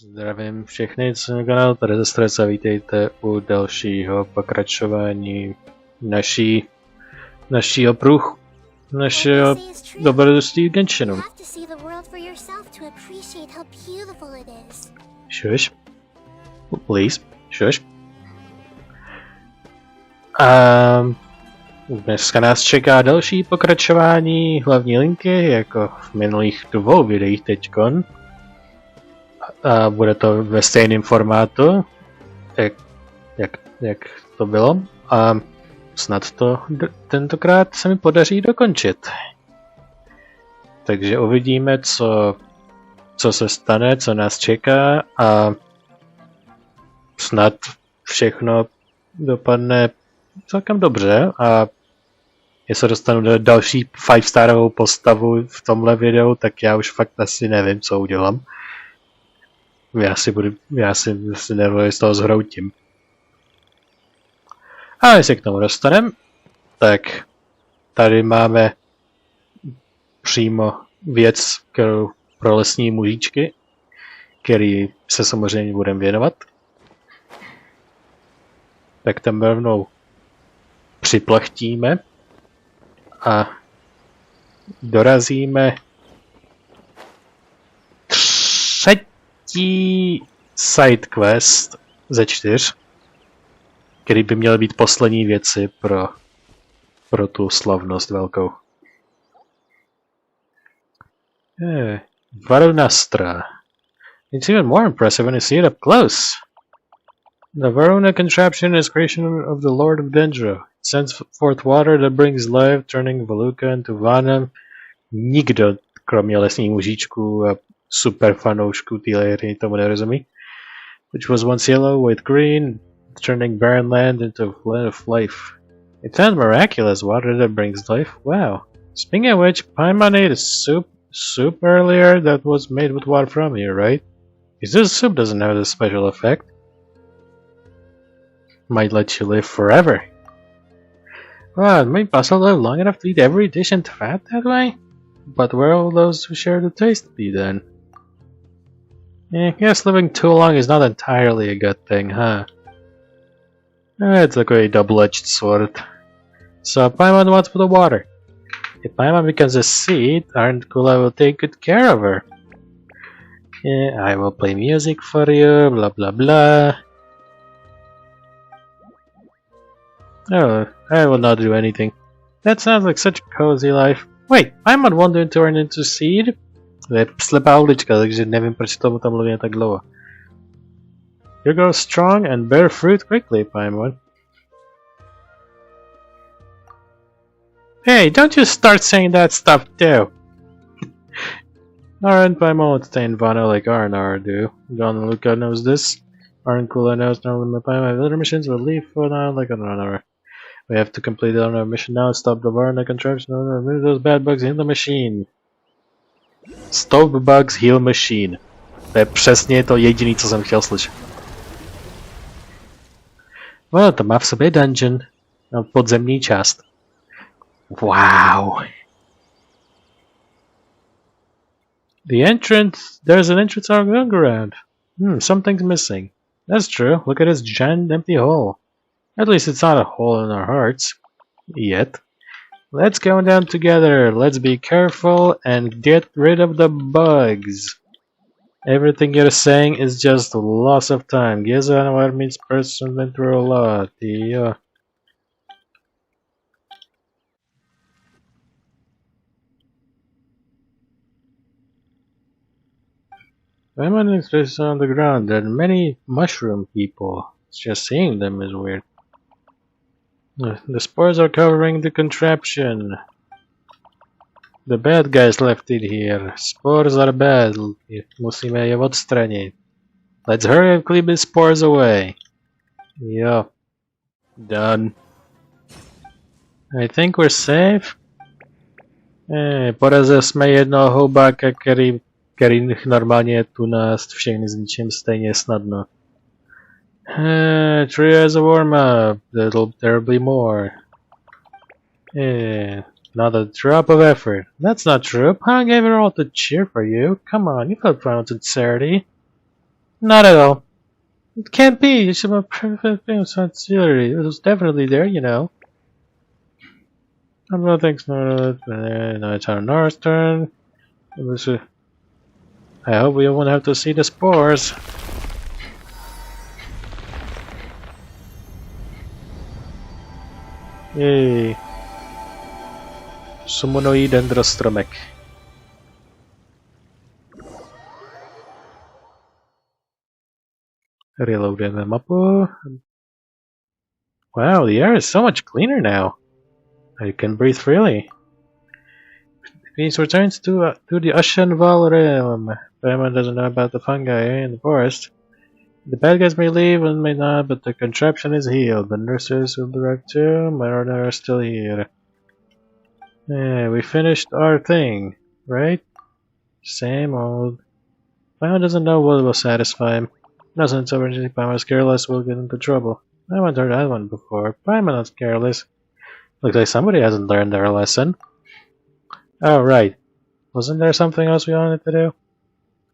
Zdravím všechny, co na kanál, tady ze Stresa, vítejte u dalšího pokračování našeho dobrodružství Genshinu. Shush. Please, shush. Dneska nás čeká další pokračování hlavní linky, jako v minulých dvou videích teďkon. A bude to ve stejném formátu, jak to bylo. A snad to tentokrát se mi podaří dokončit. Takže uvidíme, co se stane, co nás čeká a snad všechno dopadne celkem dobře a jestli dostanu do další 5-starovou postavu v tomhle videu, tak já už fakt asi nevím, co udělám. Já si nevím, z toho zhroutím. A když se k tomu dostaneme, tak tady máme přímo věc, kterou pro lesní mužičky, který se samozřejmě budeme věnovat. Tak tam rovnou připlachtíme a dorazíme třetí sidequest ze 4, který by měly být poslední věci pro tu slavnost velkou. Varunastra. It's even more impressive when you see it up close. The Varuna contraption is creation of the Lord of Dendro. It sends forth water that brings life, turning Valuka into Vanam. Nikdo, kromě lesních mužičků a super fanoušků té hry, tomu nerozumí. Which was once yellow with green, turning barren land into a land of life. It sounds miraculous, water that brings life. Wow. Speaking of which, Paimon ate a soup earlier that was made with water from here, right? Because this soup doesn't have this special effect. Might let you live forever. Well, it might possibly live long enough to eat every dish in Teyvat that way? But where will those who share the taste be then? I guess living too long is not entirely a good thing, huh? It's like a double-edged sword. So Paimon wants for the water. If Paimon becomes a seed, Arnkula will take good care of her. Yeah, I will play music for you, blah blah blah. Oh, I will not do anything. That sounds like such a cozy life. Wait, Paimon wanted to turn into seed? To je slepá ulička, takže nevím, proč tomu tam mluví tak dlouho. You grow strong and bear fruit quickly, Paimon. Hey, don't you start saying that stuff too! Aren't Paimon would stay in Vana like Aranara do. Don Luca knows this. Arnkula knows no limit Paimon. Other missions will leave for now like Aranara. We have to complete our mission now. Stop the Varna contraption. Remove those bad bugs in the machine. Stop bugs, heal machine. To je přesně to jediné, co jsem chtěl slyšet. No, to má v sobě dungeon. No, podzemní část. Wow. There's an entrance underground. Something's missing. That's true. Look at this giant empty hole. At least it's not a hole in our hearts. Yet. Let's go down together. Let's be careful and get rid of the bugs. Everything you're saying is just a loss of time. Geza what means person went through a lot. Yeah. Paimon is on the ground. There are many mushroom people. Just seeing them is weird. The spores are covering the contraption. The bad guys left it here. Spores are bad. Musíme je odstranit. Let's hurry and clean the spores away. Yeah. Done. I think we're safe. Porazili jsme jednoho houbáka, který normálně je tu nás všechny zničím stejně snadno. Three as a warm-up. There'll be more. Not a drop of effort. That's not true. I gave it all to cheer for you. Come on, you felt fun with sincerity. Not at all. It can't be. It's a perfect thing of sincerity. It was definitely there, you know. I'm not thinking. No, it's Aranara's turn. I hope we won't have to see the spores. Yay. Summonují dendrostromek. Reloadujeme mapu. Wow, the air is so much cleaner now. I can breathe freely. Peace returns to the Ashenval realm. Paimon doesn't know about the fungi in the forest. The bad guys may leave and may not, but the contraption is healed. The nurses will arrive too. My order are still here. Yeah, we finished our thing, right? Same old. Paimon doesn't know what will satisfy him. No sense of urgency. Paimon's careless will get into trouble. I haven't heard that one before. Paimon's careless. Looks like somebody hasn't learned their lesson. Oh, right. Wasn't there something else we wanted to do?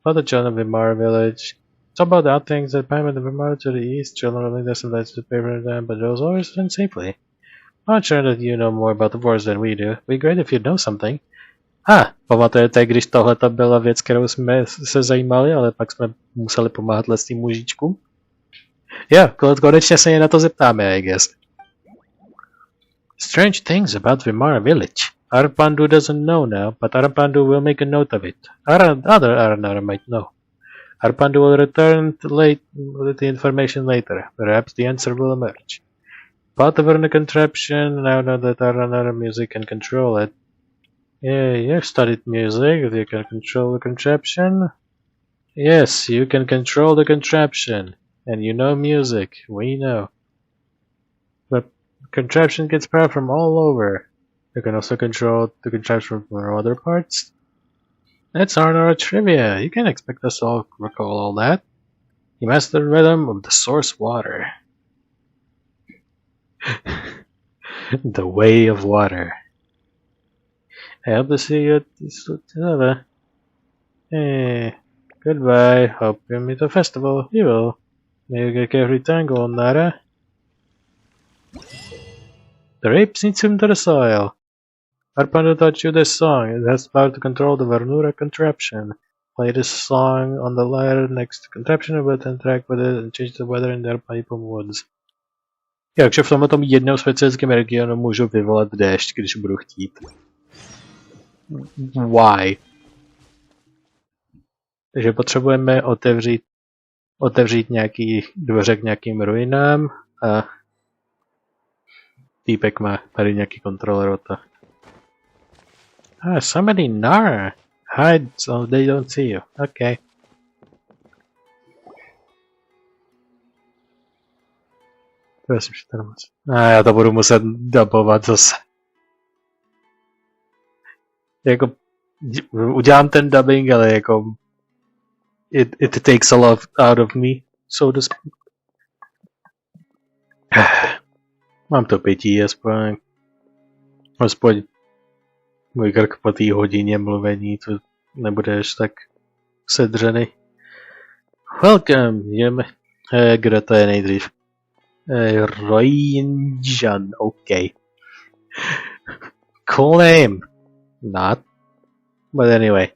About the children of Vimara village. It's about the odd things that Paimon and Vimara to the east. Children really doesn't let to favor them, but those always done safely. I'm not sure that you know more about the forest than we do. It'd be great if you know something. Pamatujete, když tohle byla věc, kterou jsme se zajímali, ale pak jsme museli pomáhat lesním mužičkům? Jo, konečně se je na to zeptáme, I guess. Strange things about Vimara village. Arapandu doesn't know now, but Arapandu will make a note of it. Other Aranara might know. Arapandu will return with the information later. Perhaps the answer will emerge. About the Verna contraption, now know that Aranara music can control it. Yeah, you've studied music. You can control the contraption. Yes, you can control the contraption. And you know music. We know. The contraption gets power from all over. You can also control the contraption from other parts. That's our trivia. You can't expect us to all recall all that. You master the rhythm of the source water. The way of water. I hope to see you at this together. Hey, goodbye. Hope you meet the festival. You will. May you get carefully tangled, Nara. The rape sinks into the soil. Arpando taught you this song. It has power to control the Varnura contraption. Play this song on the lyre next to contraption and interact with it and change the weather in the Arpanipo woods. Takže v tomto jednom specifickém regionu můžu vyvolat déšť, když budu chtít. Why? Takže potřebujeme otevřít nějaký dveře k nějakým ruinám a týpek má tady nějaký kontroler o to. Somebody Nara! Hide so they don't see you. Okay. Já to budu muset dubovat zase. Jako, udělám ten dubbing, ale jako it takes a lot out of me, so to speak. Mám to pití, aspoň můj krk po té hodině mluvení, to nebudeš tak sedřený. Welcome, kdo to je nejdřív? Raiden, okay. Cool name. Not. But anyway.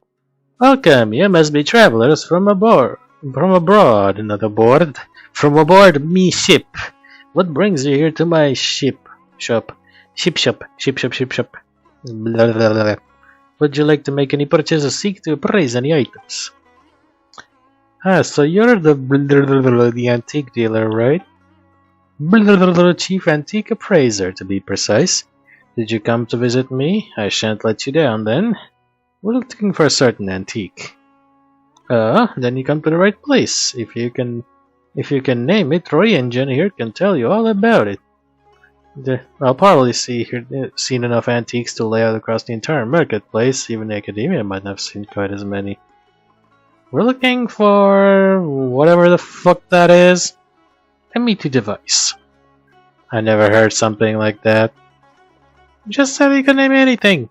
Welcome, you must be travelers from abroad, not aboard. From aboard me ship. What brings you here to my ship shop? Blah, blah, blah. Would you like to make any purchases? Seek to appraise any items? So you're the antique dealer, right? Chief antique appraiser, to be precise. Did you come to visit me? I shan't let you down, then. We're looking for a certain antique. Then you come to the right place. If you can name it, Roy Engine here can tell you all about it. I'll probably seen enough antiques to lay out across the entire marketplace. Even the Academia might not have seen quite as many. We're looking for whatever the fuck that is. A meaty device. I never heard something like that. Just said you can name anything.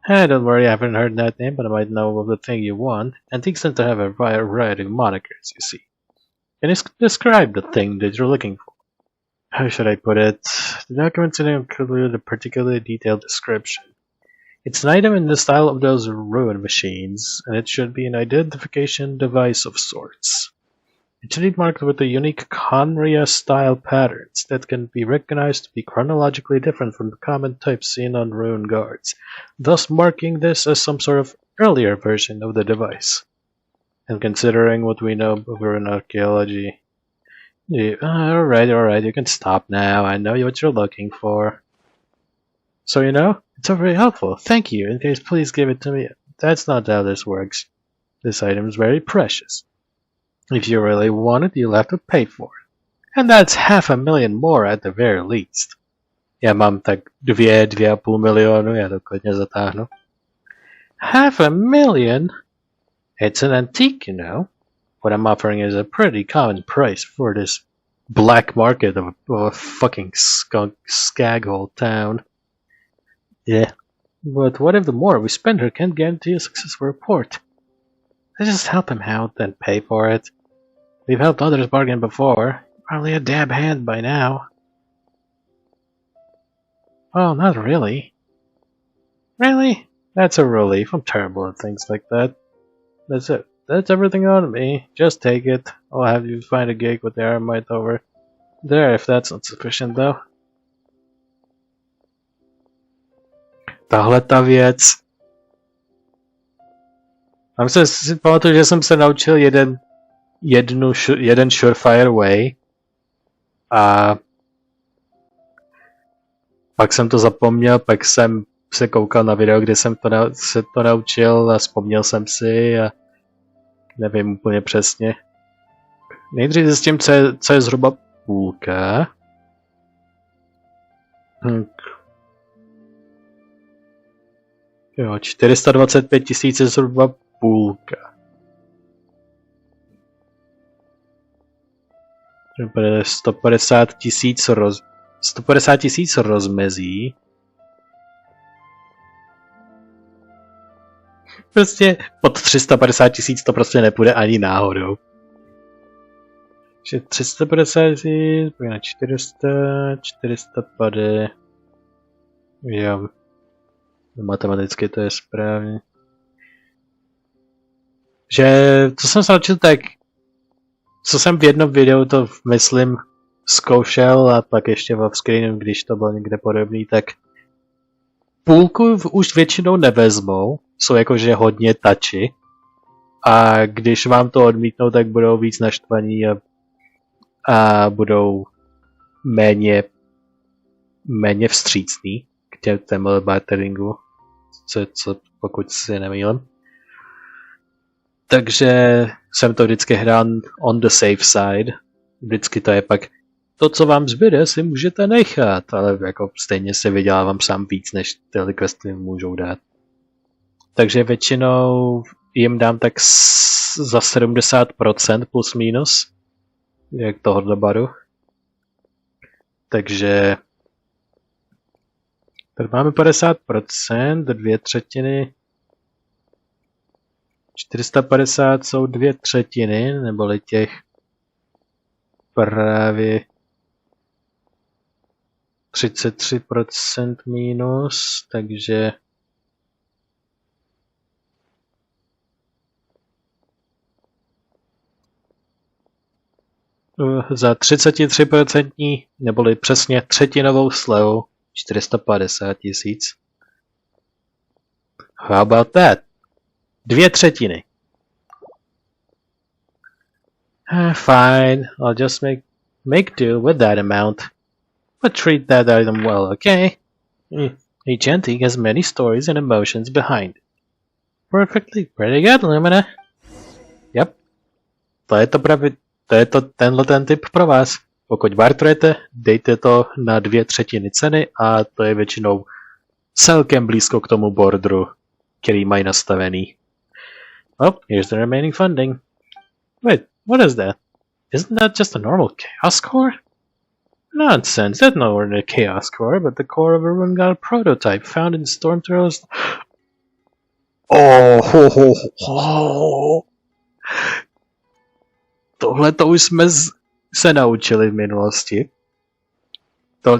Don't worry, I haven't heard that name, but I might know of the thing you want. Antiques tend to have a variety of monikers, you see. Can you describe the thing that you're looking for? How should I put it? The documents include a particularly detailed description. It's an item in the style of those ruin machines, and it should be an identification device of sorts. It should be marked with the unique Khaenri'ah-style patterns that can be recognized to be chronologically different from the common types seen on ruin guards, thus marking this as some sort of earlier version of the device. And considering what we know of ruin archaeology... Alright, you can stop now. I know what you're looking for. So you know, it's very helpful. Thank you. In case, please give it to me. That's not how this works. This item is very precious. If you really want it, you'll have to pay for it. And that's 500,000 more at the very least. Já mám tak 2,5 milionu, já to klidně zatáhnu. 500,000? It's an antique, you know. What I'm offering is a pretty common price for this black market of a fucking skaghole town. Yeah, but what if the more we spend her can't guarantee a successful report? Let's just help him out, then pay for it. We've helped others bargain before. Probably a dab hand by now. Well, not really. Really? That's a relief. I'm terrible at things like that. That's it. That's everything on me. Just take it. I'll have you find a gig with the Aramite over there if that's not sufficient, though. Tahle ta věc. Mám si pamatuju, že jsem se naučil jeden surefire way a pak jsem to zapomněl, pak jsem se koukal na video, kde jsem se to naučil a vzpomněl jsem si a nevím úplně přesně. Nejdřív zjistím, co je zhruba půlka. Jo, 425 000 je zhruba půlka. 150 000 rozmezí. Prostě pod 350 000 to prostě nepůjde ani náhodou. Takže 350 000, na 400, 450. Jo. Matematicky to je správně. Že, co jsem se naučil, tak co jsem v jednom videu to myslím zkoušel a pak ještě v offscreenu, když to bylo někde podobný, tak půlku už většinou nevezmou, jsou jakože hodně touchy a když vám to odmítnou, tak budou víc naštvaní a budou méně vstřícní k těmhle barteringu, co pokud si nemýlím. Takže jsem to vždycky hrál on the safe side. Vždycky to je pak to, co vám zbyde, si můžete nechat, ale jako stejně si vydělávám sám víc, než tyhle questy můžou dát. Takže většinou jim dám tak za 70% plus minus, jak tohohle baru. Takže tady máme 50%, 2/3. 450 jsou 2/3, neboli těch právě 33% minus, takže za 33% neboli přesně třetinovou slevu 450 000. How about that? 2/3. Fine, I'll just make do with that amount. But treat that item well, okay? Each antique has many stories and emotions behind it. Pretty good, Lumina. Yep. To je tenhle ten tip pro vás. Pokud barterujete, dejte to na 2/3 ceny a to je většinou celkem blízko k tomu borderu, který mají nastavený. Oh, here's the remaining funding. Wait, what is that? Isn't that just a normal chaos core? Nonsense, that's not ordinary chaos core, but the core of a ruin god prototype found in Storm Turtle's... Oh, ho, ho, ho. tohle to už jsme se naučili v minulosti.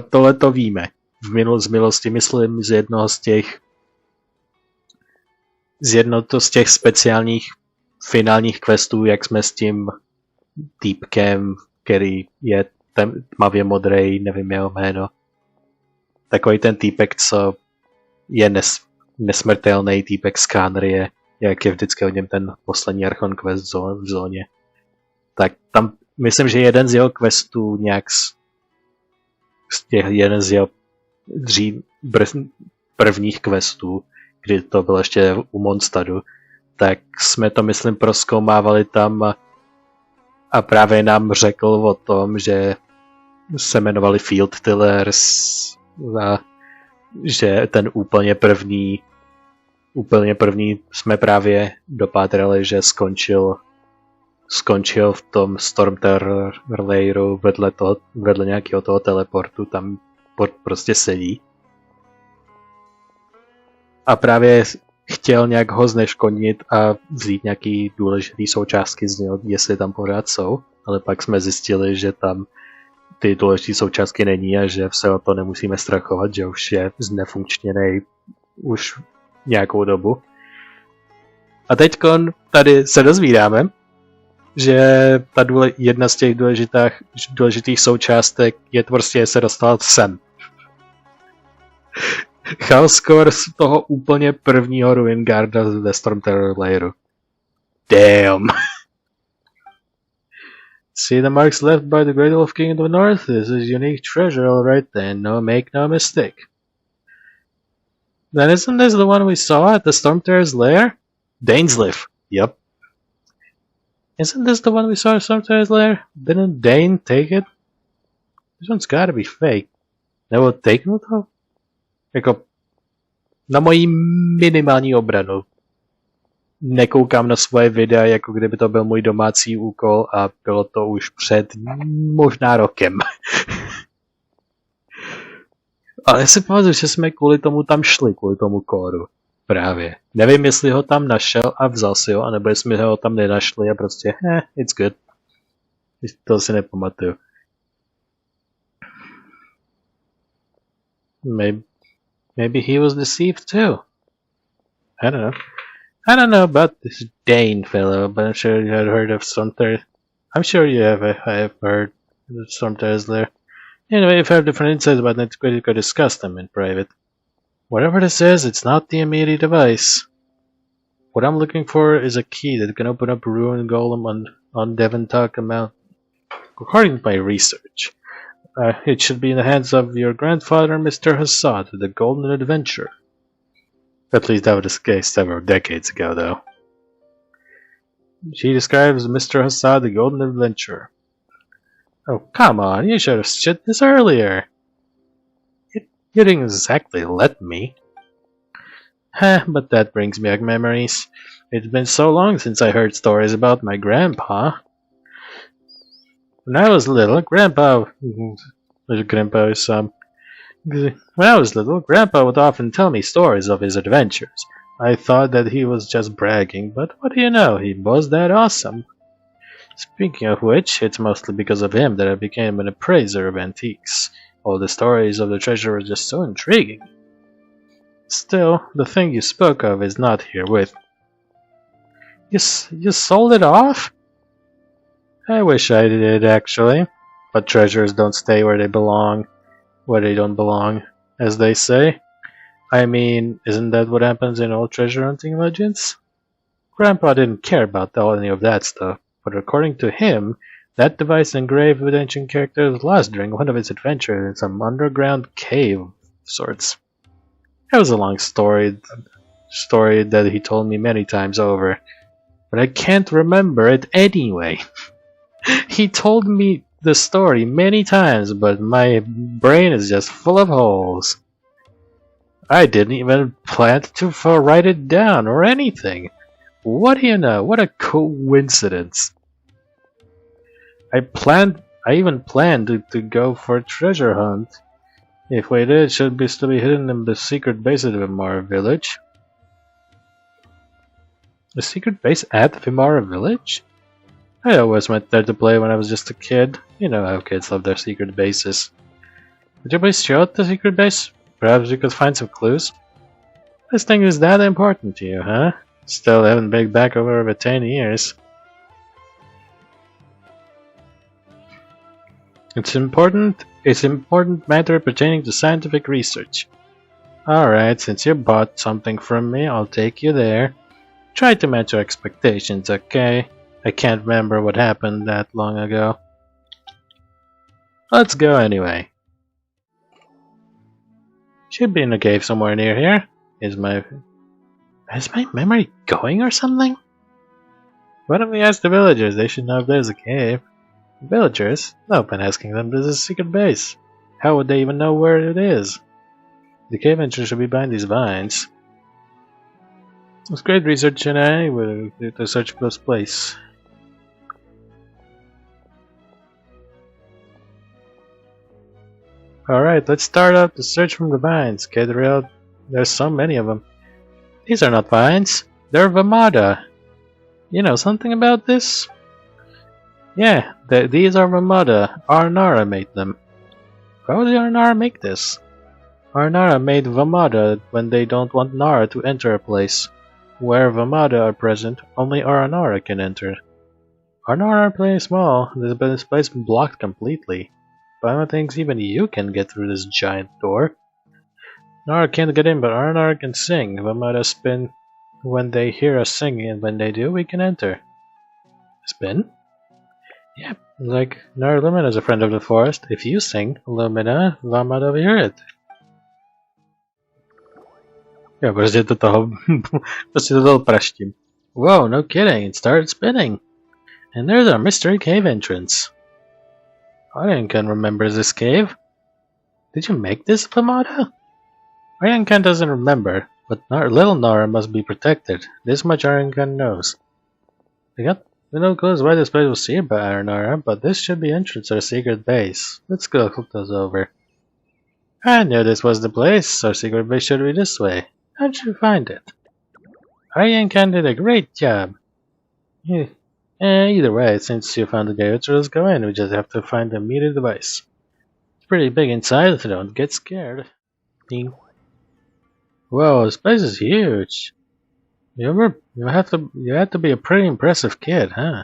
Tohle to víme. Z minulosti myslím z jednoho z těch speciálních finálních questů, jak jsme s tím týpkem, který je tmavě modrej, nevím jeho jméno. Takový ten týpek, co je nesmrtelný týpek z Kánrie, jak je vždycky o něm ten poslední archon quest v zóně. Tak tam myslím, že jeden z jeho questů nějak jeden z jeho prvních questů, kdy to bylo ještě u Mondtstadu, tak jsme to myslím prozkoumávali tam a právě nám řekl o tom, že se jmenovali Field Tillers a že ten úplně první jsme právě dopátrali, že skončil v tom Storm Terror Lairu vedle nějakého toho teleportu, tam prostě sedí. A právě chtěl nějak ho zneškodnit a vzít nějaký důležitý součástky z něho, jestli tam pořád jsou, ale pak jsme zjistili, že tam ty důležité součástky není a že se o to nemusíme strachovat, že už je znefunkčněný už nějakou dobu. A teď tady se dozvídáme, že ta jedna z těch důležitých součástek je prostě se dostala sem. Chaos Core z toho úplně prvního Ruingarda ze Storm Terror Lairu. Damn! See the marks left by the Great Wolf King of the North? This is unique treasure, alright then. No, make no mistake. Then isn't this the one we saw at the Storm Terror's lair? Dainsleif. Yep. Isn't this the one we saw at Storm Terror's lair? Didn't Dane take it? This one's gotta be fake. Nebo taken to? Jako na mojí minimální obranu. Nekoukám na svoje videa, jako kdyby to byl můj domácí úkol a bylo to už před možná rokem. Ale já si pamatuju, že jsme kvůli tomu tam šli, kvůli tomu kóru. Právě. Nevím, jestli ho tam našel a vzal si ho, anebo jestli ho tam nenašli a prostě, it's good. To si nepamatuju. Maybe he was deceived too. I don't know about this Dane fellow, but I'm sure you had heard of Stormter. I'm sure you have. I have heard of Stormter's lair. Anyway, if you have different insights about it, we could discuss them in private. Whatever this is, it's not the immediate device. What I'm looking for is a key that can open up a ruined golem on Devantaka Mountain. According to my research, it should be in the hands of your grandfather, Mr. Hassad, the Golden Adventure. At least that was the case several decades ago, though. She describes Mr. Hassad, the Golden Adventurer. Oh, come on, you should have shit this earlier. You didn't exactly let me. But that brings back memories. It's been so long since I heard stories about my grandpa. When I was little, Grandpa would often tell me stories of his adventures. I thought that he was just bragging, but what do you know, he was that awesome. Speaking of which, it's mostly because of him that I became an appraiser of antiques. All the stories of the treasure were just so intriguing. Still, the thing you spoke of is not here with me. You sold it off? I wish I did, actually. But treasures don't stay where they don't belong, as they say. I mean, isn't that what happens in all treasure hunting legends? Grandpa didn't care about any of that stuff, but according to him, that device engraved with ancient characters lost during one of his adventures in some underground cave of sorts. It was a long story that he told me many times over, but I can't remember it anyway. He told me the story many times, but my brain is just full of holes. I didn't even plan to write it down or anything. What do you know? What a coincidence. I even planned to go for a treasure hunt. If we did, it should still be hidden in the secret base at Vimara Village. The secret base at Vimara Village? I always went there to play when I was just a kid. You know how kids love their secret bases. Would you please show out the secret base? Perhaps we could find some clues? This thing is that important to you, huh? Still haven't been back over 10 years. It's important matter pertaining to scientific research. Alright, since you bought something from me, I'll take you there. Try to match your expectations, okay? I can't remember what happened that long ago. Let's go anyway. Should be in a cave somewhere near here. Is my memory going or something? Why don't we ask the villagers? They should know if there's a cave. Villagers? No, I've been asking them. This is a secret base. How would they even know where it is? The cave entrance should be behind these vines. It's great research and I will do to search for this place. Alright, let's start out the search from the vines. Kedriel, there's so many of them. These are not vines, they're Vamada. You know something about this? Yeah, these are Vamada. Aranara made them. Why would the Aranara make this? Aranara made Vamada when they don't want Nara to enter a place. Where Vamada are present, only Aranara can enter. Aranara are plenty small, this place is blocked completely. But I don't think even you can get through this giant door. Nara can't get in, but Aranara can sing. Vamada spin when they hear us sing, and when they do, we can enter. Spin? Yep, like Nara Lumina is a friend of the forest. If you sing, Lumina, Vamada will hear it. Yeah, prostě do toho, prostě do toho praštím. Whoa, no kidding, it started spinning. And there's our mystery cave entrance. Ariankan remembers this cave. Did you make this, Vamada? Ariankan doesn't remember, but little Nara must be protected. This much Ariankan knows. We got no clues why this place was sealed by Aranara, but this should be entrance to our secret base. Let's go look those over. I knew this was the place. Our secret base should be this way. How'd you find it? Ariankan did a great job. Yeah. Either way, since you found the gate, let's go in. We just have to find the meter device. It's pretty big inside, so don't get scared. Ding. Whoa, this place is huge. You have to be a pretty impressive kid, huh?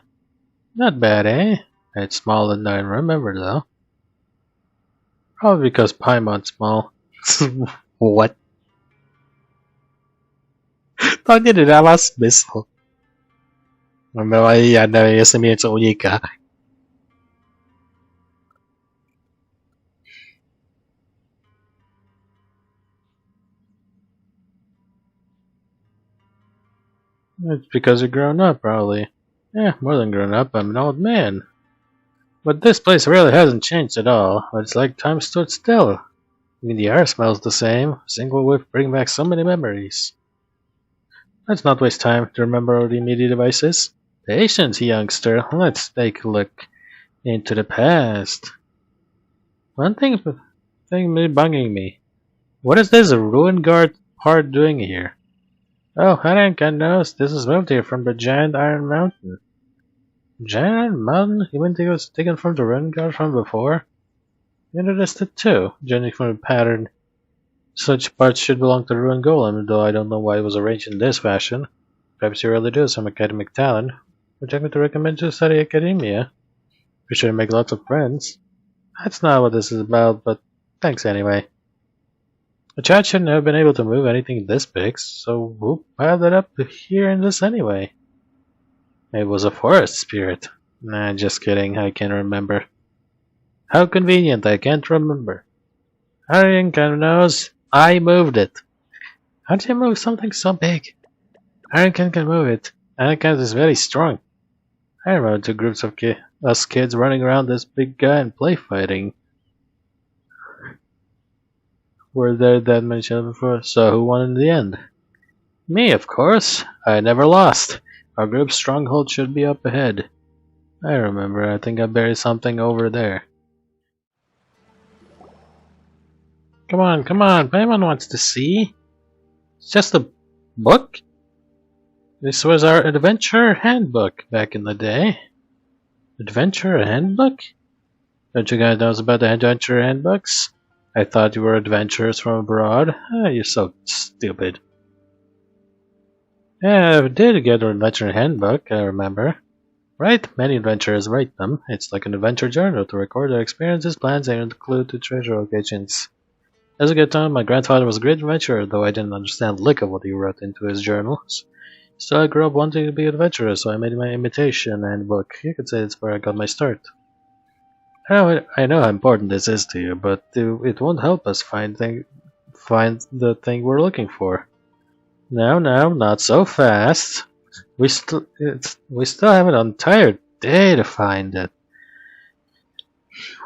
Not bad, eh? It's smaller than I remember, though. Probably because Paimon's small. What? To nie dává smysl. Já nevím, jestli mi něco uniká. It's because you're grown up, probably. Yeah, more than grown up, I'm an old man. But this place really hasn't changed at all. It's like time stood still. I mean, the air smells the same. A single whiff brings back so many memories. Let's not waste time to remember all the media devices. Patience, youngster. Let's take a look into the past. One thing bugging me. What is this ruin guard part doing here? Oh, Haranka knows this is moved here from the giant iron mountain. Giant iron mountain? You meant it was taken from the ruin guard from before? You noticed it too, judging from the pattern. Such parts should belong to the ruin golem, though I don't know why it was arranged in this fashion. Perhaps you really do have some academic talent. Would you like me to recommend you study academia? Be sure to make lots of friends. That's not what this is about, but thanks anyway. The chat shouldn't have been able to move anything this big, so who piled it up here in this anyway? It was a forest spirit. Nah, just kidding, I can't remember. How convenient, I can't remember. Ariankan knows I moved it. How did you move something so big? Ariankan can move it. Ariankan is very strong. I remember two groups of us kids running around this big guy and play fighting. Were there that many children before? So who won in the end? Me, of course. I never lost. Our group's stronghold should be up ahead. I remember. I think I buried something over there. Come on, come on. Paimon wants to see. It's just a book. This was our adventure handbook back in the day. Adventure handbook? Don't you guys know about the adventure handbooks? I thought you were adventurers from abroad. Ah, you're so stupid. Yeah, I did get an adventure handbook, I remember. Right? Many adventurers write them. It's like an adventure journal to record their experiences, plans, and include the treasure locations. As a good time, my grandfather was a great adventurer, though I didn't understand a lick of what he wrote into his journals. So I grew up wanting to be an adventurer, so I made my imitation handbook. You could say it's where I got my start. I know how important this is to you, but it won't help us find the thing we're looking for. No, not so fast. We still have an entire day to find it.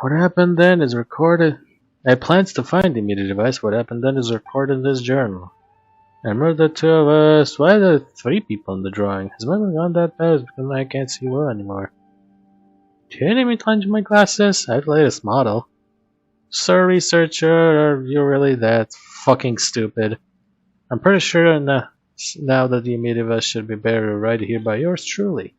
What happened then is recorded. I plans to find the immediate device. What happened then is recorded in this journal. I remember the two of us. Why are there 3 people in the drawing? Has memory gone that bad? Because I can't see well anymore. Do you need me to change my glasses? I have the latest model. Sir researcher, are you really that fucking stupid? I'm pretty sure now that the immediate device should be buried right here by yours truly.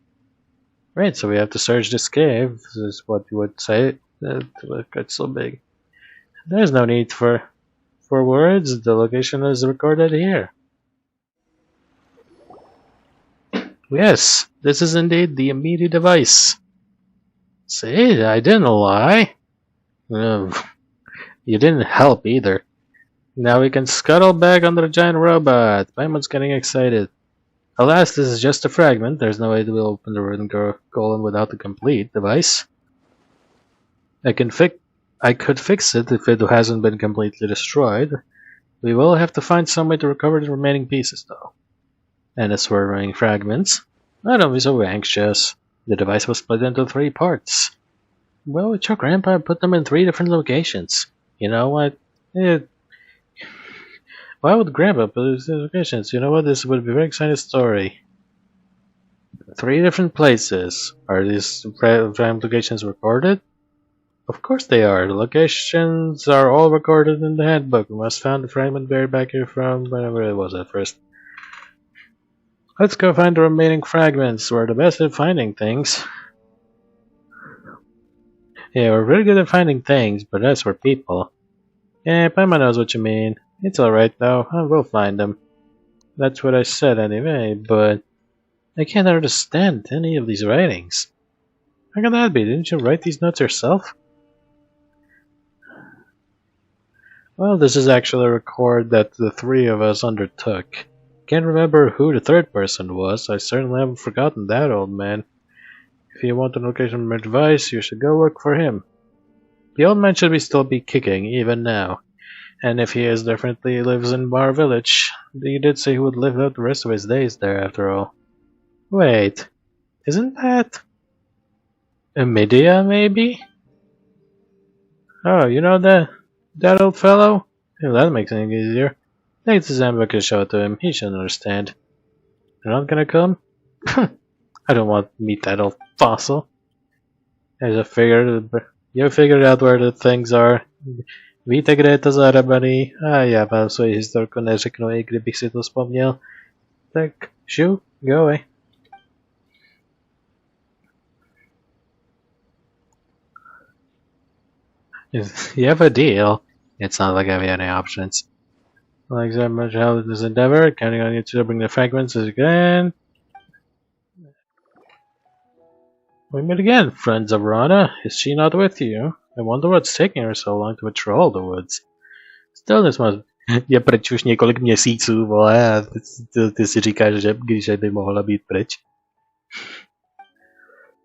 Right, so we have to search this cave. This is what you would say. It got so big. There's no need for words. The location is recorded here. Yes, this is indeed the immediate device. See, I didn't lie. You didn't help either. Now we can scuttle back under the giant robot. Paimon's getting excited. Alas, this is just a fragment. There's no way to open the Raiden colon without the complete device. I could fix it if it hasn't been completely destroyed. We will have to find some way to recover the remaining pieces, though. And its remaining fragments. Oh, don't be so anxious. The device was split into 3 parts. Well, it's your grandpa put them in 3 different locations. You know what? Why would Grandpa put these locations? You know what? This would be a very exciting story. 3 different places. Are these locations recorded? Of course they are. The locations are all recorded in the handbook. We must find the fragment buried back here from whenever it was at first. Let's go find the remaining fragments. We're the best at finding things. Yeah, we're really good at finding things, but as for people... Yeah, Paimon knows what you mean. It's alright though, I will find them. That's what I said anyway, but... I can't understand any of these writings. How can that be? Didn't you write these notes yourself? Well, this is actually a record that the 3 of us undertook. Can't remember who the 3rd person was. I certainly haven't forgotten that, old man. If you want an location for advice, you should go look for him. The old man should still be kicking, even now. And if he is, definitely lives in Bar Village. He did say he would live out the rest of his days there, after all. Wait, isn't that... Amidia, maybe? Oh, you know that old fellow? Yeah, that makes things easier. Take this handbook and show it to him. He should understand. You're not gonna come? I don't want to meet that old fossil. You figured out where the things are. Víte, kde je to zahrabaný? A já vám svoji historku neřeknu, i kdybych si to vzpomněl. Tak, shoo, go away. If you have a deal, it's not like I have any options. Like that much help in this endeavor, counting on you to bring the fragments as you can. We meet again, friends of Rana. Is she not with you? I wonder what's taking her so long to patrol the woods. Still, this must... Je pryč už několik měsíců, vole, a ty si říkáš, že když by mohla být pryč.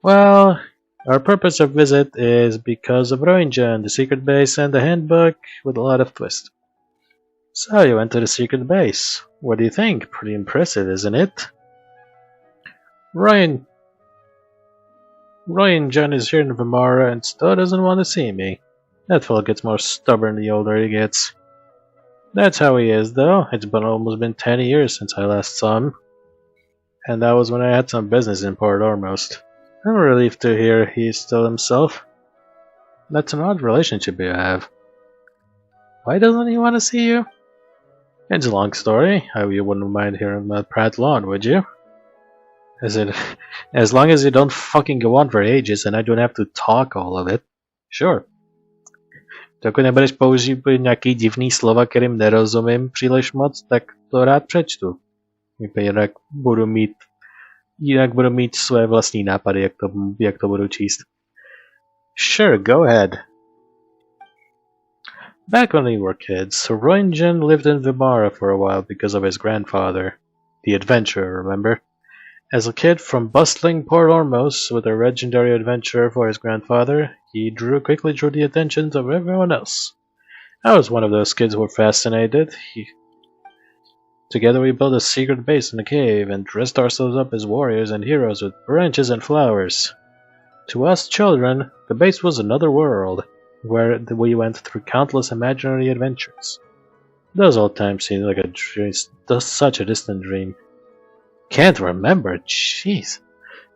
Well, our purpose of visit is because of Raiden, the secret base, and the handbook with a lot of twist. So you went to the secret base. What do you think? Pretty impressive, isn't it? Raiden is here in Vimara and still doesn't want to see me. That fellow gets more stubborn the older he gets. That's how he is, though. It's almost been 10 years since I last saw him. And that was when I had some business in Port Ormost. I'm relieved to hear he's still himself. That's an odd relationship you have. Why doesn't he want to see you? It's a long story. You wouldn't mind hearing that prattle on, would you? As long as you don't fucking go on for ages and I don't have to talk all of it. Sure. Dokud nebudeš používat nějaký divný slova, kterým nerozumím příliš moc, tak to rád přečtu. Jinak budu mít své vlastní nápady, jak to budu číst. Sure, go ahead. Back when we were kids, Raiden lived in Vimara for a while because of his grandfather, the adventurer, remember? As a kid from bustling Port Ormos with a legendary adventure for his grandfather, he quickly drew the attentions of everyone else. I was one of those kids who were fascinated. Together we built a secret base in a cave and dressed ourselves up as warriors and heroes with branches and flowers. To us children, the base was another world, where we went through countless imaginary adventures. Those old times seemed like a dream, such a distant dream. Can't remember, jeez.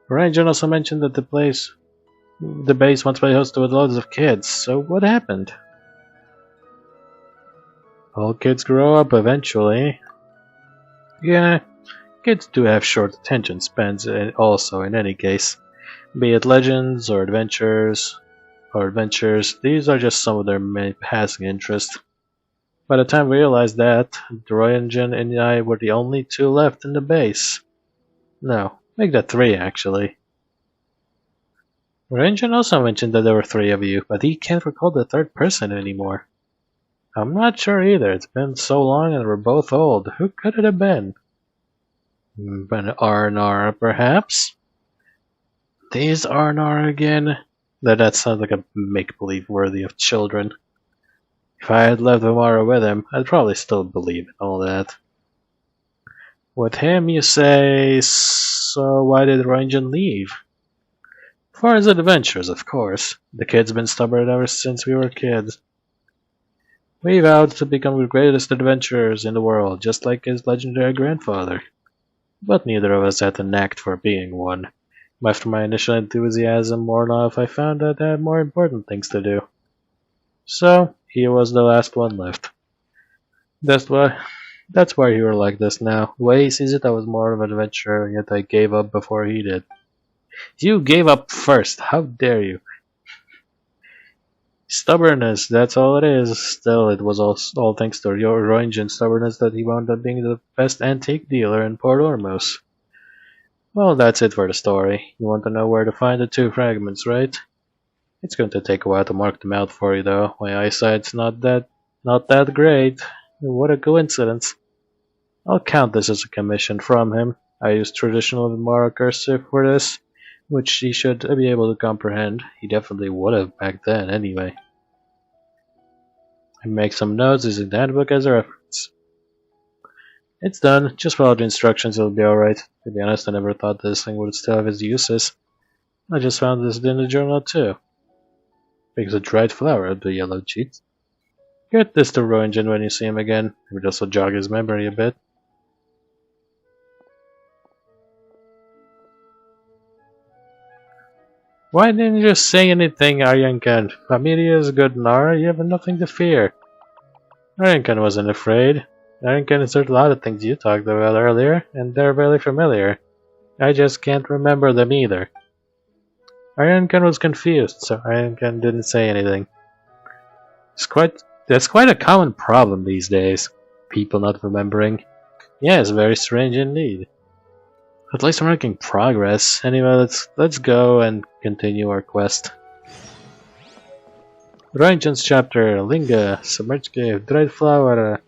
Raiden also mentioned that the base once played host to loads of kids, so what happened? All kids grow up eventually. Yeah, kids do have short attention spans also in any case. Be it legends or adventures, these are just some of their many passing interests. By the time we realized that, Raiden and I were the only two left in the base. No, make that 3 actually. Raiden also mentioned that there were 3 of you, but he can't recall the 3rd person anymore. I'm not sure either, it's been so long and we're both old. Who could it have been? Been Aranara, perhaps? These Aranara again? That sounds like a make-believe worthy of children. If I had left Vimara with him, I'd probably still believe in all that. With him, you say, so why did Raiden leave? For his adventures, of course. The kid's been stubborn ever since we were kids. We vowed to become the greatest adventurers in the world, just like his legendary grandfather. But neither of us had the knack for being one. After my initial enthusiasm worn off, I found that I had more important things to do. So, he was the last one left. That's why you were like this now. The way he sees it, I was more of an adventurer, yet I gave up before he did. You gave up first, how dare you? Stubbornness, that's all it is. Still, it was all thanks to your Raiden's stubbornness that he wound up being the best antique dealer in Port Ormos. Well, that's it for the story. You want to know where to find the 2 fragments, right? It's going to take a while to mark them out for you, though. My eyesight's not that great. What a coincidence. I'll count this as a commission from him. I used traditional Vimara cursive for this, which he should be able to comprehend. He definitely would have back then, anyway. I make some notes using the handbook as a reference. It's done. Just follow the instructions, it'll be alright. To be honest, I never thought this thing would still have its uses. I just found this in the journal too. Because a dried flower of the yellow cheeks. Get this to Raiden when you see him again. Maybe this will jog his memory a bit. Why didn't you just say anything, Aryankan? Familia is good, Nara. You have nothing to fear. Aryankan wasn't afraid. Aryankan has heard a lot of things you talked about earlier, and they're very familiar. I just can't remember them either. Aryankan was confused, so Aryankan didn't say anything. That's quite a common problem these days. People not remembering. Yeah, it's very strange indeed. At least we're making progress. Anyway, let's go and continue our quest. Raiden's chapter, Linga, submerged cave, dried flower.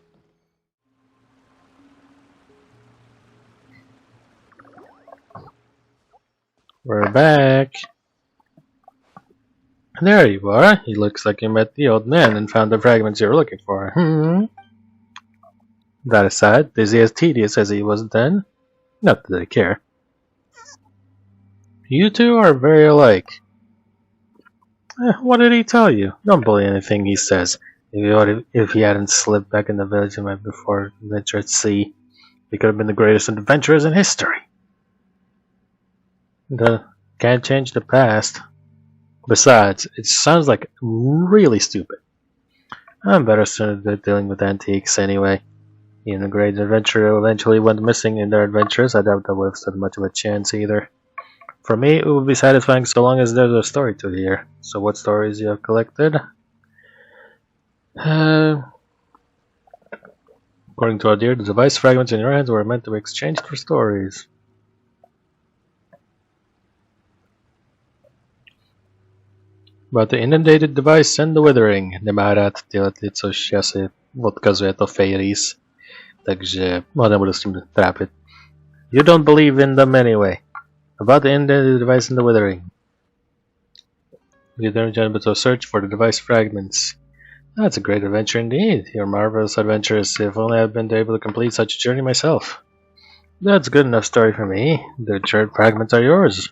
We're back. There you are. He looks like you met the old man and found the fragments you were looking for. That aside, is he as tedious as he was then? Not that I care. You two are very alike. What did he tell you? Don't believe anything he says. If he hadn't slipped back in the village before adventure at sea, he could have been the greatest adventurers in history. Can't change the past. Besides, it sounds like really stupid. I'm better suited at dealing with antiques anyway. Even a great adventurer eventually went missing in their adventures. I doubt that would have stood much of a chance either. For me, it would be satisfying so long as there's a story to hear. So what stories you have collected? According to our dear, the device fragments in your hands were meant to be exchanged for stories. About the inundated device and the withering. Nemá rád ty, což asi odkazuje to fairies. Takže nebudu s tím trápit. You don't believe in them anyway. About the inundated device and the withering. You don't to search for the device fragments. That's a great adventure indeed. You're marvelous adventurous. If only I'd been able to complete such a journey myself. That's a good enough story for me. The charred fragments are yours.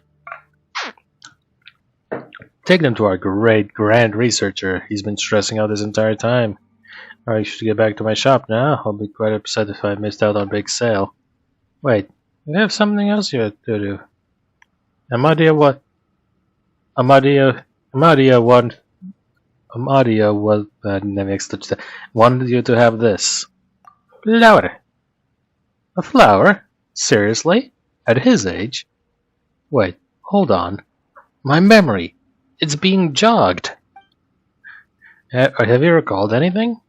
Take them to our great grand researcher. He's been stressing out this entire time. I should get back to my shop now. I'll be quite upset if I missed out on a big sale. Wait, you have something else you have to do. Amadia what? Amadia wanted you to have this. Flower. A flower? Seriously? At his age? Wait, hold on. My memory. It's being jogged. Have you recalled anything?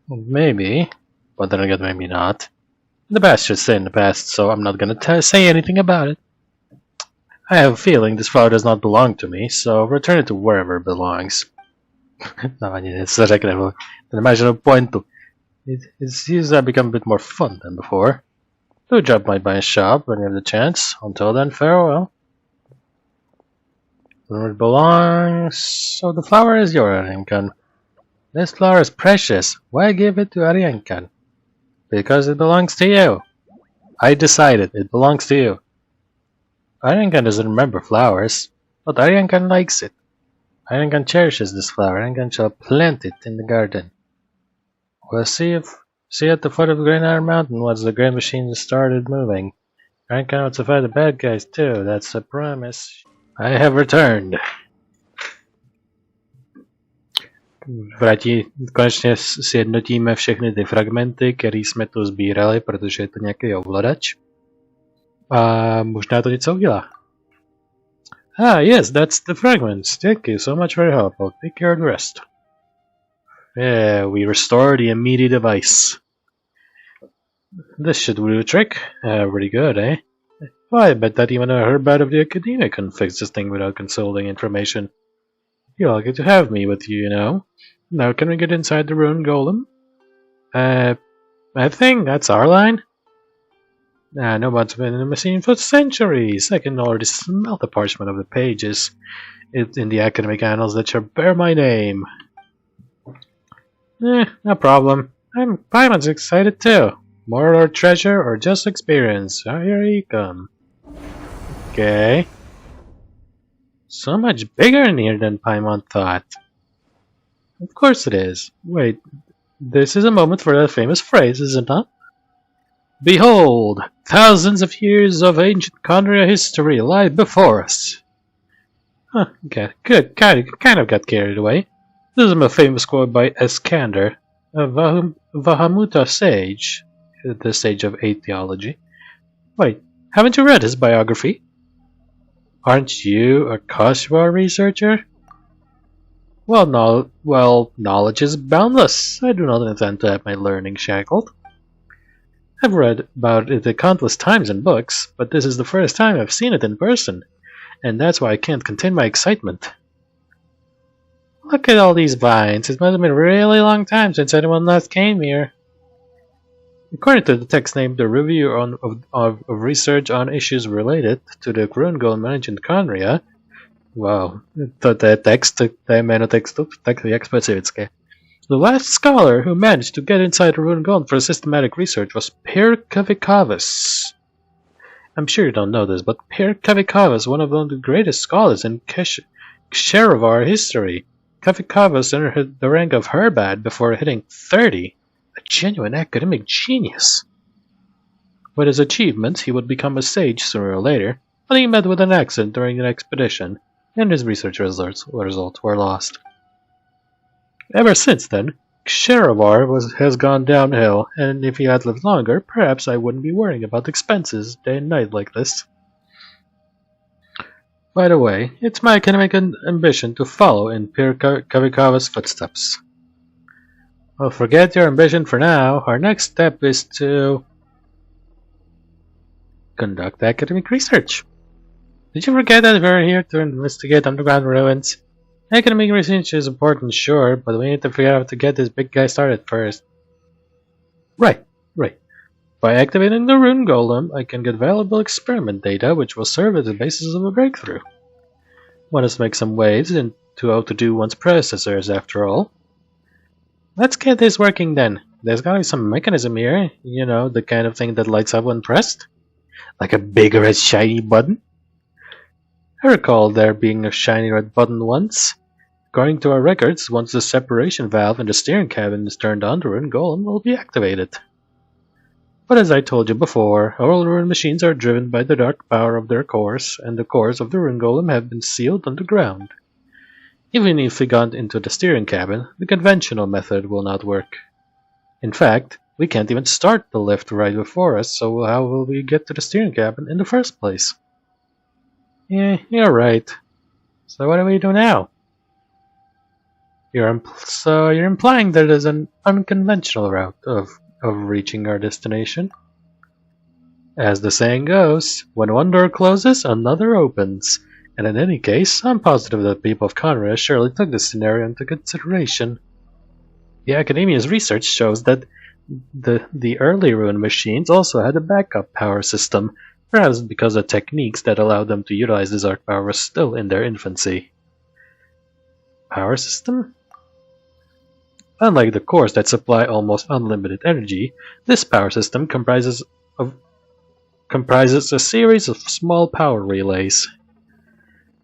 Maybe. But then again, maybe not. The past should stay in the past, so I'm not gonna say anything about it. I have a feeling this flower does not belong to me, so return it to wherever it belongs. No, it's not řekne, nemáš žádnou pointu. It seems to have become a bit more fun than before. Do drop by my shop when you have the chance. Until then, farewell. Where it belongs. So the flower is yours, Ariankan. This flower is precious. Why give it to Ariankan? Because it belongs to you. I decided it belongs to you. Ariankan doesn't remember flowers, but Ariankan likes it. Ariankan cherishes this flower. Ariankan shall plant it in the garden. We'll see at the foot of the Green Iron Mountain once the great machine started moving. Ariankan wants to fight the bad guys too, that's a promise. I have returned. Konečně sjednotíme všechny ty fragmenty, které jsme tu sbírali, protože je to nějaký ovladač. A možná to něco udělá. Ah, yes, that's the fragments. Thank you so much for your help. I'll take care of the rest. Yeah, we restore the immediate device. This should do the trick. Pretty good, eh? Well, I bet that even a herbat of the academia can fix this thing without consulting information. You're lucky to have me with you, you know. Now can we get inside the ruined golem? I think that's our line. No one's been in the machine for centuries. I can already smell the parchment of the pages in the academic annals that shall bear my name. No problem. I'm excited too. More or treasure or just experience. Oh, here you come. Okay. So much bigger in here than Paimon thought. Of course it is. Wait, this is a moment for that famous phrase, is it not? Behold, thousands of years of ancient Khaenri'ah history lie before us. Huh, okay, good. Kind of got carried away. This is a famous quote by Eskander, a Vahamuta sage, the sage of 8 theology. Wait, haven't you read his biography? Aren't you a Kashwa researcher? Well, knowledge is boundless. I do not intend to have my learning shackled. I've read about it countless times in books, but this is the first time I've seen it in person, and that's why I can't contain my excitement. Look at all these vines. It must have been a really long time since anyone last came here. According to the text named The Review of Research on Issues Related to the Ruined Golem Ancient Khaenri'ah, wow, to je text, to je jméno textu, tak jak specifické. The last scholar who managed to get inside the Ruined Golem for systematic research was Per Kavikavis. I'm sure you don't know this, but Per Kavikavis, one of the greatest scholars in Ksharovar history. Kavikavis entered the rank of Herbad before hitting 30. A genuine academic genius. With his achievements, he would become a sage sooner or later, but he met with an accident during an expedition, and his research results were lost. Ever since then, Sherivar has gone downhill, and if he had lived longer, perhaps I wouldn't be worrying about expenses day and night like this. By the way, it's my academic ambition to follow in Peer Kavikawa's footsteps. Well, forget your ambition for now. Our next step is to conduct academic research. Did you forget that we're here to investigate underground ruins? Academic research is important, sure, but we need to figure out how to get this big guy started first. Right. By activating the rune golem, I can get valuable experiment data, which will serve as the basis of a breakthrough. Want us to make some waves into how to do one's predecessors, after all. Let's get this working then. There's gotta be some mechanism here, you know, the kind of thing that lights up when pressed. Like a big red shiny button. I recall there being a shiny red button once. According to our records, once the separation valve in the steering cabin is turned on, the rune golem will be activated. But as I told you before, all rune machines are driven by the dark power of their cores, and the cores of the rune golem have been sealed underground. Even if we got into the steering cabin, the conventional method will not work. In fact, we can't even start the lift right before us, so how will we get to the steering cabin in the first place? Yeah, you're right. So what do we do now? You're implying that there's an unconventional route of reaching our destination. As the saying goes, when one door closes, another opens. And in any case, I'm positive that the people of Conrad surely took this scenario into consideration. The Academia's research shows that the early rune machines also had a backup power system, perhaps because the techniques that allowed them to utilize this arc power were still in their infancy. Power system? Unlike the cores that supply almost unlimited energy, this power system comprises a series of small power relays.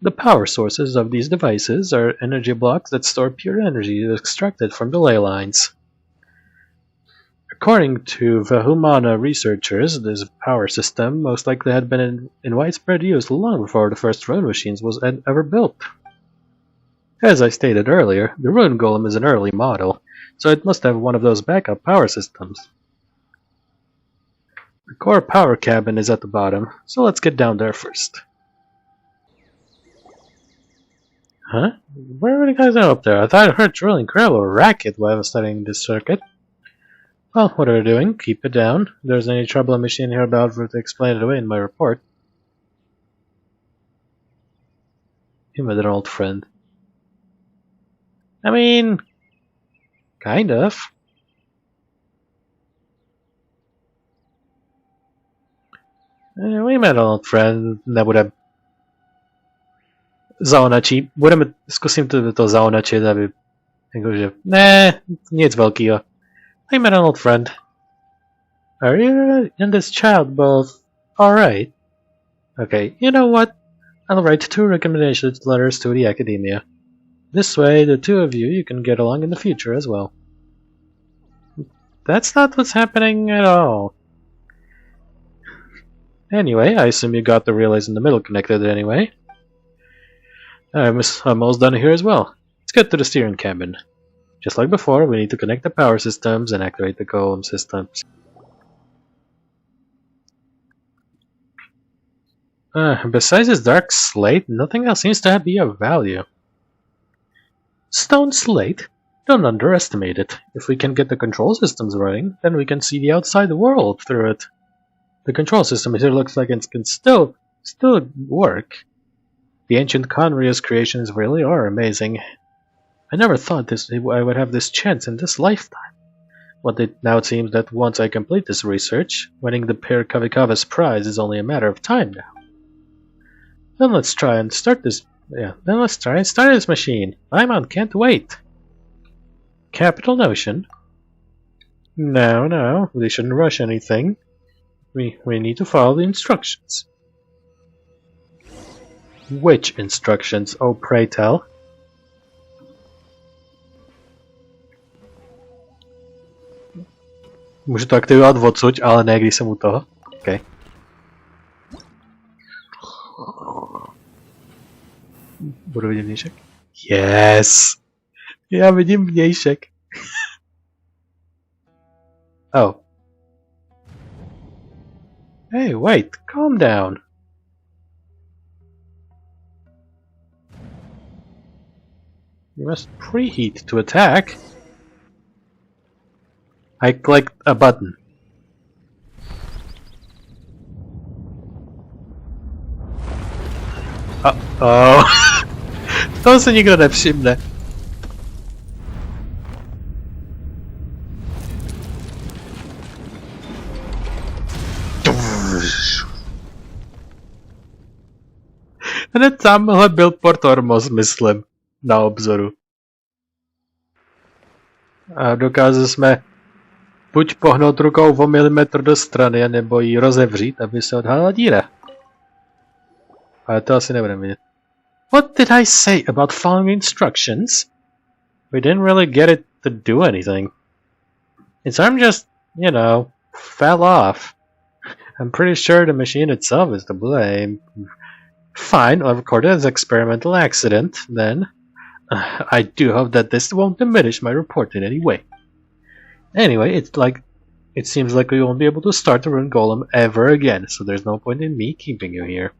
The power sources of these devices are energy blocks that store pure energy extracted from the ley lines. According to Vahumana researchers, this power system most likely had been in widespread use long before the first rune machines was ever built. As I stated earlier, the rune golem is an early model, so it must have one of those backup power systems. The core power cabin is at the bottom, so let's get down there first. Huh? Where were the guys up there? I thought I heard a really incredible racket while I was studying this circuit. Well, what are you doing? Keep it down. If there's any trouble in machine here about to explain it away in my report. You met an old friend. I mean, kind of. We met an old friend, nebude zaonačí. Budeme, zkusím to zaonačit, aby jakože, ne, nic velkýho. We met an old friend. Are you and this child both alright? Okay, you know what? I'll write 2 recommendation letters to the Academia. This way, the 2 of you can get along in the future as well. That's not what's happening at all. Anyway, I assume you got the relays in the middle connected anyway. I'm almost done here as well. Let's get to the steering cabin. Just like before, we need to connect the power systems and activate the golem systems. Besides this dark slate, nothing else seems to be of value. Stone slate? Don't underestimate it. If we can get the control systems running, then we can see the outside world through it. The control system here looks like it can still work. The ancient Conria's creations really are amazing. I never thought I would have this chance in this lifetime. Now it seems that once I complete this research, winning the Peer Kavikawa's prize is only a matter of time now. Then let's try and start this machine. I'm on, can't wait. Capital notion. No, we shouldn't rush anything. We need to follow the instructions. Which instructions, oh pray tell? Můžu to aktivovat odsud, ale ne když jsem u toho. Okay. Budu vidět vnějšek? Yes! Já vidím vnějšek. Oh. Hey, wait, calm down. You must preheat to attack. I clicked a button. Uh-oh. To se nikdo nevšimne. Hned tamhle byl portormos, myslím, na obzoru. A dokázali jsme buď pohnout rukou o milimetr do strany, nebo ji rozevřít, aby se odhalila díra. Ale to asi nebudeme vidět. What did I say about following instructions? We didn't really get it to do anything. Its arm just, you know, fell off. I'm pretty sure the machine itself is to blame. Fine, I'll record it as an experimental accident, then. I do hope that this won't diminish my report in any way. Anyway, it seems like we won't be able to start the rune golem ever again, so there's no point in me keeping you here.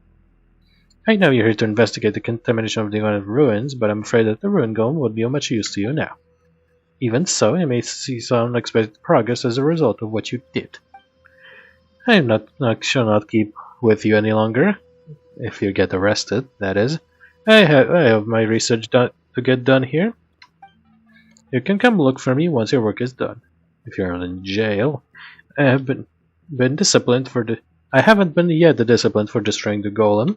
I know you're here to investigate the contamination of the ruins, but I'm afraid that the rune golem would be of much use to you now. Even so, you may see some unexpected progress as a result of what you did. I shall not keep with you any longer, if you get arrested, that is. I have my research to get done here. You can come look for me once your work is done. If you're in jail, I haven't been yet disciplined for destroying the golem.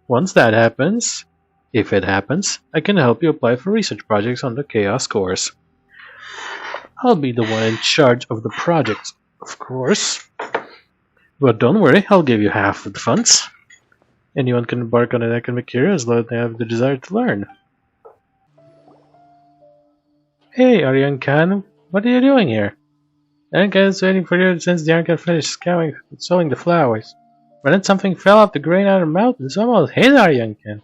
Once that happens, if it happens, I can help you apply for research projects on the Chaos course. I'll be the one in charge of the projects, of course. But don't worry, I'll give you half of the funds. Anyone can embark on an academic career as long as they have the desire to learn. Hey, Aryan-kan, what are you doing here? Aryan-kan is waiting for you since the Aryan-kan finished sowing the flowers. But then something fell off the grain out of the mountain, so almost hit Aryan-kan.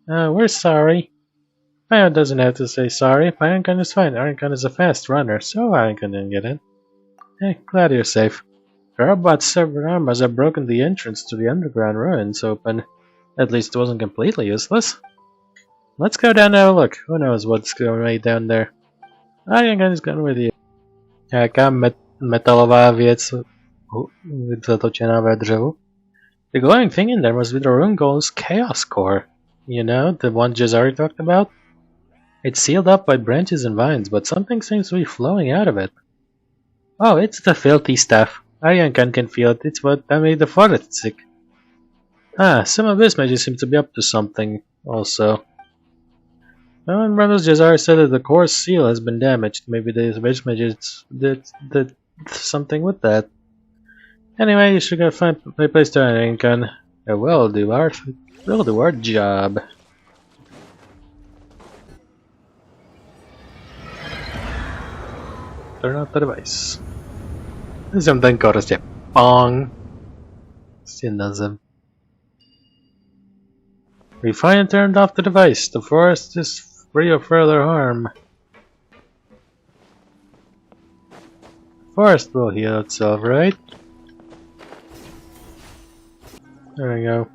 We're sorry. Payan doesn't have to say sorry. Aryan-kan is fine. Aryan-kan is a fast runner, so Aryan-kan didn't get in. Hey, glad you're safe. The robots several armors have broken the entrance to the underground ruins open. At least it wasn't completely useless. Let's go down and have a look. Who knows what's going on down there. Aryan-kan is gone with you. Jaká metalová věc zatočená ve dřevu. The glowing thing in there must be the rune golem's chaos core. You know, the one Jazari talked about? It's sealed up by branches and vines, but something seems to be flowing out of it. Oh, it's the filthy stuff. Aryan-kan can feel it. It's what made the forest sick. Some of this magic seems to be up to something, also. When Brothers Jazari said that the core seal has been damaged. Maybe the base magic did something with that. Anyway, you should go find a place to Aryan-kan. We'll do our job. Turn off the device. Jsem ten prostě pong. Nazem. We finally turned off the device. The forest is free of further harm. The forest will heal itself, right? There we go.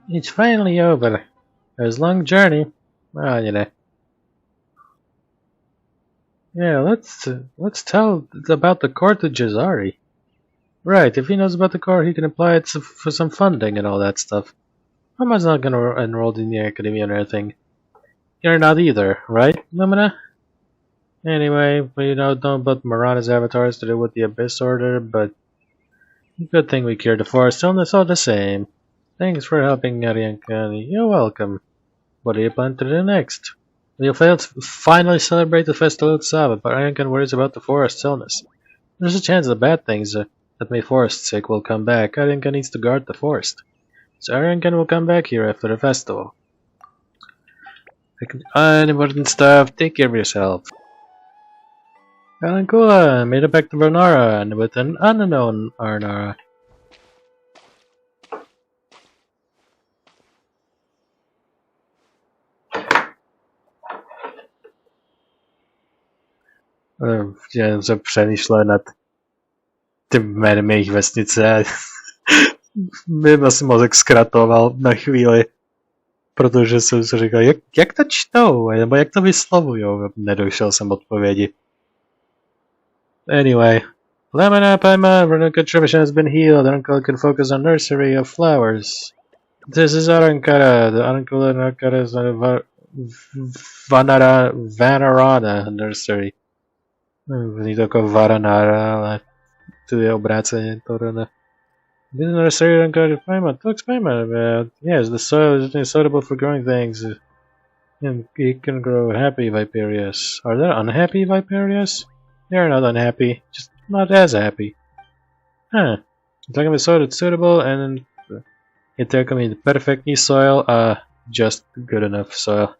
It's finally over. It was a long journey. Well, you know. Yeah, let's tell about the core to Jazari. Right, if he knows about the core, he can apply it for some funding and all that stuff. I'm not gonna enroll in the academy or anything. You're not either, right, Lumina? Anyway, we know about Marana's avatars to do with the Abyss Order, but good thing we cured the forest illness all the same. Thanks for helping Aryan-kan. You're welcome. What do you plan to do next? We'll finally celebrate the festival of Sabbath, but Aryan-kan worries about the forest's illness. There's a chance the bad things that made forest sick will come back. Aryan-kan needs to guard the forest. So Aryan-kan will come back here after the festival. Unimportant stuff, take care of yourself. Alankula made it back to Aranara and with an unknown Aranara. Jen se přemýšlel nad tím jménem jejich vesnice. Mě asi mozek zkratoval na chvíli, protože jsem si říkal, jak to čtou, nebo jak to vyslovujou. Nedošel jsem odpovědi. Anyway, Lamina Paima, Veruca contribution has been healed. Uncle can focus on nursery of flowers. This is Arankara. The Uncle and Ankara is Vanarana nursery. Zní to jako Varanara, ale to je obráceně to ne. This nursery Ankara Paima. To experiment about. Yes, the soil is suitable for growing things. And it can grow happy Viperius. Are there unhappy Viperius? They are not unhappy, just not as happy. Huh. Talking about soil that's suitable and it means perfectly soil, just good enough soil.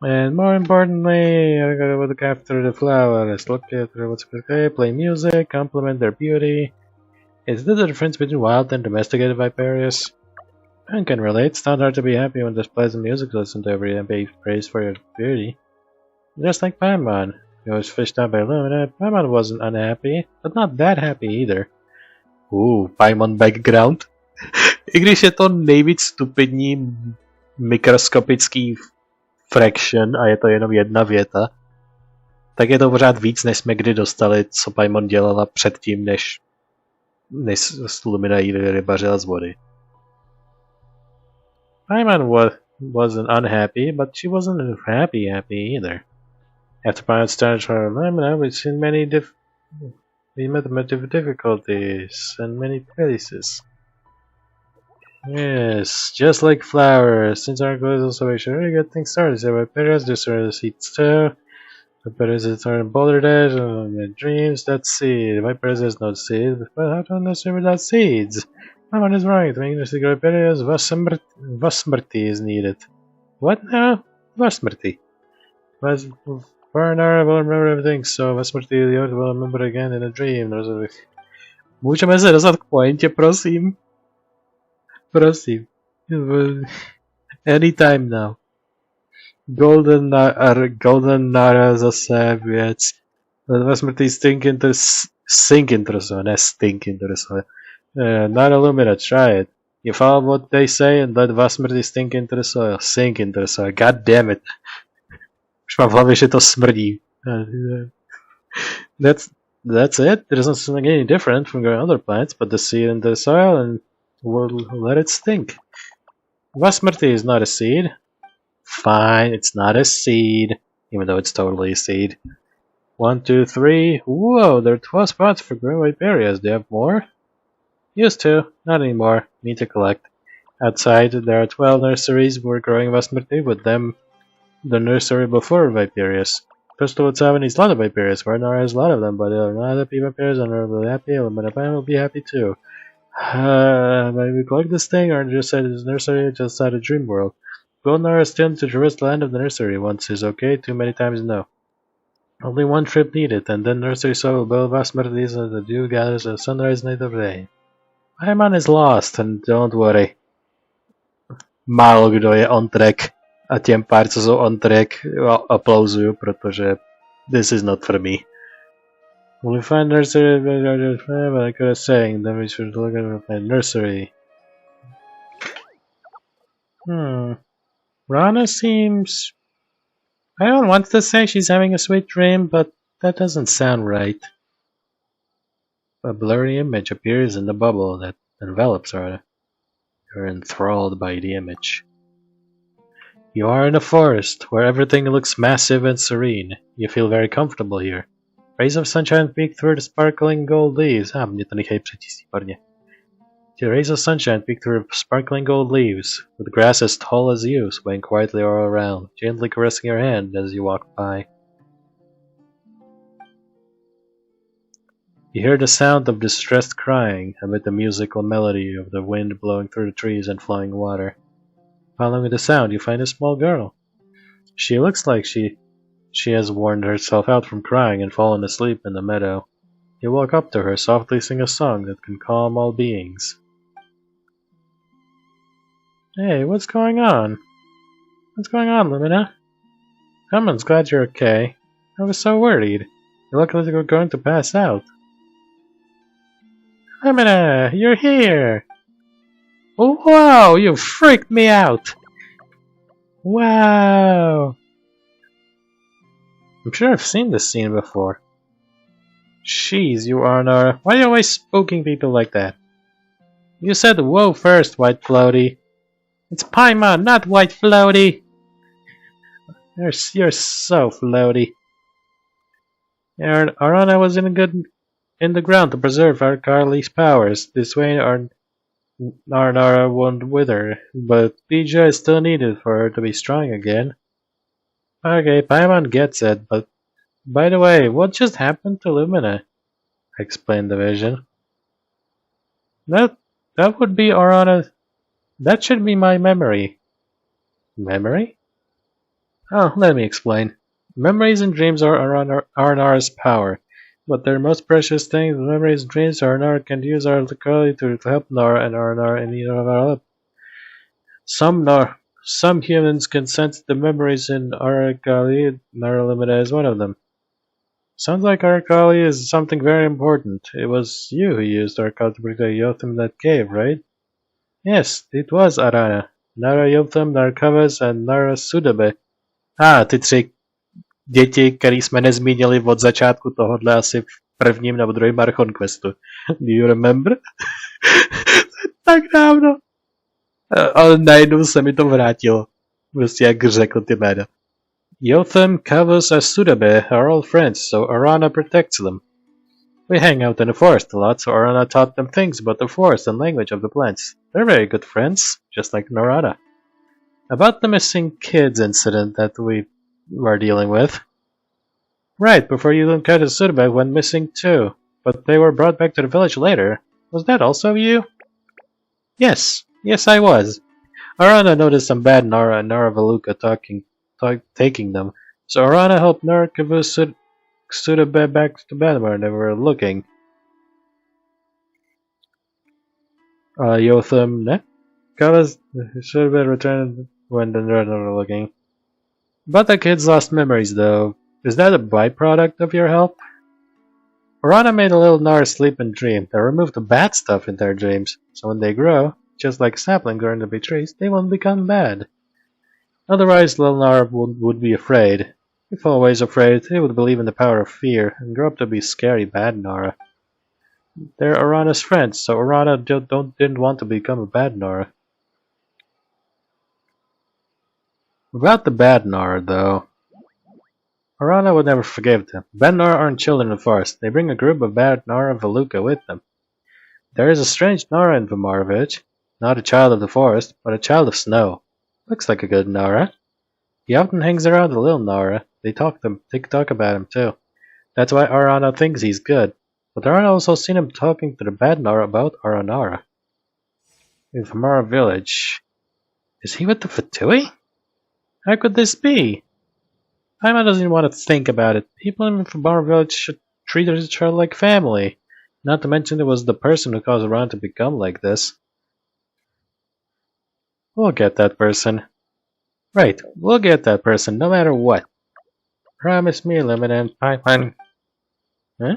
And more importantly, I gotta look after the flowers, look after what's okay, play music, compliment their beauty. Is there the difference between wild and domesticated Viperius? I can relate. It's not hard to be happy when there's pleasant music to listen to every day and be praised for your beauty. Just like Paimon. He was fished out by Lumina. Paimon wasn't unhappy, but not that happy either. Paimon background. I když je to nejvíc stupidní mikroskopický fraction a je to jenom jedna věta, tak je to pořád víc, než jsme kdy dostali, co Paimon dělala předtím, než Lumina jí rybařila z vody. Paimon wasn't unhappy, but she wasn't happy either. After Paimon started her Lumina, we met difficulties in many places. Yes, just like flowers. Since our goal is also make sure we get things started. So Viperius destroy the seeds too. Viperius is in Boulder Dash and dreams, that's seed. Viperius has no seed, but how to nursery without seeds? Paimon is right. To make nursery Viperius, Vasmrti is needed. What now? Vasmrti. Aranara will remember everything, so Vasmrti will remember again in a dream. Můžeme se dostat k pointě, prosím? Prosím. Anytime now. Golden Nara zase věc. Vasmrti sink interesuje, ne stink interesuje. Nara Lumina, try it. You follow what they say and let Vasmrti stink into the soil. Sink into the soil. God damn it. Už mám v hlavě, že to smrdí. That's it. It doesn't seem any different from growing other plants, but the seed into the soil and we'll let it stink. Vasmrti is not a seed. Fine, it's not a seed, even though it's totally a seed. 1, 2, 3. Whoa, there are 12 spots for growing white areas. Do you have more? Used to, not anymore. Need to collect. Outside, there are 12 nurseries where growing Vasmrti, with them the nursery before Viperius. Crystal Teyvat needs a lot of Viperius. Aranara has a lot of them, but they're not happy Viperius and are really happy, and Paimon will be happy too. Maybe we collect this thing or just say this nursery just outside a dream world. Goldenara is still to traverse the land of the nursery. Once is okay, too many times no. Only one trip needed, and then nursery soil will build Vasmrtis as the dew gathers at sunrise night of day. Paimon is lost, and don't worry. Málo kdo je on track. A těm pár, co jsou on track, aplauzuju, protože this is not for me. Will we find nursery? But I could have saying, then we should look at the nursery. Rana seems... I don't want to say she's having a sweet dream, but that doesn't sound right. A blurry image appears in the bubble that envelops her. You're enthralled by the image. You are in a forest, where everything looks massive and serene. You feel very comfortable here. Rays of sunshine peek through the sparkling gold leaves. Mě to nechají přečíst, výborně. The rays of sunshine peek through sparkling gold leaves, with grass as tall as you swaying quietly all around, gently caressing your hand as you walk by. You hear the sound of distressed crying, amid the musical melody of the wind blowing through the trees and flowing water. Following the sound, you find a small girl. She looks like she has worn herself out from crying and fallen asleep in the meadow. You walk up to her, softly sing a song that can calm all beings. Hey, what's going on? What's going on, Lumina? Someone's glad you're okay. I was so worried. You look like you're going to pass out. Amina, you're here! Oh, wow, you freaked me out! Wow! I'm sure I've seen this scene before. Jeez, you Aranara, why are you always spooking people like that? You said whoa first, White Floaty. It's Paimon, not White Floaty! You're so floaty. Arana was in the ground to preserve Arcarly's powers. This way Aranara won't wither, but Bija is still needed for her to be strong again. Okay, Paimon gets it, but by the way, what just happened to Lumina? Explained the vision. That would be Arana. That should be my memory. Memory? Oh, let me explain. Memories and dreams are Aranara's power, but their most precious things, memories and dreams, Aranara can use Arcarly to help Nara and Aranara in need of our help. Some humans can sense the memories in Arcarly, Nara Lumina is one of them. Sounds like Arcarly is something very important. It was you who used Arcarly to protect Yotham in that cave, right? Yes, it was Arana. Nara Yotham, Narkavas, and Nara Sudabe. Ty tři děti, který jsme nezmínili od začátku tohohle asi v prvním nebo druhém Archon questu. Do you remember? Tak dávno. Ale najednou se mi to vrátilo. Prostě jak řekl ty jména. Yotham, Kavus, and Sudabe are all friends, so Arana protects them. We hang out in the forest a lot, so Arana taught them things about the forest and language of the plants. They're very good friends, just like Narada. About the missing kids incident that we were dealing with. Right, before you and Kata Sudabe went missing too, but they were brought back to the village later. Was that also you? Yes, I was. Arana noticed some bad Nara and Naravaluka taking them, so Arana helped Narakavu Sudabe back to bed where they were looking. Yotham, ne? Kavas Sudabe returned when they were looking. But the kids lost memories though. Is that a byproduct of your help? Arana made a little Nara sleep and dream. They removed the bad stuff in their dreams, so when they grow, just like saplings growing to be trees, they won't become bad. Otherwise, little Nara would be afraid. If always afraid, they would believe in the power of fear and grow up to be scary bad Nara. They're Arana's friends, so Arana didn't want to become a bad Nara. About the bad Nara, though. Arana would never forgive them. Bad Nara aren't children of the forest. They bring a group of bad Nara Valuka with them. There is a strange Nara in Vamar village. Not a child of the forest, but a child of snow. Looks like a good Nara. He often hangs around the little Nara. They talk about him too. That's why Arana thinks he's good. But Arana also seen him talking to the bad Nara about Aranara. In Vamar village. Is he with the Fatui? How could this be? Paimon doesn't even want to think about it. People in Vamar village should treat each other like family. Not to mention it was the person who caused Arana to become like this. We'll get that person. Right, we'll get that person, no matter what. Promise me, Lemon and Paimon. Huh?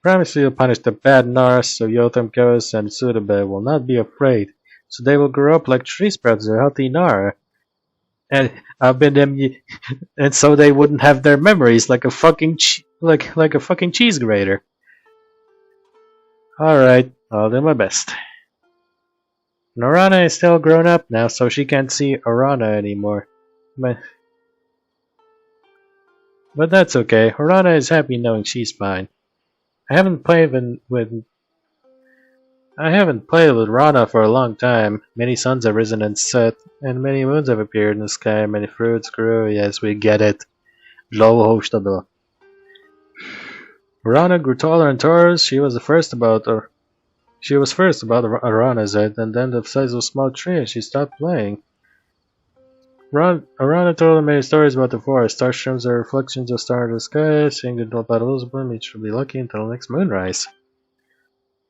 Promise you'll punish the bad Nara so Yotham, Kavas, and Sudabe will not be afraid, so they will grow up like tree sprouts or healthy Nara. And and so they wouldn't have their memories like a fucking like a fucking cheese grater. Alright, I'll do my best. Arana is still grown up now, so she can't see Arana anymore. But that's okay. Arana is happy knowing she's fine. I haven't played with Rana for a long time. Many suns have risen and set, and many moons have appeared in the sky. Many fruits grew. Yes, we get it. Dohlíží. Rana grew taller and taller. She was first about Arana's head, and then the size of a small tree, and she stopped playing. Arana told her many stories about the forest. Star streams are reflections of stars in the sky. Seeing the battles bloom, each will be lucky until the next moonrise.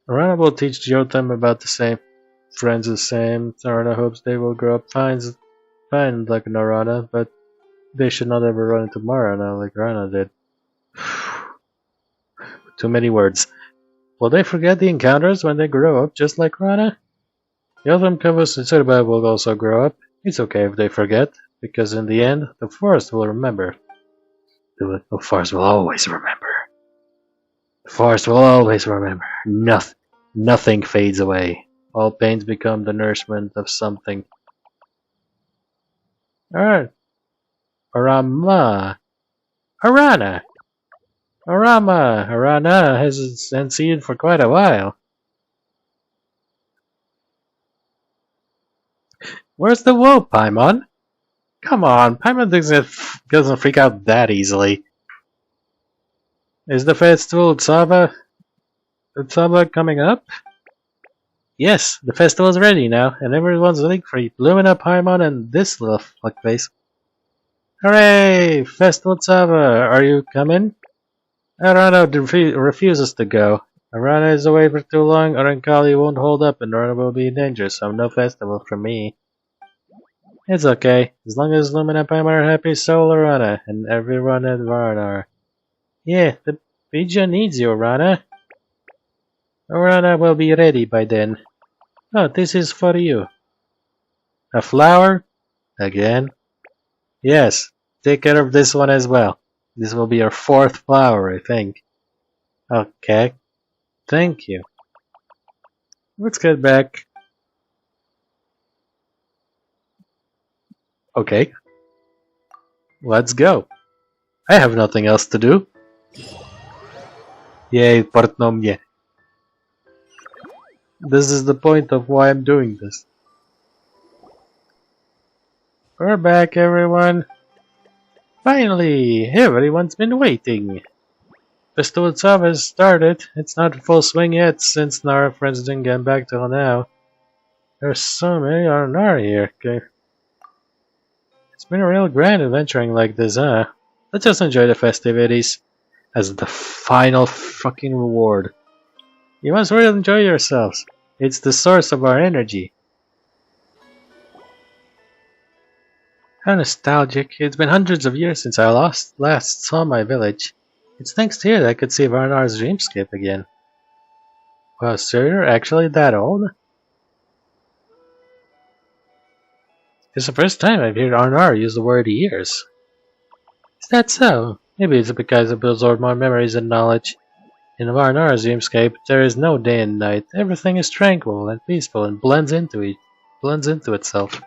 Arana will teach Yotham about the same friends the same. Arana hopes they will grow up fine like Arana, but they should not ever run into Marana like Arana did. Too many words. Will they forget the encounters when they grow up, just like Rana? The autumn covers and Sedmi will also grow up. It's okay if they forget, because in the end, the forest will remember. The forest will always remember. The forest will always remember. Nothing fades away. All pains become the nourishment of something. Alright. Arana hasn't seen for quite a while. Where's the wolf, Paimon? Come on, Paimon doesn't freak out that easily. Is the festival Teyvat coming up? Yes, the festival's ready now, and everyone's waiting for Lumina, Paimon, and this little fuckface. Hooray! Festival Teyvat, are you coming? Arana refuses to go. Arana is away for too long, Arankali won't hold up, and Arana will be in danger, so no festival for me. It's okay, as long as Lumina and Paimon are happy, so will Arana, and everyone at Varnar. Yeah, the Bija needs you, Arana. Arana will be ready by then. Oh, this is for you. A flower? Again? Yes, take care of this one as well. This will be your 4th flower, I think. Okay. Thank you. Let's get back. Okay. Let's go. I have nothing else to do. Yay, Portnomie. This is the point of why I'm doing this. We're back, everyone. Finally, everyone's been waiting. Festival Teyvat has started. It's not in full swing yet, since Nara friends didn't get back till now. There's so many Aranara here. Okay. It's been a real grand adventuring like this, huh? Let's just enjoy the festivities as the final fucking reward. You must really enjoy yourselves. It's the source of our energy. How nostalgic. It's been hundreds of years since I last saw my village. It's thanks to you that I could see Varnar's dreamscape again. Wow, sir, you're actually that old? It's the first time I've heard Aranara use the word years. Is that so? Maybe it's because it absorbed more memories and knowledge. In Aranara's dreamscape, there is no day and night. Everything is tranquil and peaceful and blends into itself.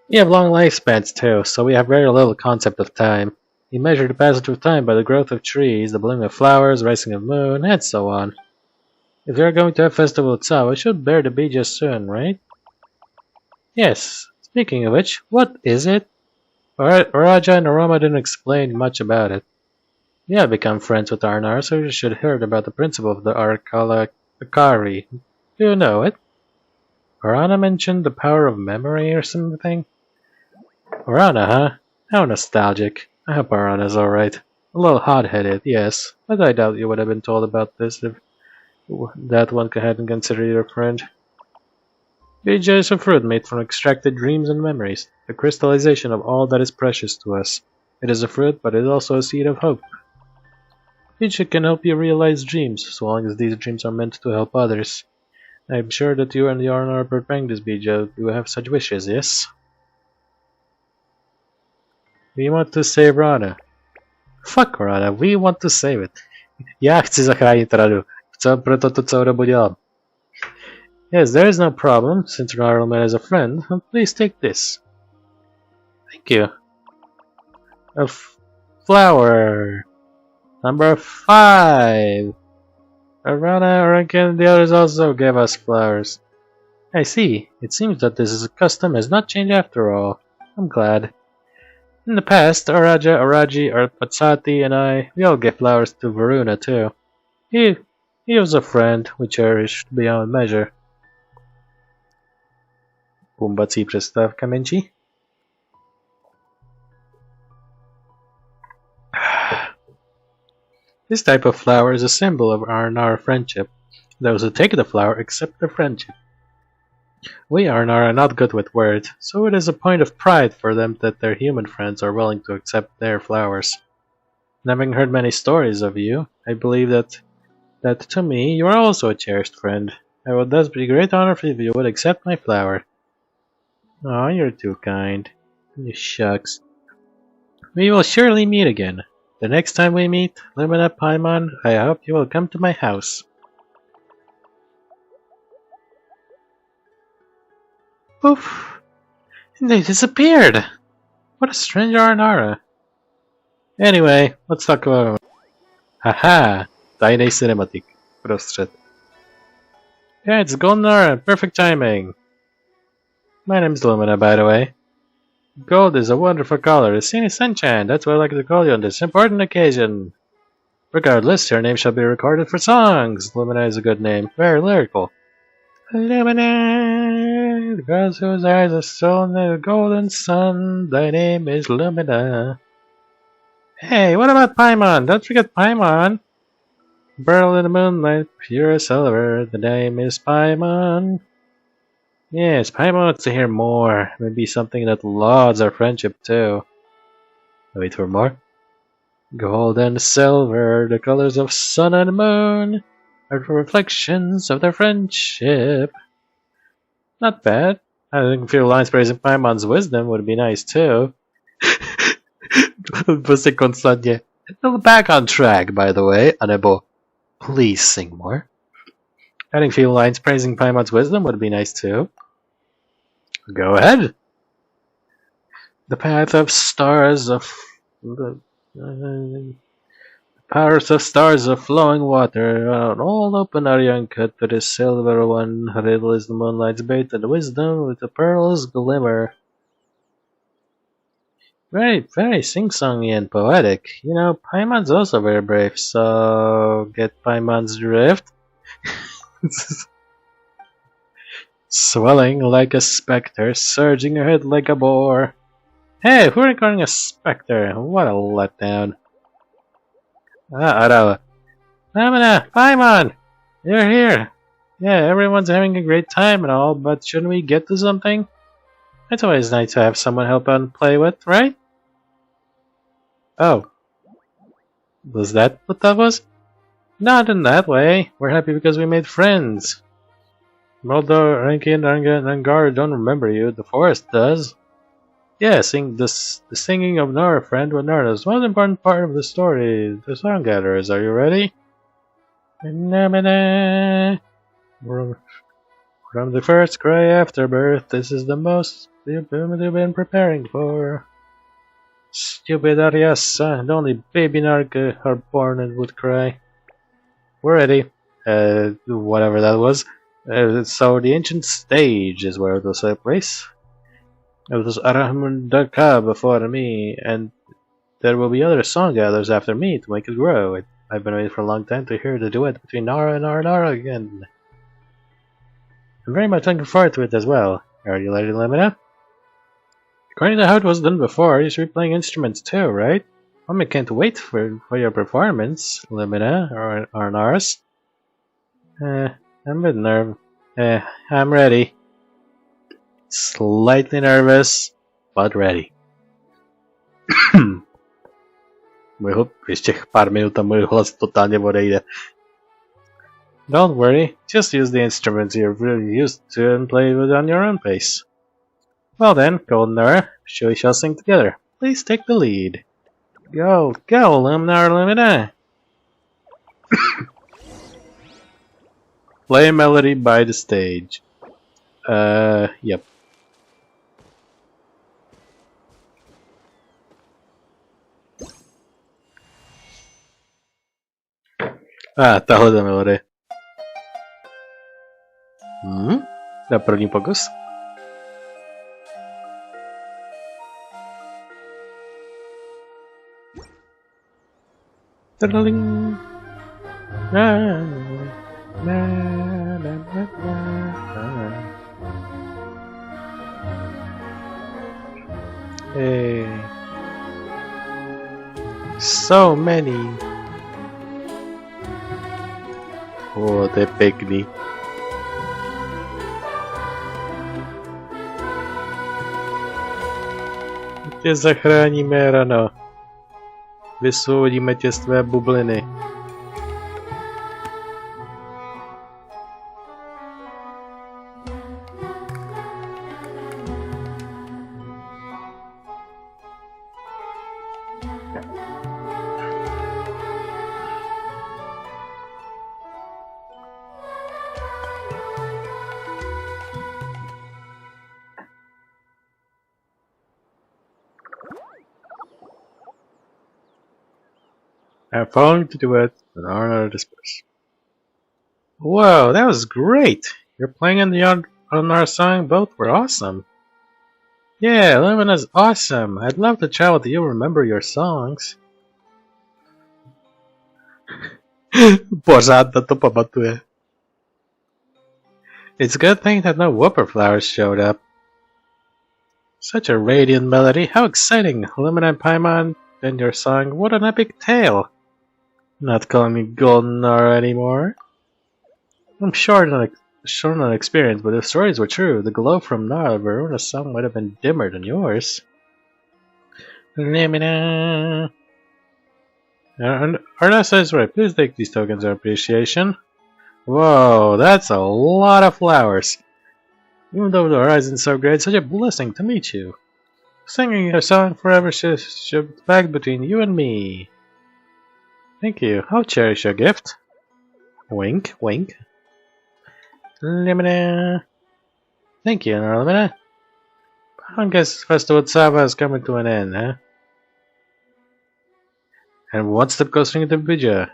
We have long lifespans too, so we have very little concept of time. We measure the passage of time by the growth of trees, the blooming of flowers, rising of moon, and so on. If we are going to a festival at Teyvat, we should bear the Bija soon, right? Yes. Speaking of which, what is it? Raja and Aroma didn't explain much about it. We have become friends with Aranara, so you should have heard about the principle of the Akari. Do you know it? Arana mentioned the power of memory or something? Arana, huh? How nostalgic. I hope Arana's alright. A little hot-headed, yes, but I doubt you would have been told about this if that one hadn't considered your friend. Bija is a fruit made from extracted dreams and memories, the crystallization of all that is precious to us. It is a fruit, but it is also a seed of hope. Bija can help you realize dreams, so long as these dreams are meant to help others. I am sure that you and the Aranara preparing this Bija do have such wishes, yes? We want to save Rana. Fuck Rana, we want to save it. Já chci zachránit Ranu. Proto to celou dobu dělám. Yes, there is no problem, since Rana is a friend. Please take this. Thank you. A flower. Number 5. Rana, Orankin, and the others also gave us flowers. I see. It seems that this custom has not changed after all. I'm glad. In the past, Araja, Araji, Arpatsati, and we all gave flowers to Varuna too. He was a friend we cherished beyond measure. Pumbací přestávka menší. This type of flower is a symbol of our friendship. Those who take the flower accept the friendship. We are not good with words, so it is a point of pride for them that their human friends are willing to accept their flowers. Having heard many stories of you, I believe that to me you are also a cherished friend. It would thus be a great honor if you would accept my flower. Oh, you're too kind. You shucks. We will surely meet again. The next time we meet, Lumina Paimon, I hope you will come to my house. Oof! They disappeared! What a strange Aranara. Anyway, let's talk about... Haha! Tajnej cinematic. Prostřed. Yeah, it's golden Aura. Perfect timing. My name's Lumina, by the way. Gold is a wonderful color. It's seen as sunshine. That's what I like to call you on this important occasion. Regardless, your name shall be recorded for songs. Lumina is a good name. Very lyrical. Lumina, the girl whose eyes are sown in the golden sun. Thy name is Lumina. Hey, what about Paimon? Don't forget Paimon. Pearl in the moonlight, pure silver. The name is Paimon. Yes, Paimon wants to hear more. Maybe something that lauds our friendship too. Wait for more. Gold and silver, the colors of sun and moon, are reflections of their friendship. Not bad. I think a few lines praising Paimon's wisdom would be nice too. Back on track, by the way, Anebo. Please sing more. Adding a few lines praising Paimon's wisdom would be nice too. Go ahead. The path of stars of... The powers of stars of flowing water, all open our young cut to the silver one. Riddle is the moonlight's bait, and wisdom with the pearls glimmer. Very, very sing-songy and poetic. You know, Paimon's also very brave, so get Paimon's drift. Swelling like a spectre, surging ahead like a boar. Hey, who are calling a spectre? What a letdown. Arawa. Lamina, Paimon! You're here! Yeah, everyone's having a great time and all, but shouldn't we get to something? It's always nice to have someone help out and play with, right? Oh. Was that what that was? Not in that way. We're happy because we made friends. Although Renki and Angar don't remember you, the forest does. Yeah, the singing of Nora, friend, with Nora is the most important part of the story. The song gatherers, are you ready? From the first cry after birth, this is the most you've been preparing for. Stupid Ariasa, and only baby Narga are born and would cry. We're ready. Whatever that was. So the ancient stage is where it was place. It was Aranara before me, and there will be other song gatherers after me to make it grow. I've been waiting for a long time to hear the duet between Nara and Aranara again. I'm very much looking forward to it as well. Are you ready, Lumina? According to how it was done before, you should be playing instruments too, right? I can't wait for your performance, Lumina or Arnaris. I'm a bit nervous. I'm ready. Slightly nervous, but ready. Ještě pár minut a můj hlas totálně odejde. Don't worry, just use the instruments you're really used to and play with on your own pace. Well then, Golden Nara, we shall sing together. Please take the lead. Go, Lumina. Play a melody by the stage. Yep. Tahle ta melodie. Na první pokus. Trling. Hey. So many. O, to je pěkný. Tě zachráníme, Rano. Vysvobodíme tě z tvé bubliny. I'm falling to Teyvat, and Aranara disperse. Whoa, that was great! You're playing in the Aranara song, both were awesome. Yeah, Lumina's awesome! I'd love to chat with you, remember your songs. Pořád na to pamatuje. It's a good thing that no whooper flowers showed up. Such a radiant melody, how exciting! Lumina and Paimon and your song, what an epic tale! Not calling me Golden Nara anymore. I'm short on experience, but if stories were true, the glow from Nara Varuna's song might have been dimmer than yours. Limina. Arnasa is right. Please take these tokens of appreciation. Whoa, that's a lot of flowers. Even though the horizon's so great, such a blessing to meet you. Singing your song forever should back between you and me. Thank you. I'll cherish your gift. Wink, wink. Limina. Thank you, Limina. I guess Festival Sava is coming to an end, huh? And one step closer to Bija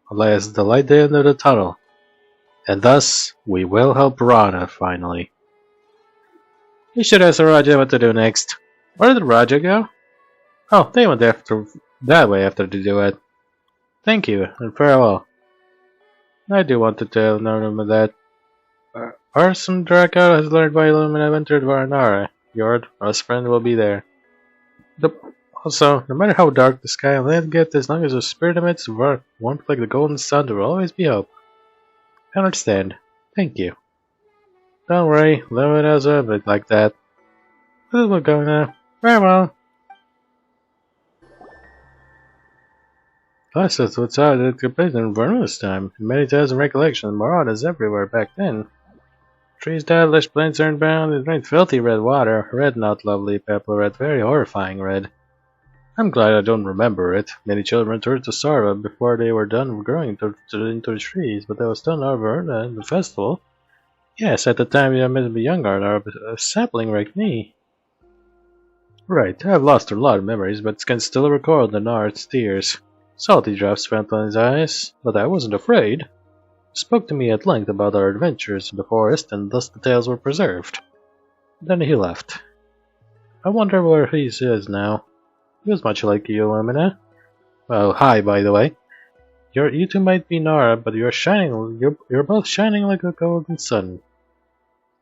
lies the light at the end of the tunnel. And thus, we will help Rana, finally. You should ask Raja what to do next. Where did Raja go? Oh, they went that way after they do it. Thank you, and farewell. I do want to tell Naruma that Arson Draco has learned why Illumina entered Aranara. Your best friend will be there. Also, no matter how dark the sky and land get, as long as the spirit emits warmth like the golden sun, there will always be hope. I understand. Thank you. Don't worry, Lumina's a bit like that. This will go now. Farewell. Plus, that's what's out at the place in Varuna's time. Many tales and recollection, marauders everywhere back then. Trees died, lush plains turned brown, it rained filthy red water. Red, not lovely, purple red, very horrifying red. I'm glad I don't remember it. Many children returned to Sarva before they were done growing into the trees, but there was still no Varuna in the festival. Yes, at the time you met a young Aranara, a sapling like me. Right, I've lost a lot of memories, but can still recall the Nara's tears. Salty drops fell on his eyes, but I wasn't afraid. He spoke to me at length about our adventures in the forest, and thus the tales were preserved. Then he left. I wonder where he is now. He was much like you, Lumina. Well, hi, by the way. You two might be Nara, but you're both shining like a golden sun.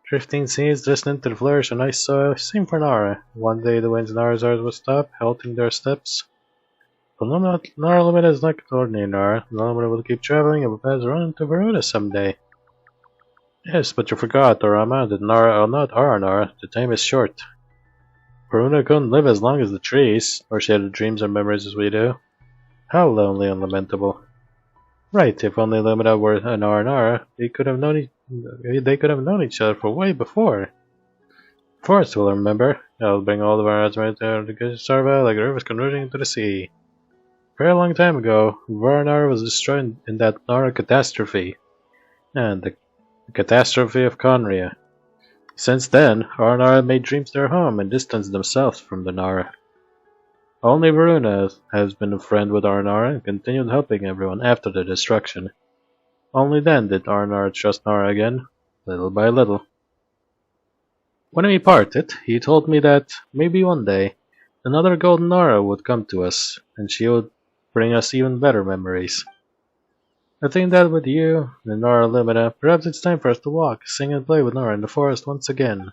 Drifting seas, distant to the flourish of nice soil, same for Nara. One day the winds in Nara's earth will stop, halting their steps. But Nara Lumina is like an ordinary Nara. Lumina will keep traveling and will pass around into Varuna someday. Yes, but you forgot, Orama, that Nara are not our Nara. The time is short. Varuna couldn't live as long as the trees, or she had the dreams and memories as we do. How lonely and lamentable. Right, if only Lumina were an Aranara, they could have known each other for way before. Of course we'll remember. I'll bring all of our Azmarit down to Sarva like a river's converging into the sea. A very long time ago, Aranara was destroyed in that Nara catastrophe, and the catastrophe of Conria. Since then, Aranara made dreams their home and distanced themselves from the Nara. Only Varuna has been a friend with Aranara and continued helping everyone after the destruction. Only then did Aranara trust Nara again, little by little. When we parted, he told me that, maybe one day, another golden Nara would come to us, and she would bring us even better memories. I think that with you and Nara Lumina, perhaps it's time for us to walk, sing and play with Nara in the forest once again.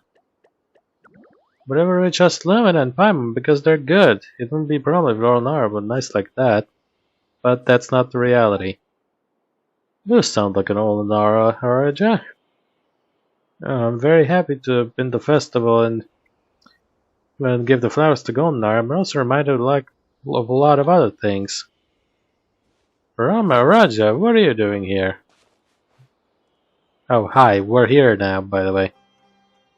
Whatever we trust Lumina and Paimon because they're good. It wouldn't be a problem if all Nara were nice like that. But that's not the reality. You sound like an old Nara, Haraja. I'm very happy to have been to the festival and give the flowers to Golden Nara. I'm also reminded of a lot of other things. Rama Raja, what are you doing here? Oh, hi, we're here now, by the way.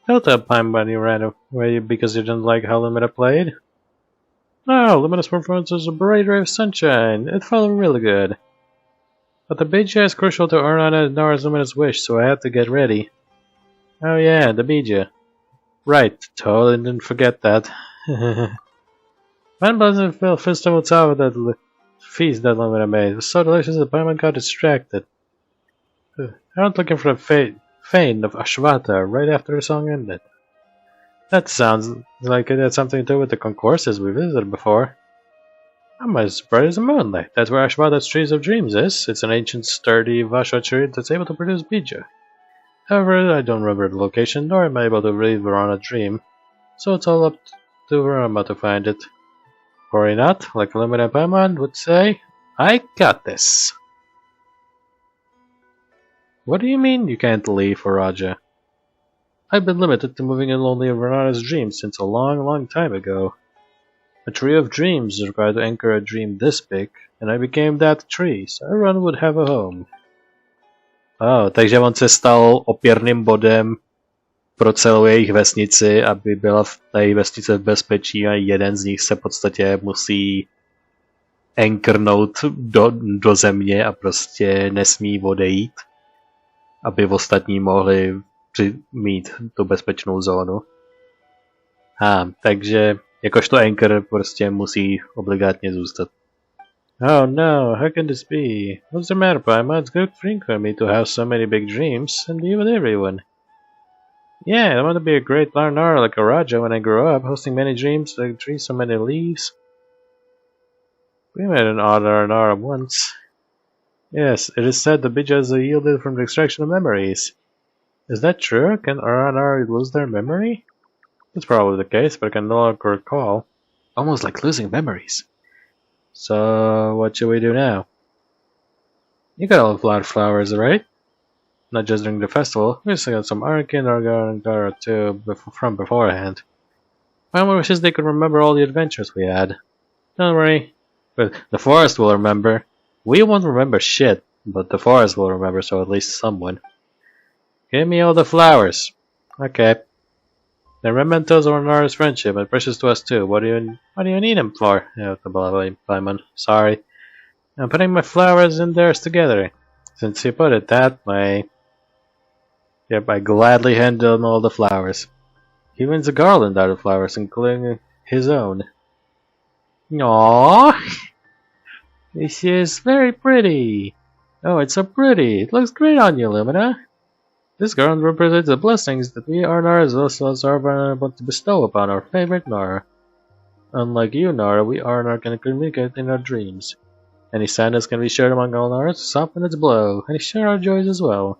Don't tell Paimon you ran away because you didn't like how Lumina played. No, Lumina's performance was a bright ray of sunshine. It felt really good. But the Bija is crucial to Aranara and Nara's Lumina's wish, so I had to get ready. Oh yeah, the Bija. Right, totally didn't forget that. Man doesn't feel festival with that feast that Lumina made. It was so delicious that Paimon got distracted. I went looking for the fane of Ashvata right after the song ended. That sounds like it had something to do with the concourses we visited before. I'm as bright as the moonlight. That's where Ashvata's Trees of Dreams is. It's an ancient, sturdy Vasha tree that's able to produce bija. However, I don't remember the location, nor am I able to read Varana Dream, so it's all up to Varama to find it. Worry not, like Lumina Paimon would say, I got this. What do you mean you can't leave, Raja? I've been limited to moving in only Varana's dreams since a long time ago. A tree of dreams is required to anchor a dream this big, and I became that tree, so everyone would have a home. Oh, takže on se stal opěrným bodem pro celou jejich vesnici, aby byla v té vesnici v bezpečí a jeden z nich se v podstatě musí ankrnout do země a prostě nesmí odejít, aby ostatní mohli mít tu bezpečnou zónu. Takže jakožto anchor prostě musí obligátně zůstat. Oh no, how can this be? What's the matter, Paimon? It's good for me to have so many big dreams and be with everyone. Yeah, I want to be a great Aranara like a Raja when I grow up, hosting many dreams, like trees so many leaves. We met an odd Aranara once. Yes, it is said the Bijas are yielded from the extraction of memories. Is that true? Can Aranara lose their memory? That's probably the case, but I can no longer recall. Almost like losing memories. So, what should we do now? You got a lot of flowers, right? Not just during the festival. We also got some Arkin, Aranara too from beforehand. Paimon wishes they could remember all the adventures we had. Don't worry. But the forest will remember. We won't remember shit, but the forest will remember, so at least someone. Give me all the flowers. Okay. They're mementos of Aranara's friendship, and precious to us too. What do you need them for? Paimon. Sorry. I'm putting my flowers and theirs together. Since you put it that way. Yep, I gladly hand him all the flowers. He wins a garland out of flowers, including his own. Aww! This is very pretty. Oh, it's so pretty. It looks great on you, Lumina. This garland represents the blessings that we Aranaras are want to bestow upon our favorite Nara. Unlike you, Nara, we Aranara can communicate in our dreams. Any sadness can be shared among all Naras to soften its blow, and share our joys as well.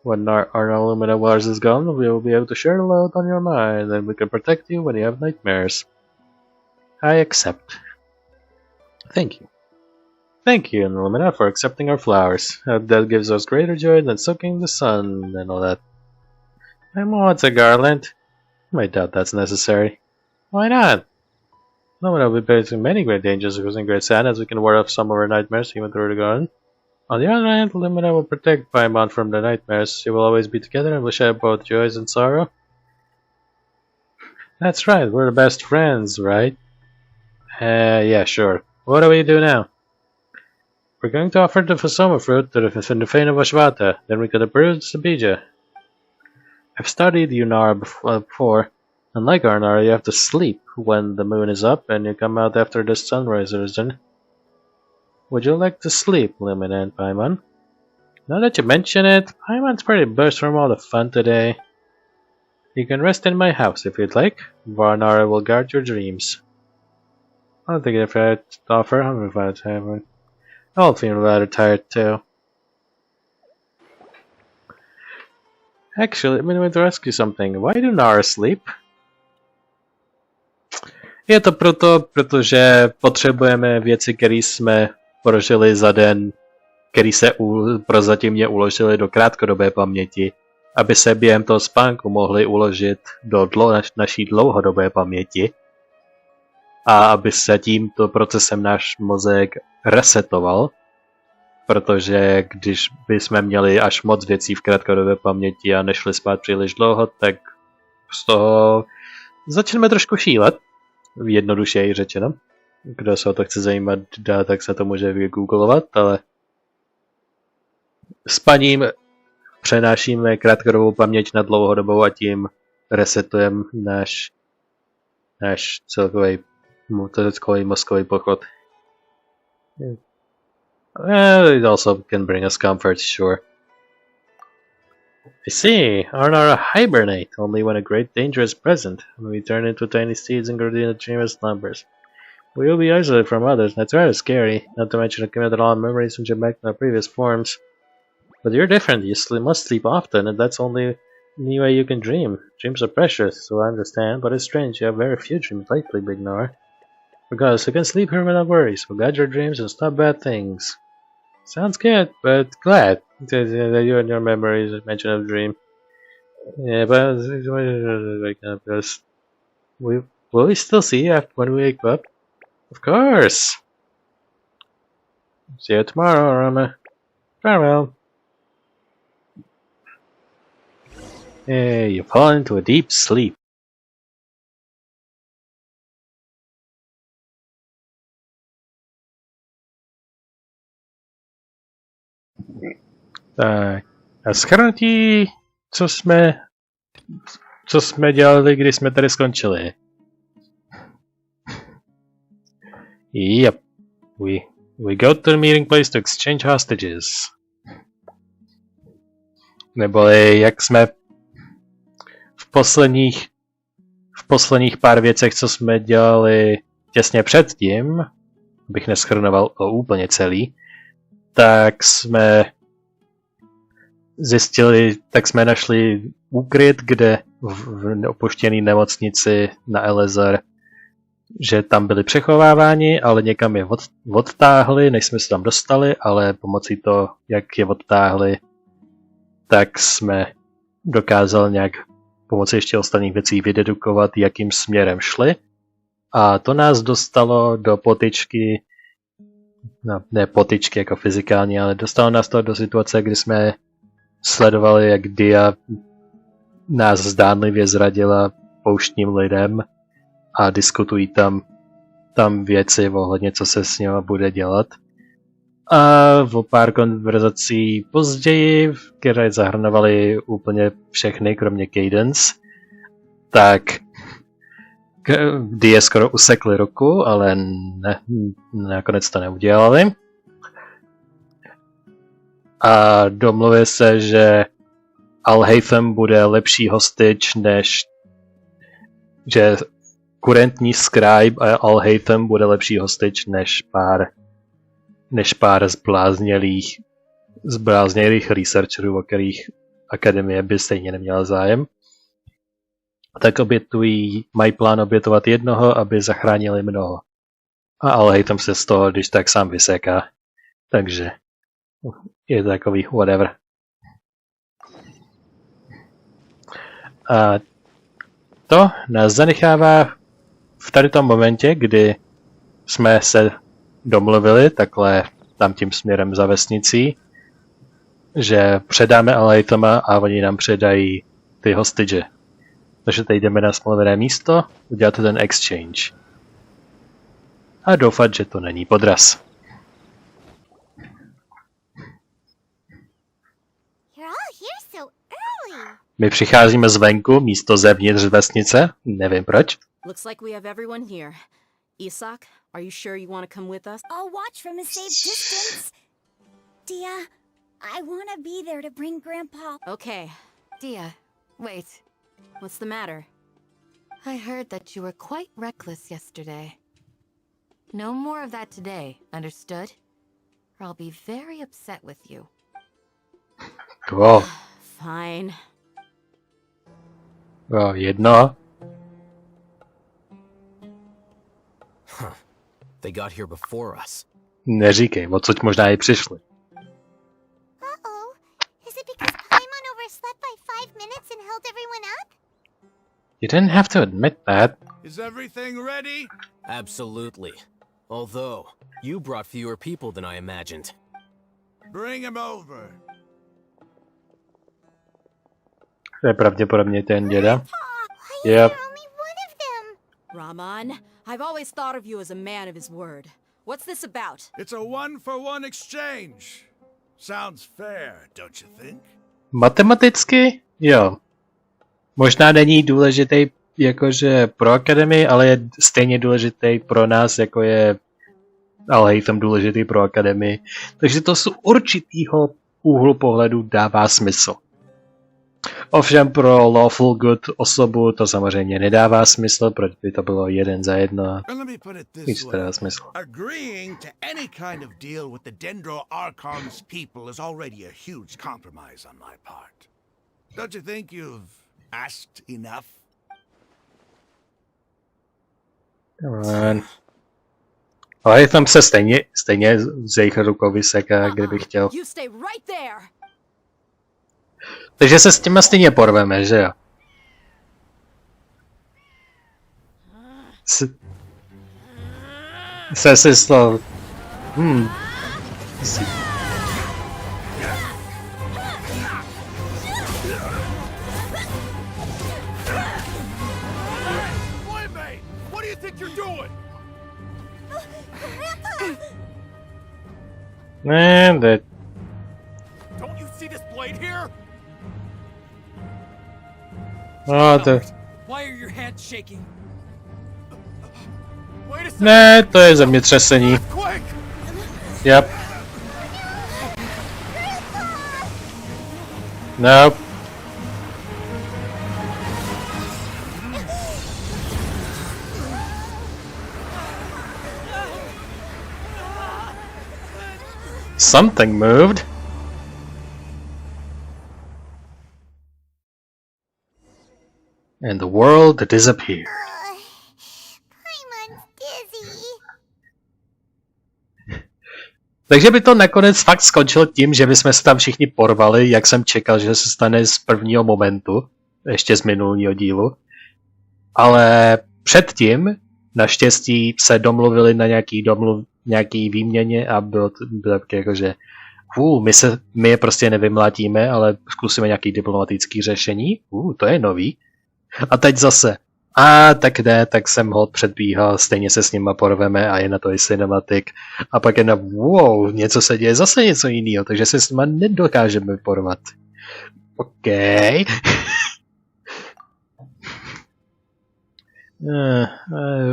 When Arana Lumina wears this garland, we will be able to share the load on your mind, and we can protect you when you have nightmares. I accept. Thank you. Thank you, Lumina, for accepting our flowers. That gives us greater joy than soaking the sun and all that. I want a garland. I doubt that's necessary. Why not? Lumina will be facing many great dangers causing great sadness. We can ward off some of our nightmares even through the garden. On the other hand, Lumina will protect Paimon from the nightmares. She will always be together and will share both joys and sorrow. That's right, we're the best friends, right? Yeah, sure. What do we do now? We're going to offer the Fusoma fruit to the fane of Ashvata, then we could approve the bija. I've studied Unara before. Unlike Aranara, you have to sleep when the moon is up, and you come out after the sunrise has risen. Would you like to sleep, Lumina and Paimon? Now that you mention it, Paimon's pretty burst from all the fun today. You can rest in my house if you'd like. Aranara will guard your dreams. I don't think if I had to offer, I'm fine. I'll feel rather tired too. Actually, I'm going to ask you something. Why do Nara sleep? Je to protože potřebujeme věci, které jsme prožili za den, které se prozatímně uložily do krátkodobé paměti, aby se během toho spánku mohli uložit do naší dlouhodobé paměti. a aby se tímto procesem náš mozek resetoval, protože když bychom měli až moc věcí v krátkodobé paměti a nešli spát příliš dlouho, tak z toho začneme trošku šílet, jednodušeji řečeno. Kdo se o to chce zajímat, tak se to může vygooglovat, ale spaním přenášíme krátkodobou paměť na dlouhodobou a tím resetujeme náš celkový mozkový pochod. It also can bring us comfort, sure. I see. Aranara hibernate only when a great danger is present, when we turn into tiny seeds and grow in the dreamless numbers. We will be isolated from others, that's rather scary, not to mention accumulated all memories from back in our previous forms. But you're different, you must sleep often, and that's only the way you can dream. Dreams are precious, so I understand, but it's strange you have very few dreams lately, Big Nor. Because you can sleep here without worries, so guide your dreams and stop bad things. Sounds good, but glad that you and your memories mention a dream. Yeah, but will we still see you when we wake up? Of course! See you tomorrow, Rama. Farewell. Hey, you fall into a deep sleep. Tak, a shrnutí, co jsme dělali, když jsme tady skončili. Yep, we go to the meeting place to exchange hostages. Neboli jak jsme v posledních pár věcech, co jsme dělali těsně předtím, abych neschrnoval to úplně celý, tak jsme našli úkryt, kde v opuštěné nemocnici na Elezar, že tam byli přechováváni, ale někam je odtáhli, než jsme se tam dostali, ale pomocí toho, jak je odtáhli, tak jsme dokázali nějak pomocí ještě ostatních věcí vydedukovat, jakým směrem šli. A to nás dostalo do potyčky, no, ne potyčky jako fyzikální, ale dostalo nás to do situace, kdy jsme sledovali, jak Dia nás zdánlivě zradila pouštním lidem a diskutují tam věci ohledně, co se s nimi bude dělat. A o pár konverzací později, které zahrnovaly úplně všechny, kromě Cadence, tak Die skoro usekli ruku, ale nakonec to neudělali. A domluvili se, že Alhaitham bude lepší hostič že kurentní scribe a Alhaitham bude lepší hostič než pár zbláznělých researcherů, o kterých akademie by stejně neměla zájem. Tak mají plán obětovat jednoho, aby zachránili mnoho. A Alhaitham se z toho, když tak sám vyséká. Takže je to takový whatever. A to nás zanechává v tady tom momentě, kdy jsme se domluvili takhle tam tím směrem za vesnicí, že předáme Alhaithama a oni nám předají ty hostage. Takže teď jdeme na smluvené místo, udělat ten exchange. A doufat, že to není podraz. My přicházíme zvenku, místo zevnitř vesnice, nevím proč. Looks like we have everyone here. Isak, are you sure you want to come with us? I'll watch from a safe distance. Dia, I want to be there to bring Grandpa. Okay. Dia, wait. What's the matter? I heard that you were quite reckless yesterday. No more of that today, understood? Or I'll be very upset with you. Wow. Fine. Wow, jedno. Huh. They got here before us. Neříkej, odsud možná i přišli. Uh-oh. Is it because Paimon overslept by 5 minutes and held everyone up? You didn't have to admit that. Is everything ready? Absolutely. Although, you brought fewer people than I imagined. Bring him over. To je pravděpodobně ten děda. Why is Yep. there only one of them? Raman, I've always thought of you as a man of his word. What's this about? It's a one-for-one exchange. Sounds fair, don't you think? Matematicky? Jo. Možná není důležitý jakože pro akademii, ale je stejně důležitý pro nás, jako je Alhaitham důležitý pro akademii. Takže to z určitýho úhlu pohledu dává smysl. Ovšem pro lawful good osobu to samozřejmě nedává smysl, protože by to bylo jeden za jedno. And let me put it Nic this to way. dává smysl. Agreeing to any kind of deal with the Dendro Archon's people is already a huge compromise on my part. Don't you think you've asked enough? Come on. Ale tam se stejně z jejich rukou vyseká, kdyby chtěl. You stay right there. Takže se s těma stejně porveme, že jo? Se si to... Playmate, what do you think you're doing? Ne, to... Don't you see this blade here? No, to... Why are your hands shaking? Wait a second. Ne, to je zemětřesení. Quick! Yep. Nope. Something moved. And the world disappeared. Paimon's dizzy. Takže by to nakonec fakt skončilo tím, že bychom se tam všichni porvali, jak jsem čekal, že se stane z prvního momentu, ještě z minulého dílu. Ale předtím, naštěstí, se domluvili na nějaký výměně a bylo to taky jako, že my je prostě nevymlátíme, ale zkusíme nějaký diplomatický řešení. To je nový. A teď zase, tak ne, tak jsem ho předbíhal, stejně se s nima porveme a je na to i cinematik. A pak je na něco se děje, zase něco jiného, takže se s nima nedokážeme porvat. OK.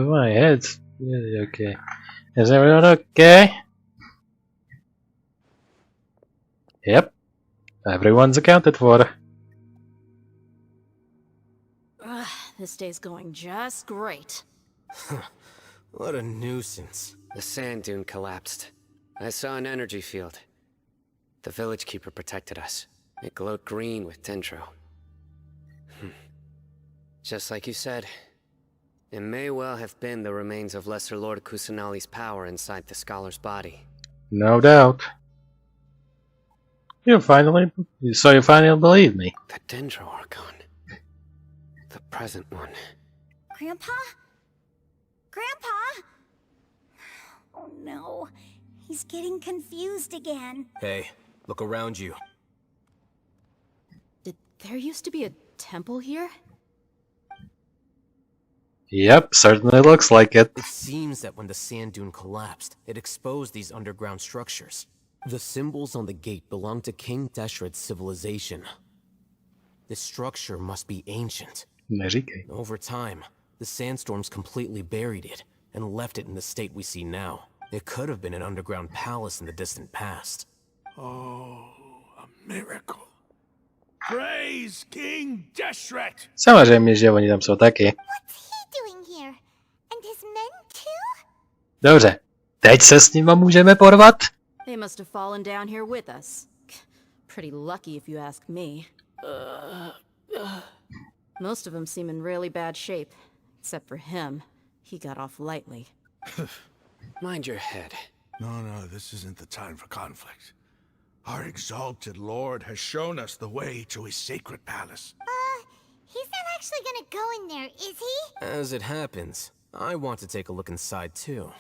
My head. Okay. Is everyone okay? Yep. Everyone's accounted for. This day's going just great. What a nuisance. The sand dune collapsed. I saw an energy field. The village keeper protected us. It glowed green with dendro. Just like you said, it may well have been the remains of Lesser Lord Kusanali's power inside the scholar's body. No doubt. You finally believe me. The dendro archon. The present one. Grandpa? Grandpa? Oh no. He's getting confused again. Hey, look around you. Did there used to be a temple here? Yep, certainly looks like it. It seems that when the sand dune collapsed, it exposed these underground structures. The symbols on the gate belong to King Deshret's civilization. This structure must be ancient. Neříkej. Over time, the sandstorms completely buried it and left it in the state we see now. It could have been an underground palace in the distant past. Oh, a miracle. Praise King Deshret! Samozřejmě, že oni tam jsou taky. What's he doing here? And his men too? Dobře, teď se s nima můžeme porvat? They must have fallen down here with us. Pretty lucky if you ask me. Most of them seem in really bad shape. Except for him. He got off lightly. Mind your head. No, this isn't the time for conflict. Our exalted lord has shown us the way to his sacred palace. He's not actually gonna go in there, is he? As it happens, I want to take a look inside too.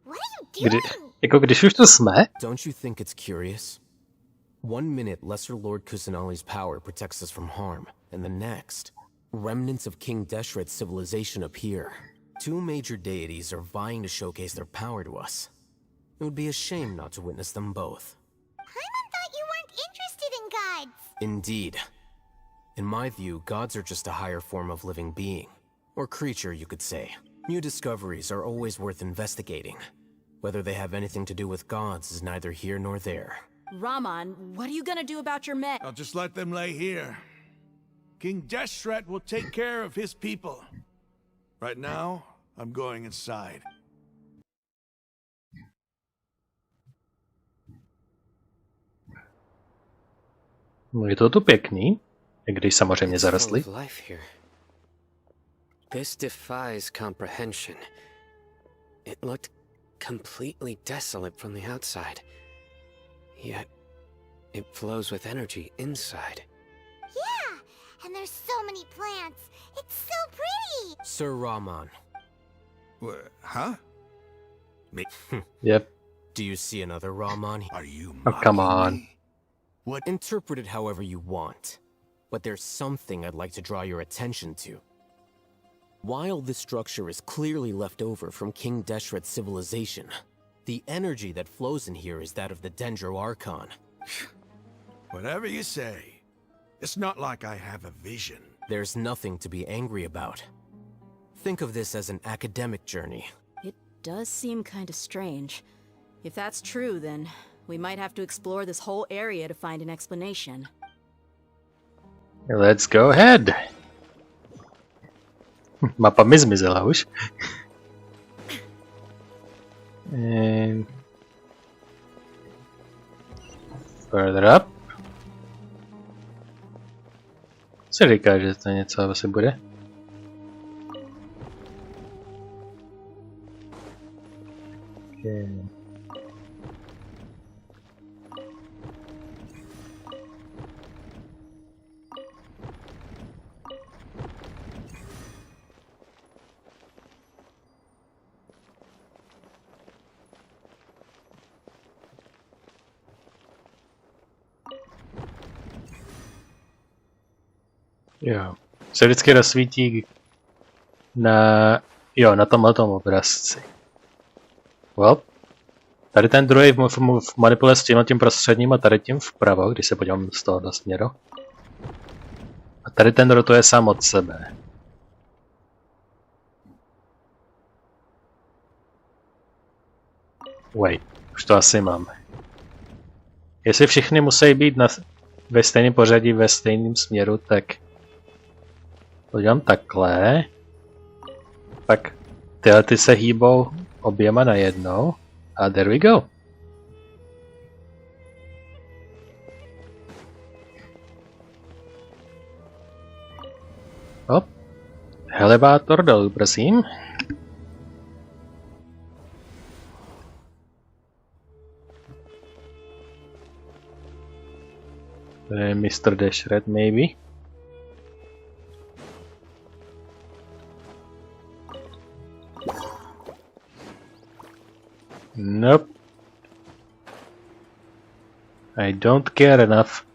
What are you Kdy, doing? jako když už tu jsme, Don't you think it's curious? 1 minute, Lesser Lord Kusanali's power protects us from harm, and the next, remnants of King Deshret's civilization appear. 2 major deities are vying to showcase their power to us. It would be a shame not to witness them both. Paimon thought you weren't interested in gods. Indeed. In my view, gods are just a higher form of living being. Or creature, you could say. New discoveries are always worth investigating. Whether they have anything to do with gods is neither here nor there. Raman, what are you gonna do about your men? I'll just let them lay here. King Deshret will take care of his people. Right now, I'm going inside. no je to tu pěkný, i když samozřejmě It's full zarostly. of life here. This defies comprehension. It looked completely desolate from the outside. Yet, it flows with energy inside. Yeah, and there's so many plants. It's so pretty. Sir Rahman, Huh? Yep. do you see another Rahman? Are you Oh, come mocking on. me? What? Interpret it however you want, but there's something I'd like to draw your attention to. While this structure is clearly left over from King Deshret's civilization, the energy that flows in here is that of the Dendro Archon. Whatever you say. It's not like I have a vision. There's nothing to be angry about. Think of this as an academic journey. It does seem kinda strange. If that's true, then we might have to explore this whole area to find an explanation. Let's go ahead. Mapa mi zmizela už. And further up. Se říká, že to něco asi bude. Okay. Jo. Se vždycky rozsvítí na tomhletom obrazci. Well, tady ten druhý manipuluje s tím prostředním a tady tím vpravo, když se podívám z toho směru. A tady ten rotuje sám od sebe. Wait, už to asi mám. Jestli všichni musí být ve stejném pořadí, ve stejném směru, tak to dělám takhle. Pak tyhle ty se hýbou oběma najednou. A there we go. Hop. Elevátor dolů, prosím. To je Mr. Deshret, maybe. Nope. I don't care enough.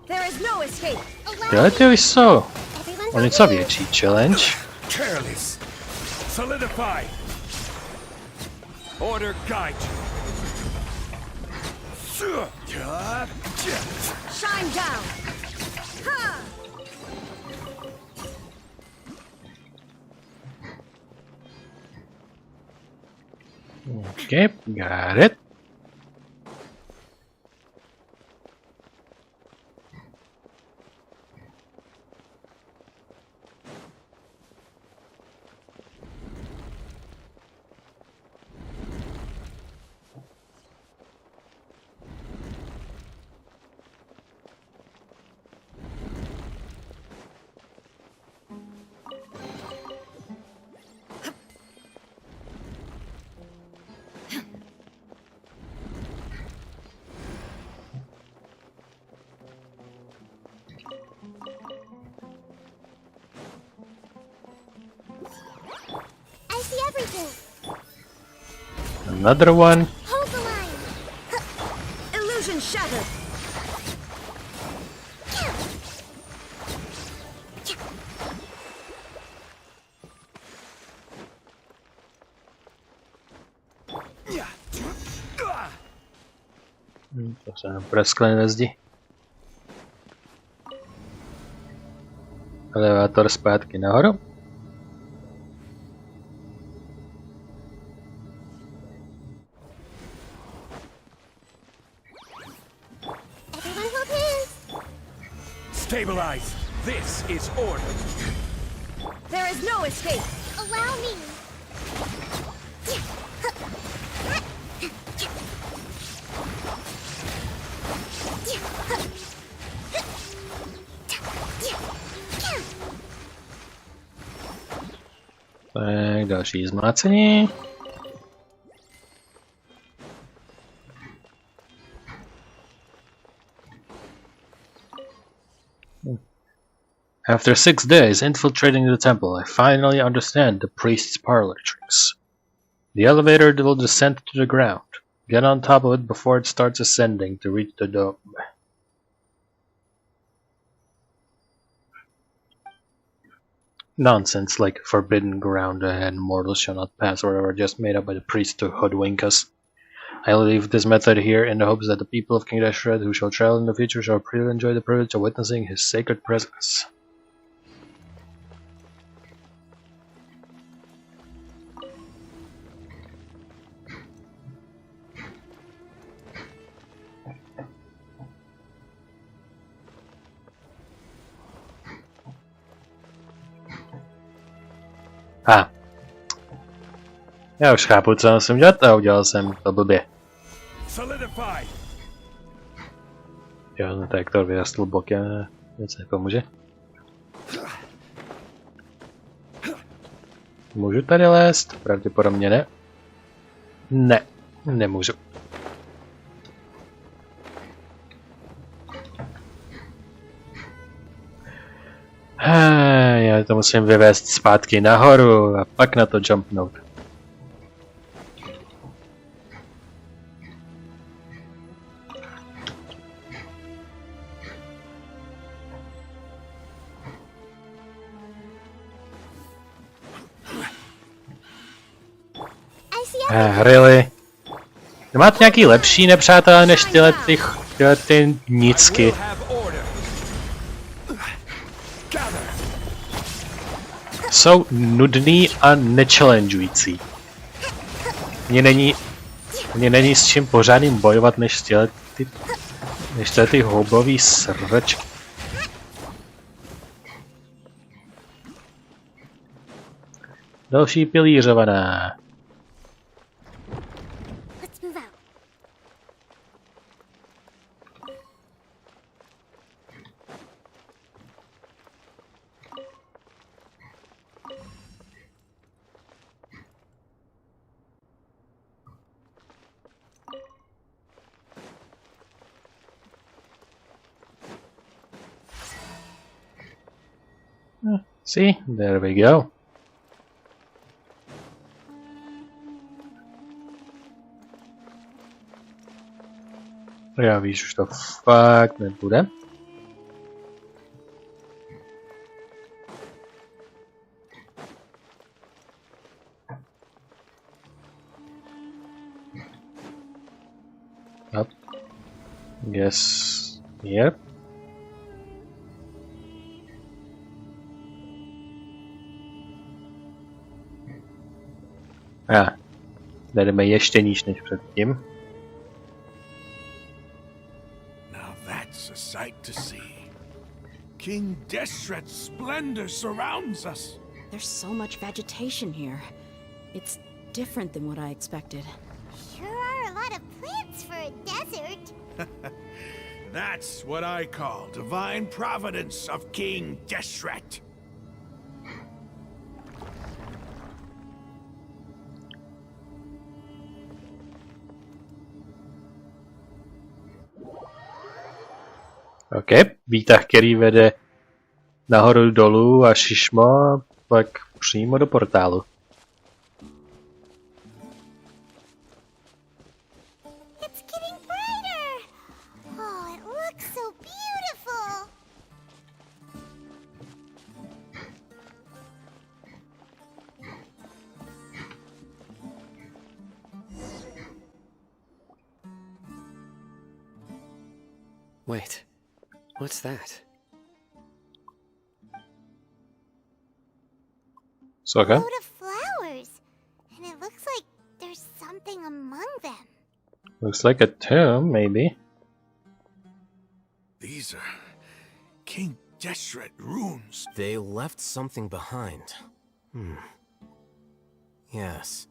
There is no escape. Tyhle ty už jsou o něco větší challenge. Careless. Solidify. Order guide you. Shine down. Ha! Okay, got it. another one. Hold the line. Illusion shattered. To se nám praskne ve zdi. Elevátor zpátky nahoru. Everyone hold hands. Stabilize. This is order. There is no escape. Allow me. Tak, další zmácení. After 6 days infiltrating the temple, I finally understand the priest's parlor tricks. The elevator will descend to the ground. Get on top of it before it starts ascending to reach the dome. Nonsense like forbidden ground and mortals shall not pass or whatever, just made up by the priest to hoodwink us. I leave this method here in the hopes that the people of King Deshret who shall travel in the future shall freely enjoy the privilege of witnessing his sacred presence. Já už chápu, co musím dělat, a udělal jsem to blbě. Solidify. Jo, no tak to vyrostl bokem, nic nepomůže. Můžu tady lézt? Pravděpodobně ne. Ne, nemůžu. Já to musím vyvést zpátky nahoru a pak na to jumpnout. Really? Máte nějaký lepší nepřátelé než tyhle ty nicky? Jsou nudný a nechallengující. Mně není s čím pořádným bojovat než tyhle ty houbový srčky. Další pilířovaná. Let's move out. See, there we go. Já víš, už to fakt nebude. Up. Yes. Yep. Jdeme ještě níž než předtím. Now that's a sight to see. King Deshret's splendor surrounds us. There's so much vegetation here. It's different than what I expected. Sure are a lot of plants for a desert. That's what I call divine providence of King Deshret. OK, výtah, který vede nahoru dolů a šišmo, pak přímo do portálu. Wait, what's that? Soka? Load of flowers. And it looks like there's something among them. Looks like a tomb, maybe. These are King Deshret runes. They left something behind. Yes.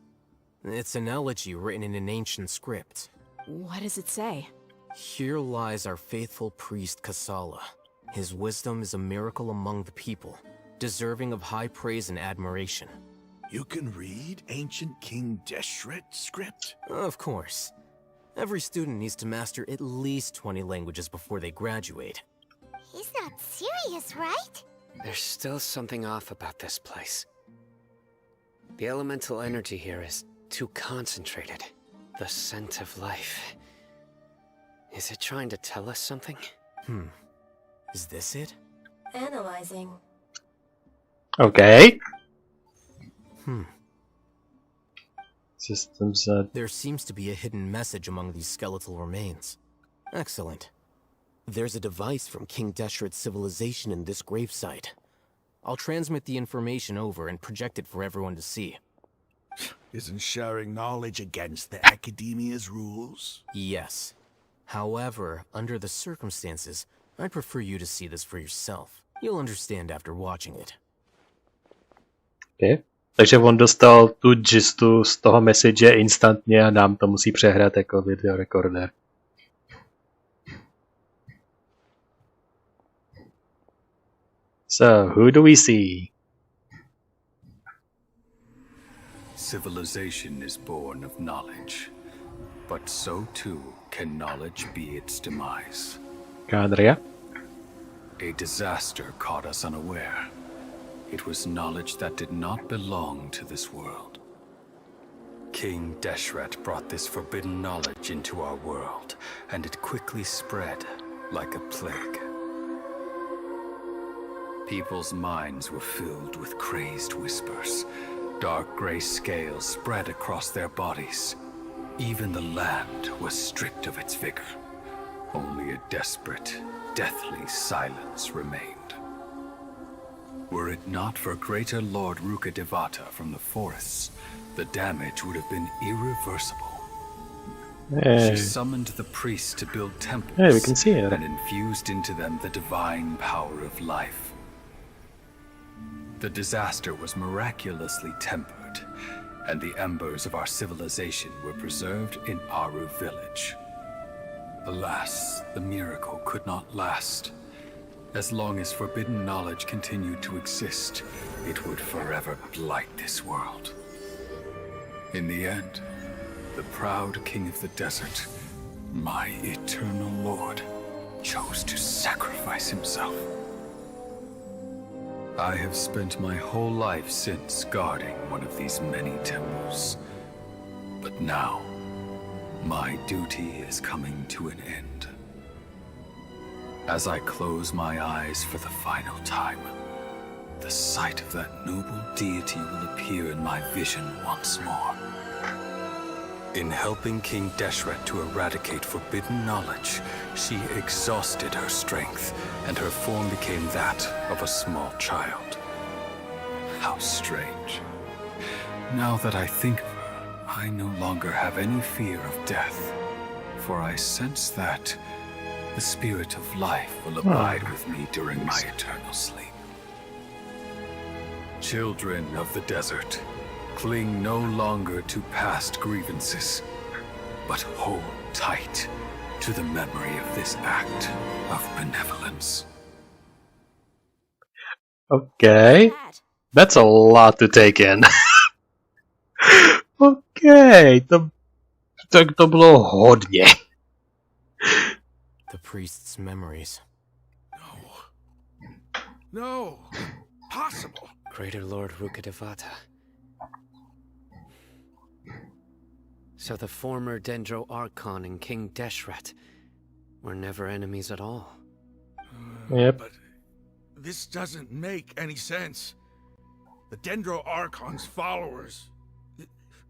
It's an elegy written in an ancient script. What does it say? Here lies our faithful priest Kasala. His wisdom is a miracle among the people, deserving of high praise and admiration. You can read ancient King Deshret script? Of course. Every student needs to master at least 20 languages before they graduate. He's not serious, right? There's still something off about this place. The elemental energy here is too concentrated. The scent of life. Is it trying to tell us something? Is this it? Analyzing. Okay. Systems. There seems to be a hidden message among these skeletal remains. Excellent. There's a device from King Deshret's civilization in this gravesite. I'll transmit the information over and project it for everyone to see. Isn't sharing knowledge against the academia's rules? Yes. However, under the circumstances, I'd prefer you to see this for yourself. You'll understand after watching it. Okay. Takže on dostal tu gistu z toho message instantně a nám to musí přehrát jako videorekorder. So, who do we see? Civilization is born of knowledge, but so too can knowledge be its demise. Kádria? A disaster caught us unaware. It was knowledge that did not belong to this world. King Deshret brought this forbidden knowledge into our world, and it quickly spread like a plague. People's minds were filled with crazed whispers. Dark gray scales spread across their bodies. Even the land was stripped of its vigor. Only a desperate, deathly silence remained. Were it not for greater Lord Rukkhadevata from the forests, the damage would have been irreversible. Hey. She summoned the priests to build temples Hey, we can see it. and infused into them the divine power of life. The disaster was miraculously tempered, and the embers of our civilization were preserved in Aru village. Alas, the miracle could not last. As long as forbidden knowledge continued to exist, it would forever blight this world. In the end, the proud king of the desert, my eternal lord, chose to sacrifice himself. I have spent my whole life since guarding one of these many temples. But now, my duty is coming to an end. As I close my eyes for the final time, the sight of that noble deity will appear in my vision once more. In helping King Deshret to eradicate forbidden knowledge, she exhausted her strength, and her form became that of a small child. How strange. Now that I think of her, I no longer have any fear of death, for I sense that the spirit of life will abide with me during my eternal sleep. Children of the desert, cling no longer to past grievances, but hold tight to the memory of this act of benevolence. Okay. That. That's a lot to take in. Okay, to bylo hodně. The priest's memories. No. Possible. Greater Lord Rukkhadevata. So the former Dendro Archon and King Deshret were never enemies at all. Yep. But this doesn't make any sense. The Dendro Archon's followers,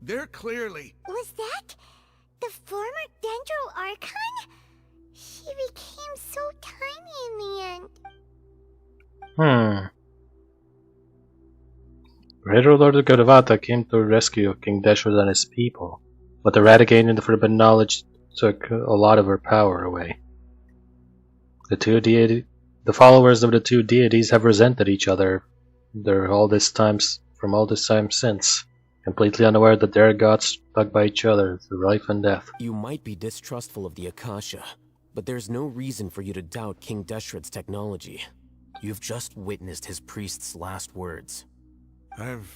they're clearly... Was that the former Dendro Archon? He He became so tiny in the end. Greater Lord Teyvat came to rescue King Deshret and his people, but eradicating the forbidden knowledge took a lot of her power away. The followers of the two deities have resented each other from all this time since, completely unaware that their gods stuck by each other through life and death. You might be distrustful of the Akasha, but there's no reason for you to doubt King Deshret's technology. You've just witnessed his priest's last words. I've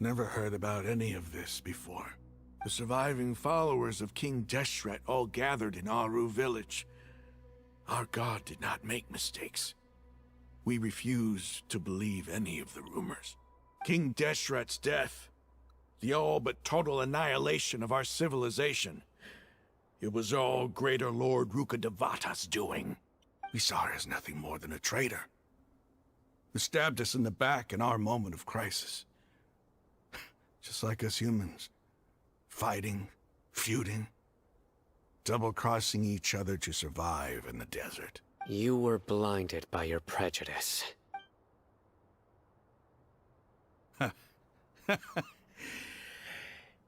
never heard about any of this before. The surviving followers of King Deshret all gathered in Aru village. Our god did not make mistakes. We refuse to believe any of the rumors. King Deshret's death, the all but total annihilation of our civilization, it was all Greater Lord Rukkhadevata's doing. We saw her as nothing more than a traitor, who stabbed us in the back in our moment of crisis. Just like us humans. Fighting, feuding, double-crossing each other to survive in the desert. You were blinded by your prejudice.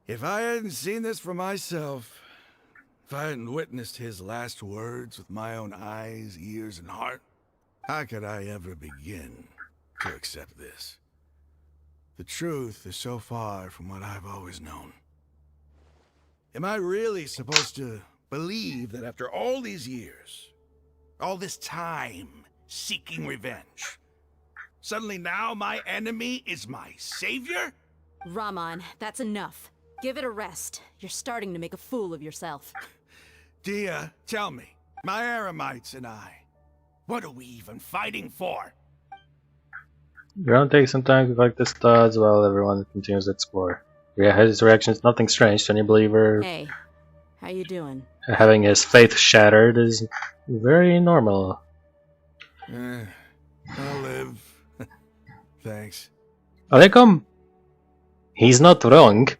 If I hadn't seen this for myself, if I hadn't witnessed his last words with my own eyes, ears, and heart, how could I ever begin to accept this? The truth is so far from what I've always known. Am I really supposed to believe that after all these years, all this time seeking revenge, suddenly now my enemy is my savior? Raman, that's enough. Give it a rest. You're starting to make a fool of yourself. Dia, tell me, my Aramites and I, what are we even fighting for? We're gonna take some time to collect the studs while everyone continues to explore. His reaction is nothing strange to any believer. Hey, how you doing? Having his faith shattered is very normal. I'll live. Thanks. Ale jako he's not wrong.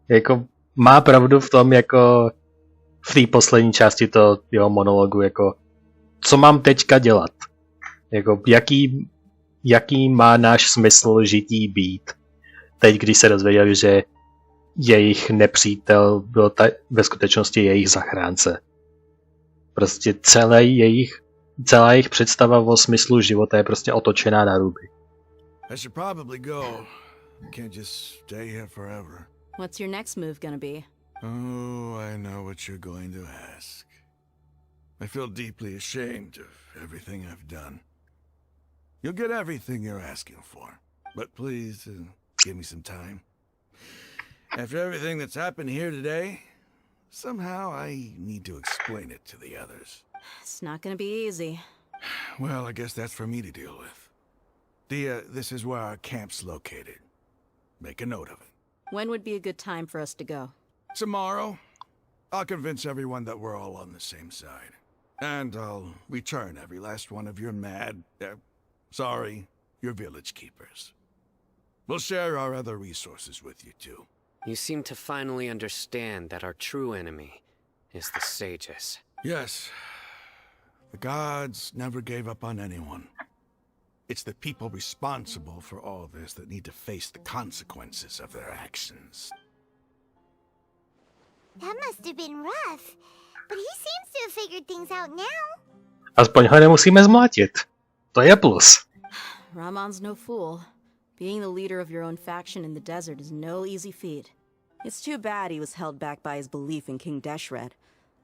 Jako má pravdu v tom, jako v té poslední části toho jeho monologu, jako co mám teďka dělat? Jako jaký má náš smysl žití být? Teď, když se dozvěděli, že jejich nepřítel byl ve skutečnosti jejich zachránce. Prostě celá jejich představa o smyslu života je prostě otočená na ruby. I should probably go. I can't just stay here forever. What's your next move gonna be? Oh, I know what you're going to ask. I feel deeply ashamed of everything I've done. You'll get everything you're asking for, but please give me some time. After everything that's happened here today, somehow I need to explain it to the others. It's not gonna be easy. Well, I guess that's for me to deal with. Dia, this is where our camp's located. Make a note of it. When would be a good time for us to go? Tomorrow, I'll convince everyone that we're all on the same side. And I'll return every last one of your your village keepers. We'll share our other resources with you too. You seem to finally understand that our true enemy is the sages. Yes. The gods never gave up on anyone. It's the people responsible for all this that need to face the consequences of their actions. That must have been rough, but he seems to have figured things out now. Aspoň ho nemusíme zmlátit. To je plus. Ramon's no fool. Being the leader of your own faction in the desert is no easy feat. It's too bad he was held back by his belief in King Deshret.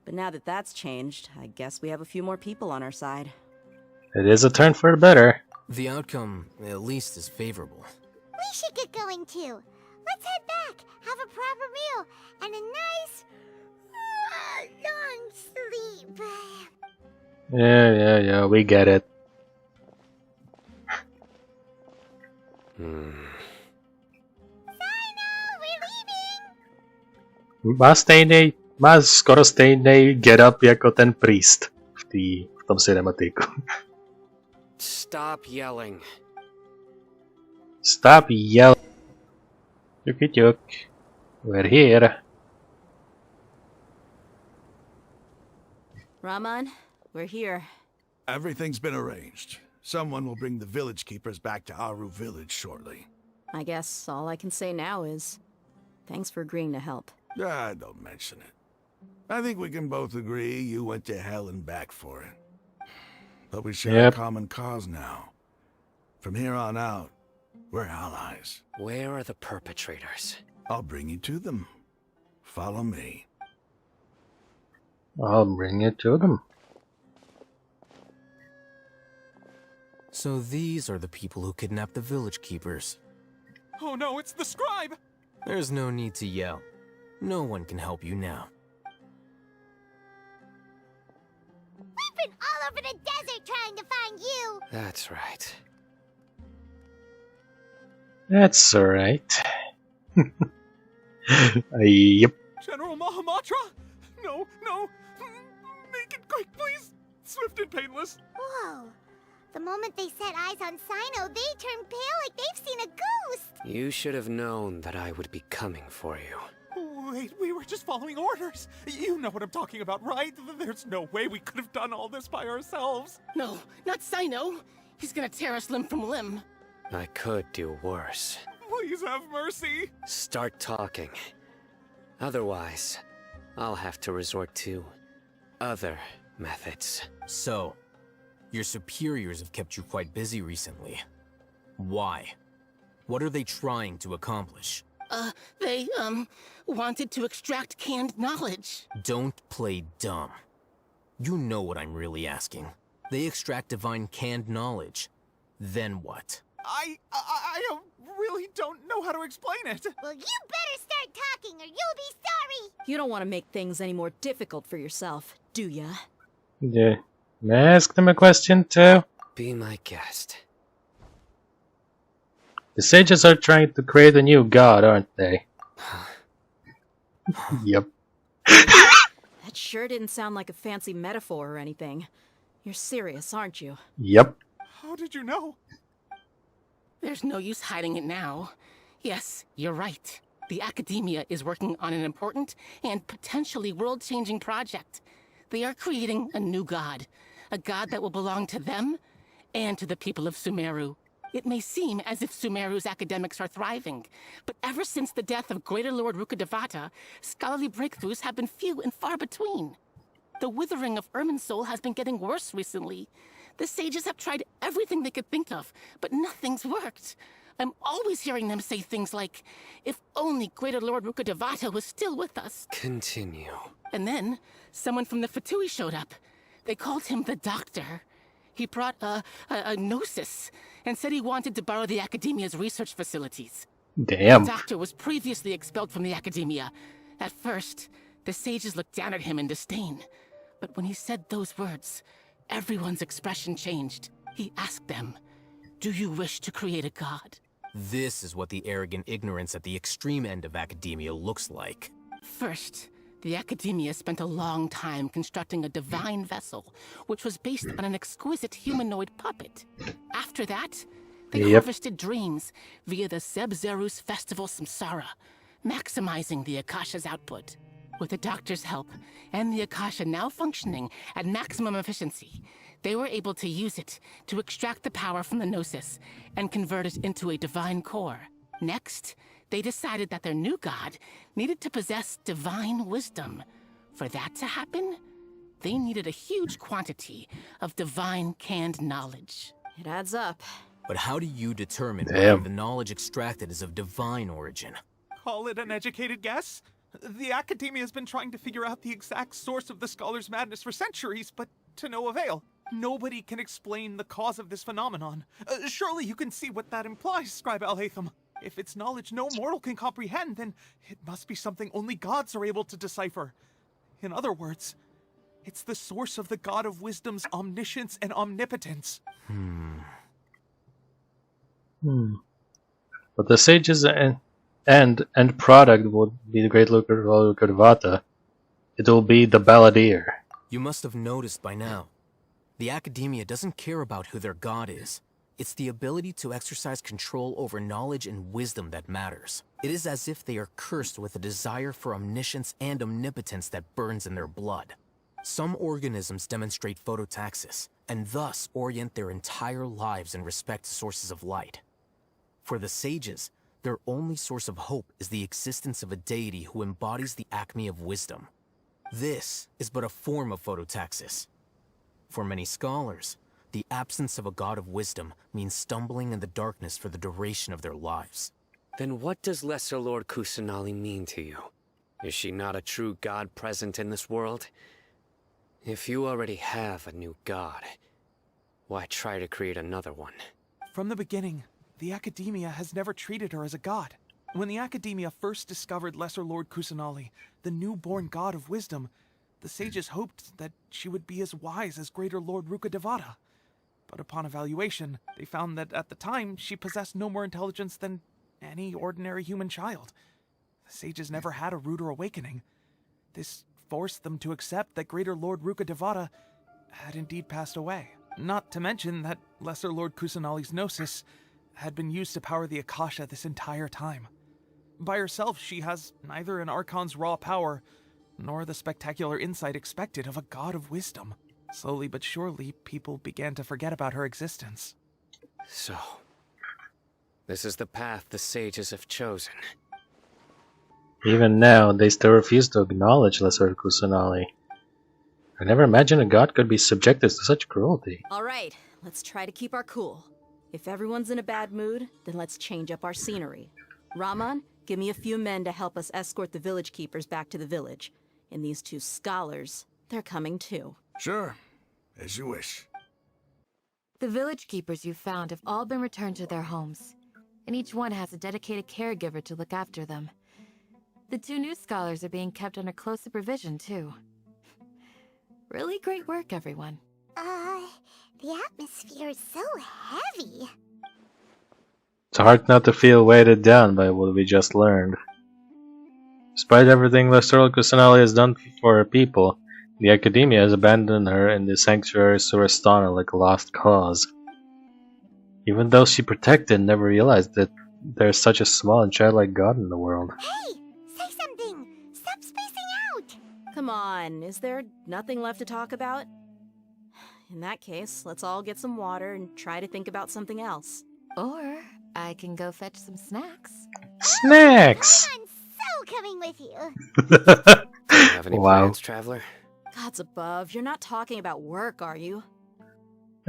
But now that that's changed, I guess we have a few more people on our side. It is a turn for the better. The outcome, at least, is favorable. We should get going too. Let's head back, have a proper meal, and a nice, long sleep. Yeah, we get it. Má skoro stejný get up jako ten priest v tom cinematiku. Stop yelling. Stop yelling. Tuk. We're here. Raman, we're here. Everything's been arranged. Someone will bring the village keepers back to Aru village shortly. I guess all I can say now is thanks for agreeing to help. Ah, don't mention it. I think we can both agree you went to hell and back for it. But we share a common cause now. From here on out, we're allies. Where are the perpetrators? I'll bring you to them. Follow me. I'll bring it to them. So these are the people who kidnapped the village keepers. Oh no, it's the scribe! There's no need to yell. No one can help you now. We've been all over the desert trying to find you. That's right. That's alright. Yep. General Mahamatra? No, no! Make it quick, please! Swift and painless. Whoa. The moment they set eyes on Sino, they turn pale like they've seen a ghost. You should have known that I would be coming for you. Wait, we were just following orders. You know what I'm talking about, right? There's no way we could have done all this by ourselves. No, not Sino. He's gonna tear us limb from limb. I could do worse. Please have mercy. Start talking. Otherwise, I'll have to resort to other methods. So, your superiors have kept you quite busy recently. Why? What are they trying to accomplish? They, wanted to extract canned knowledge. Don't play dumb. You know what I'm really asking. They extract divine canned knowledge. Then what? I really don't know how to explain it. Well, you better start talking or you'll be sorry. You don't want to make things any more difficult for yourself, do ya? Yeah. May I ask them a question too? Be my guest. The sages are trying to create a new god, aren't they? Yep. That sure didn't sound like a fancy metaphor or anything. You're serious, aren't you? Yep. How did you know? There's no use hiding it now. Yes, you're right. The Academia is working on an important and potentially world-changing project. They are creating a new god. A god that will belong to them and to the people of Sumeru. It may seem as if Sumeru's academics are thriving, but ever since the death of Greater Lord Rukkhadevata, scholarly breakthroughs have been few and far between. The withering of Irminsul has been getting worse recently. The sages have tried everything they could think of, but nothing's worked. I'm always hearing them say things like, if only Greater Lord Rukkhadevata was still with us. Continue. And then, someone from the Fatui showed up. They called him the Doctor. He brought a gnosis and said he wanted to borrow the Academia's research facilities. Damn. The Doctor was previously expelled from the Academia. At first, the sages looked down at him in disdain. But when he said those words, everyone's expression changed. He asked them, do you wish to create a god? This is what the arrogant ignorance at the extreme end of academia looks like. First, the Academia spent a long time constructing a divine vessel, which was based on an exquisite humanoid puppet. After that, they harvested dreams via the Zeb-Zerus Festival Samsara, maximizing the Akasha's output. With the Doctor's help, and the Akasha now functioning at maximum efficiency, they were able to use it to extract the power from the Gnosis and convert it into a divine core. Next, they decided that their new god needed to possess divine wisdom. For that to happen, they needed a huge quantity of divine canned knowledge. It adds up. But how do you determine whether the knowledge extracted is of divine origin? Call it an educated guess? The Academia has been trying to figure out the exact source of the scholar's madness for centuries, but to no avail. Nobody can explain the cause of this phenomenon. Surely you can see what that implies, Scribe Al-Haytham. If it's knowledge no mortal can comprehend, then it must be something only gods are able to decipher. In other words, it's the source of the God of Wisdom's omniscience and omnipotence. But the sages end product would be the Great Lord Rukkhadevata. It will be the Balladeer. You must have noticed by now. The Academia doesn't care about who their god is. It's the ability to exercise control over knowledge and wisdom that matters. It is as if they are cursed with a desire for omniscience and omnipotence that burns in their blood. Some organisms demonstrate phototaxis, and thus orient their entire lives in respect to sources of light. For the sages, their only source of hope is the existence of a deity who embodies the acme of wisdom. This is but a form of phototaxis. For many scholars, the absence of a god of wisdom means stumbling in the darkness for the duration of their lives. Then what does Lesser Lord Kusanali mean to you? Is she not a true god present in this world? If you already have a new god, why try to create another one? From the beginning, the Academia has never treated her as a god. When the Academia first discovered Lesser Lord Kusanali, the newborn god of wisdom, the sages hoped that she would be as wise as Greater Lord Rukkhadevata. But upon evaluation, they found that at the time she possessed no more intelligence than any ordinary human child. The sages never had a ruder awakening. This forced them to accept that Greater Lord Rukkhadevata had indeed passed away. Not to mention that Lesser Lord Kusanali's gnosis had been used to power the Akasha this entire time. By herself, she has neither an Archon's raw power, nor the spectacular insight expected of a god of wisdom. Slowly but surely, people began to forget about her existence. So, this is the path the sages have chosen. Even now, they still refuse to acknowledge Lesser Kusanali. I never imagined a god could be subjected to such cruelty. Alright, let's try to keep our cool. If everyone's in a bad mood, then let's change up our scenery. Raman, give me a few men to help us escort the village keepers back to the village. And these two scholars, they're coming too. Sure, as you wish. The village keepers you found have all been returned to their homes, and each one has a dedicated caregiver to look after them. The two new scholars are being kept under close supervision, too. Really great work, everyone. The atmosphere is so heavy. It's hard not to feel weighted down by what we just learned. Despite everything Lesser Lord Kusanali has done for her people, the Academia has abandoned her in the sanctuary Surastana like a lost cause. Even those she protected never realized that there's such a small and childlike god in the world. Hey! Say something! Stop spacing out! Come on, is there nothing left to talk about? In that case, let's all get some water and try to think about something else. Or I can go fetch some snacks. Snacks! I'm so coming with you. Have any Wow. plans, traveler? Gods above, you're not talking about work, are you?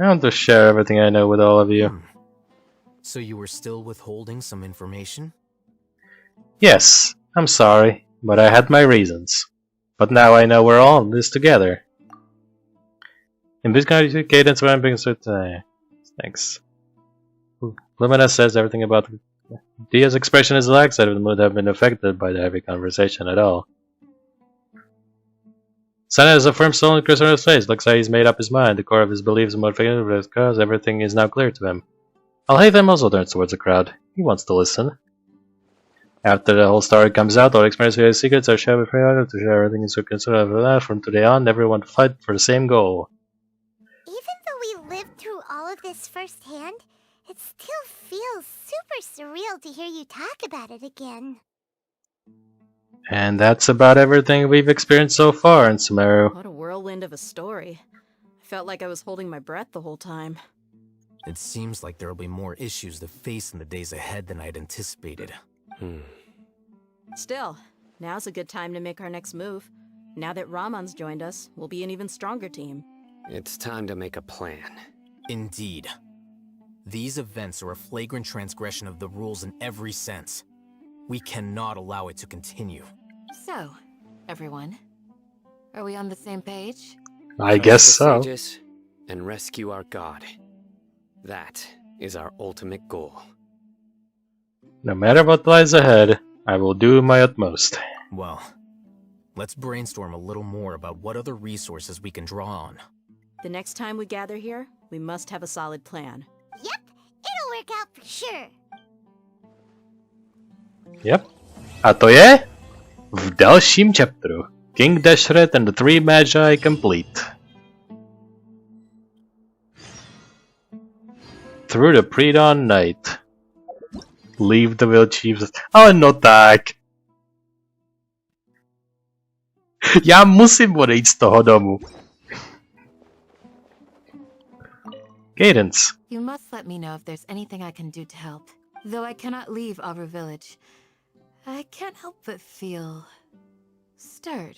I want to share everything I know with all of you. So you were still withholding some information? Yes, I'm sorry, but I had my reasons. But now I know we're all in this together. In this kind of cadence, when I'm being certain. Thanks. Lumina says everything about Dia's expression is lax out of the mood have been affected by the heavy conversation at all. Sana has a firm soul in Chrysanthemum's face. Looks like he's made up his mind. The core of his beliefs and motivation for his cause, everything is now clear to him. Al-Haytham also turns towards the crowd. He wants to listen. After the whole story comes out, all experiences secrets are shared with everyone to share everything is so concerned of that. From today on, everyone fight for the same goal. Even though we lived through all of this firsthand, it still feels super surreal to hear you talk about it again. And that's about everything we've experienced so far in Sumeru. What a whirlwind of a story. I felt like I was holding my breath the whole time. It seems like there will be more issues to face in the days ahead than I'd anticipated. Still, now's a good time to make our next move. Now that Raman's joined us, we'll be an even stronger team. It's time to make a plan. Indeed. These events are a flagrant transgression of the rules in every sense. We cannot allow it to continue. So, everyone, are we on the same page? I guess Trust the so. sages and rescue our god. That is our ultimate goal. No matter what lies ahead, I will do my utmost. Well, let's brainstorm a little more about what other resources we can draw on. The next time we gather here, we must have a solid plan. Yep, it'll work out for sure. Yep. A to je v dalším chapteru. King Deshret and the Three Magi complete. Through the pre-dawn night. Leave the village chiefs. Oh, no tak! Já musím odejít z toho domu. Cadence. You must let me know if there's anything I can do to help. Though I cannot leave Aru village, I can't help but feel stirred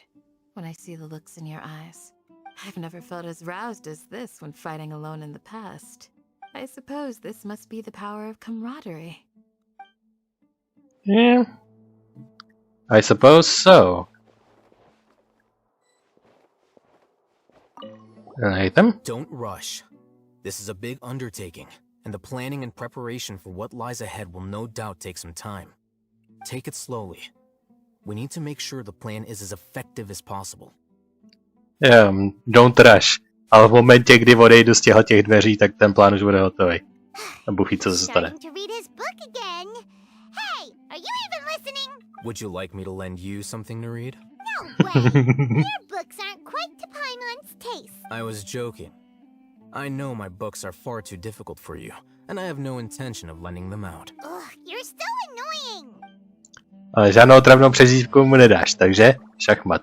when I see the looks in your eyes. I've never felt as roused as this when fighting alone in the past. I suppose this must be the power of camaraderie. Yeah. I suppose so. Item? Don't rush. This is a big undertaking, and the planning and preparation for what lies ahead will no doubt take some time. Take it slowly. We need to make sure the plan is as effective as possible. Don't rush. Ale v momentě, kdy odejdu z těch dveří, tak ten plán už bude hotový. A Bůh ví, co se stane. Would you like me to lend you something to read? No way! Your books aren't quite to Paimon's taste. I was joking. I know my books are far too difficult for you, and I have no intention of lending them out. Ugh, you're so annoying. Ale žádnou otravnou přezdívku mu nedáš, takže šachmat.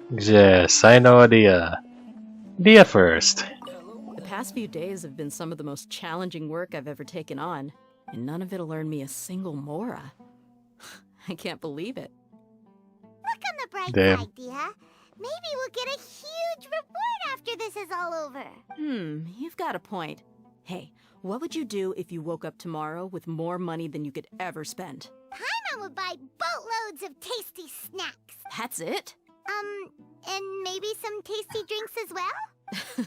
Takže Sino Dia first. The past few days have been some of the most challenging work I've ever taken on, and none of it'll earn me a single mora. I can't believe it. Look on the bright side, Dia. Maybe we'll get a huge reward after this is all over. You've got a point. Hey, what would you do if you woke up tomorrow with more money than you could ever spend? Paimon would buy boatloads of tasty snacks. That's it? And maybe some tasty drinks as well?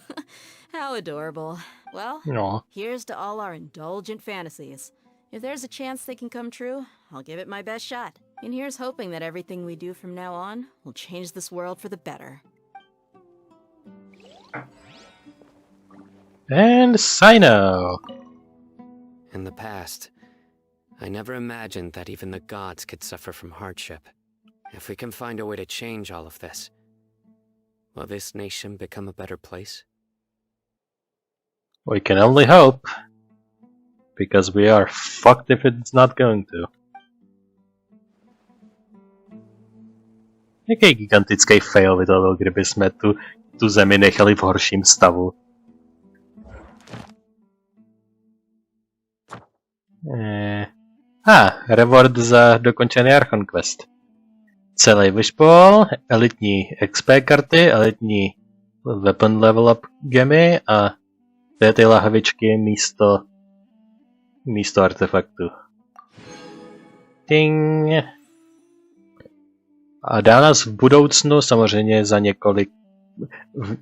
How adorable. Well, Aww. here's to all our indulgent fantasies. If there's a chance they can come true, I'll give it my best shot. And here's hoping that everything we do from now on will change this world for the better. And Sino. In the past, I never imagined that even the gods could suffer from hardship. If we can find a way to change all of this, will this nation become a better place? We can only hope. Because we are fucked if it's not going to. Jaký gigantický fail by to byl, kdyby jsme tu zemi nechali v horším stavu. Reward za dokončený Archon Quest. Celý wishball, elitní XP karty, elitní weapon level up gemy a ty lahvičky místo artefaktu. Ting. A dá nás v budoucnu, samozřejmě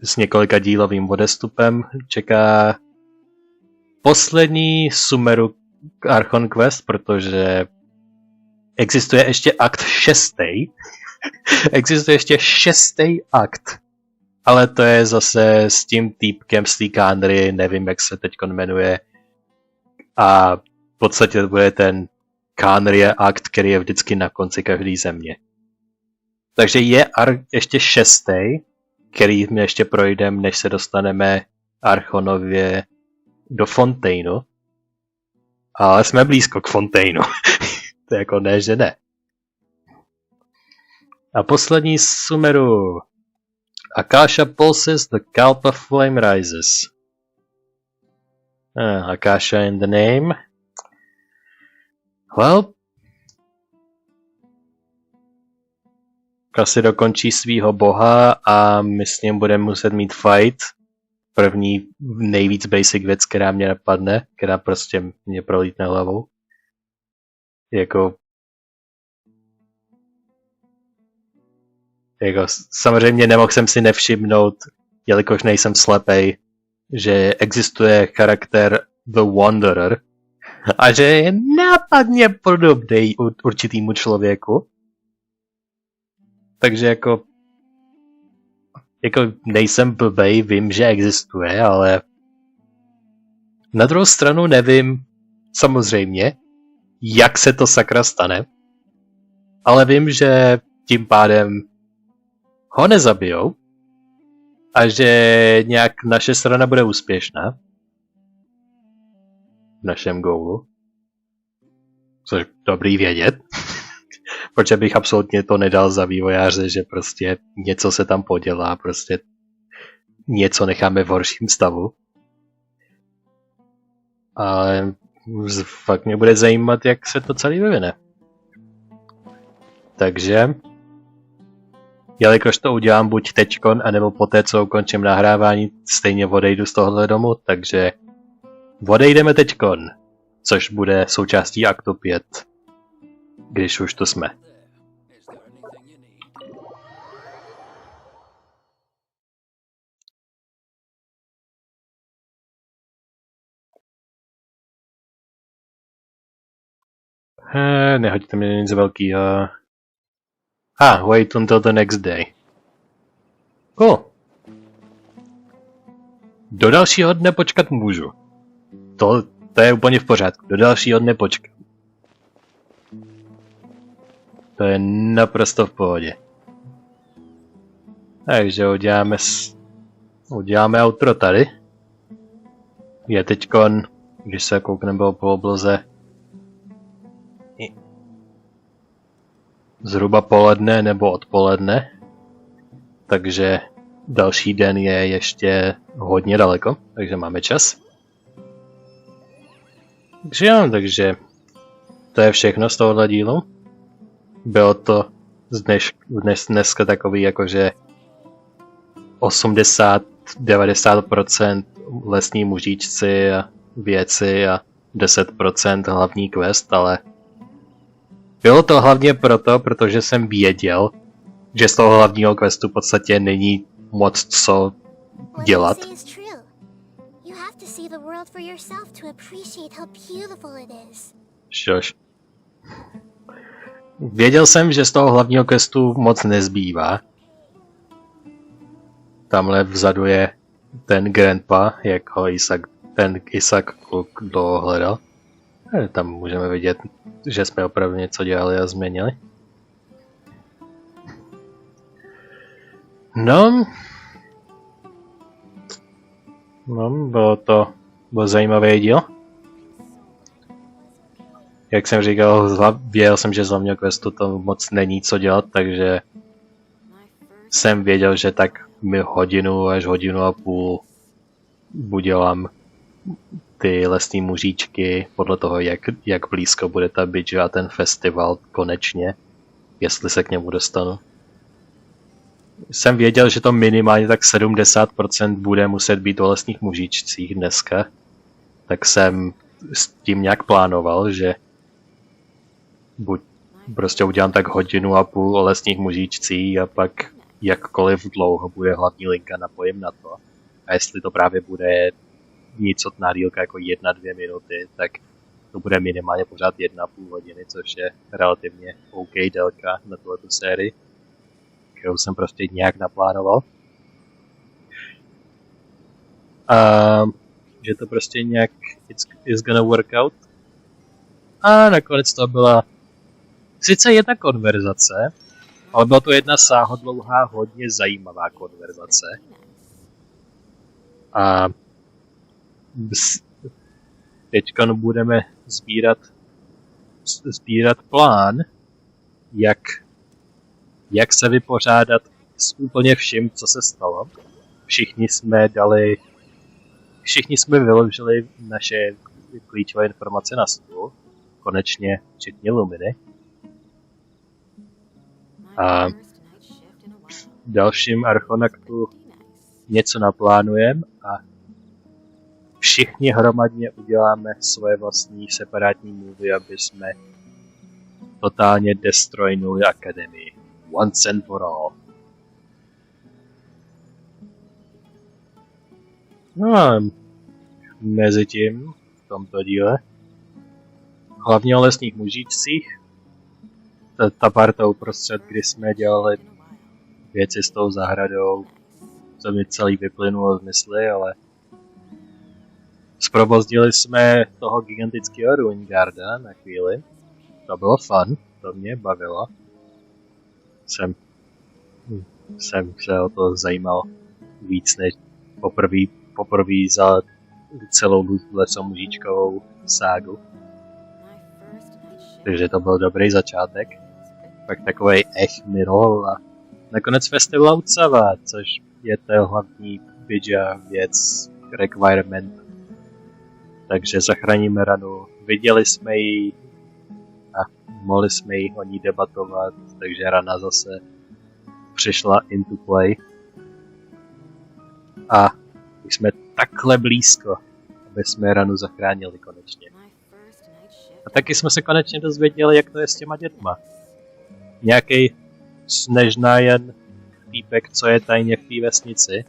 s několika dílovým odestupem, čeká poslední Sumeru Archon Quest, protože existuje ještě akt 6. Existuje ještě 6. akt. Ale to je zase s tím týpkem z té kánry, nevím, jak se teďkon jmenuje. A v podstatě to bude ten kánrie akt, který je vždycky na konci každé země. Takže je ještě 6. který my ještě projdeme, než se dostaneme archonově do Fontainu. Ale jsme blízko k Fontainu. To je jako ne, že ne. A poslední Sumeru. Akasha pulses, the Kalpa flame rises. Akasha in the name. Well, asi dokončí svýho boha a my s ním budeme muset mít fight. První nejvíc basic věc, která mě napadne, která prostě mě prolítne hlavou. Jako samozřejmě nemohl jsem si nevšimnout, jelikož nejsem slepej, že existuje charakter The Wanderer a že je nápadně podobný určitýmu člověku. Takže jako nejsem blbej, vím, že existuje, ale na druhou stranu nevím, samozřejmě, jak se to sakra stane, ale vím, že tím pádem ho nezabijou a že nějak naše strana bude úspěšná v našem goulu. Což dobrý vědět. Protože bych absolutně to nedal za vývojáře, že prostě něco se tam podělá, prostě něco necháme v horším stavu. Ale fakt mě bude zajímat, jak se to celý vyvine. Takže, jelikož to udělám buď teďkon, anebo poté, co ukončím nahrávání, stejně odejdu z tohohle domu, takže odejdeme teďkon, což bude součástí aktu 5, když už tu jsme. Nehoďte mi nic velkýho. Wait until the next day. Cool. Do dalšího dne počkat můžu. To je úplně v pořádku. Do dalšího dne počkat. To je naprosto v pohodě. Takže uděláme outro tady. Je teďkon, když se koukneme po obloze, zhruba poledne nebo odpoledne, takže další den je ještě hodně daleko, takže máme čas. Takže to je všechno z tohohle dílu. Bylo to dneska takový jakože 80-90% lesní mužičci a věci a 10% hlavní quest, ale bylo to hlavně protože jsem věděl, že z toho hlavního questu v podstatě není moc co dělat. Šož. Věděl jsem, že z toho hlavního questu moc nezbývá. Tamhle vzadu je ten grandpa, jak ho Isaac dohledal. Tam můžeme vidět, že jsme opravdu něco dělali a změnili. No, byl zajímavý díl. Jak jsem říkal, věděl jsem, že z hlavního questu to moc není co dělat, takže jsem věděl, že tak hodinu až hodinu a půl udělám ty lesní muříčky podle toho, jak blízko bude ta bitch a ten festival konečně, jestli se k němu dostanu. Jsem věděl, že to minimálně tak 70% bude muset být o lesních mužičcích dneska, tak jsem s tím nějak plánoval, že buď prostě udělám tak hodinu a půl o lesních mužičcích a pak jakkoliv dlouho bude hlavní linka, napojím na to. A jestli to právě bude nicotná dílka jako 1-2 minuty, tak to bude minimálně pořád 1,5 hodiny, což je relativně OK délka na tuhletu sérii, kterou jsem prostě nějak naplánoval. A že to prostě nějak it's gonna work out. A nakonec to byla sice jedna konverzace, ale byla to jedna sáhodlouhá, hodně zajímavá konverzace. A teďka budeme sbírat plán, jak se vypořádat s úplně vším, co se stalo. Všichni jsme vyložili naše klíčové informace na stůl, konečně včetně Luminy. A v dalším archonaktu něco naplánujeme a všichni hromadně uděláme svoje vlastní separátní movie, aby jsme totálně destroynuli akademii. Once and for all. No a mezi tím, v tomto díle, hlavně o lesních mužičcích, ta parta uprostřed, kdy jsme dělali věci s tou zahradou, co mi celý vyplynulo z mysli, ale zprovozdili jsme toho gigantického Ruingarda na chvíli. To bylo fun, to mě bavilo. Jsem se o to zajímal víc než poprvé za celou lesomužičkovou ságu. Takže to byl dobrý začátek. Pak takovej minul a nakonec festival Teyvat, což je to hlavní věc, requirement. Takže zachráníme Ranu. Viděli jsme ji a mohli jsme ji o ní debatovat, takže Rana zase přišla into play. A už jsme takhle blízko, aby jsme Ranu zachránili konečně. A taky jsme se konečně dozvěděli, jak to je s těma dětma. Nějaký snežnájen týpek, co je tajně v té vesnici,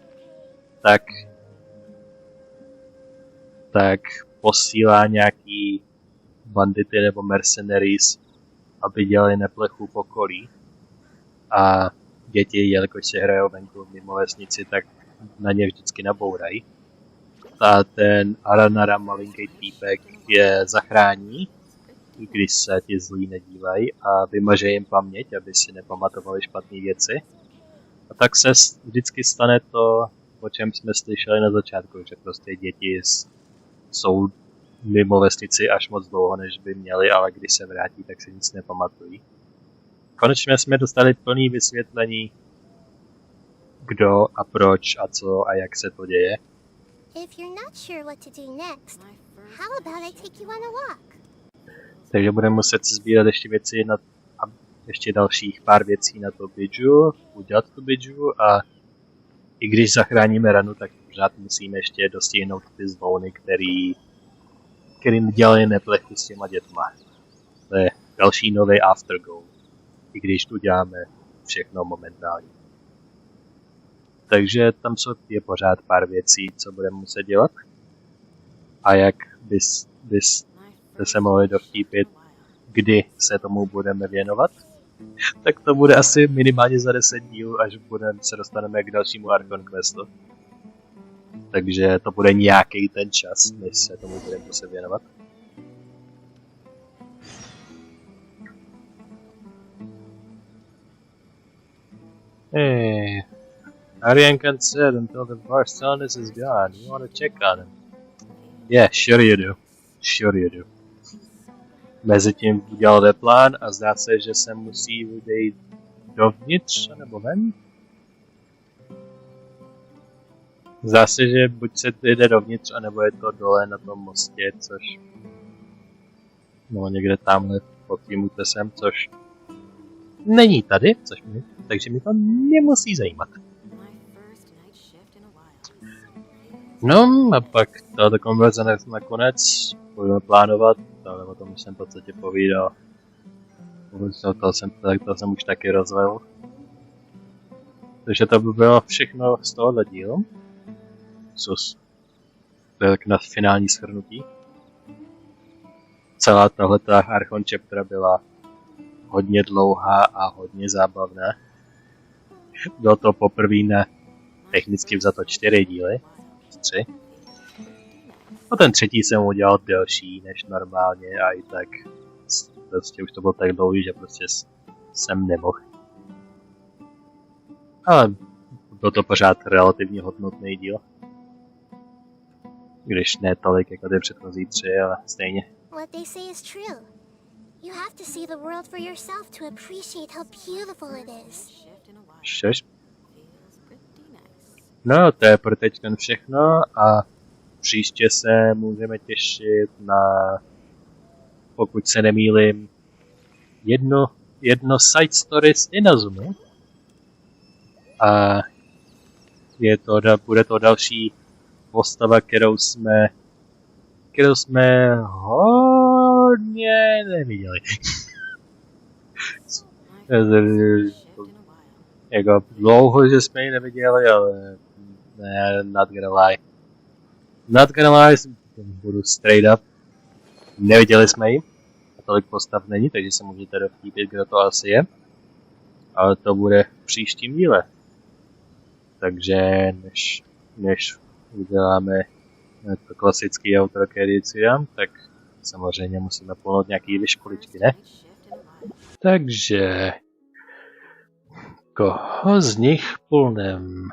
tak posílá nějaký bandity nebo mercenaries, aby dělali neplechu v okolí. A děti, jelikož se hrajou venku mimo vesnici, tak na ně vždycky nabourají. A ten Aranara, malinký týpek, je zachrání, když se ti zlí nedívají a vymaže jim paměť, aby si nepamatovali špatné věci. A tak se vždycky stane to, o čem jsme slyšeli na začátku, že prostě děti jsou mimo vesnici až moc dlouho, než by měli, ale když se vrátí, tak se nic nepamatují. Konečně jsme dostali plný vysvětlení, kdo a proč a co a jak se to děje. Takže budeme muset sbírat ještě věci a ještě dalších pár věcí na to bidžu, udělat tu bidžu a i když zachráníme Ranu, tak pořád musíme ještě dostihnout ty zvony, kterým dělali neplechu s těma dětma. To je další nový aftergoal, i když tu děláme všechno momentálně. Takže tam je pořád pár věcí, co budeme muset dělat. A jak byste se mohli dovtípit, kdy se tomu budeme věnovat, tak to bude asi minimálně za 10 dílů, až se dostaneme k dalšímu Archon questu. Takže to bude nějaký ten čas, než se tomu budeme muset věnovat. Hey, Arian can't sit until the Barbatos is gone. You want to check on him? Yeah, sure you do. Sure you do. Mezitím udělal plán a zdá se, že se musí vydejít dovnitř nebo ven. Zdá se, že buď se jde dovnitř, anebo je to dole na tom mostě, což... No někde tamhle pod tím útesem, což... Není tady, takže mi to nemusí zajímat. No a pak tato konverze nakonec budeme plánovat, ale o tom jsem v podstatě povídal. To jsem už taky rozvel. Takže to by bylo všechno z tohohle dílu. To je na finální shrnutí. Celá tahleta Archon chapter byla hodně dlouhá a hodně zábavná. Bylo to poprvé na technicky vzato 4 díly. 3. A ten třetí jsem udělal delší než normálně a i tak prostě už to bylo tak dlouhý, že prostě jsem nemohl. Ale byl to pořád relativně hodnotný díl. Když ne tolik jako ty předchozí 3, ale stejně. What they say is true. You have to see the world for yourself to appreciate how beautiful it is. Šeš? No, to je pro teď všechno a příště se můžeme těšit na, pokud se nemýlím, jedno side story z Inazumě. A bude to další postava, kterou jsme hodně neviděli. Jako dlouho, že jsme ji neviděli, ale ne, not gonna lie. Not gonna lie, budu straight up. Neviděli jsme ji. Tolik postav není, takže se můžete dovtípit, kdo to asi je. Ale to bude v příštím díle. Takže než uděláme to klasický outro, který si dám, tak samozřejmě musíme plnout nějaký vyškoličky, ne? Takže koho z nich plnem?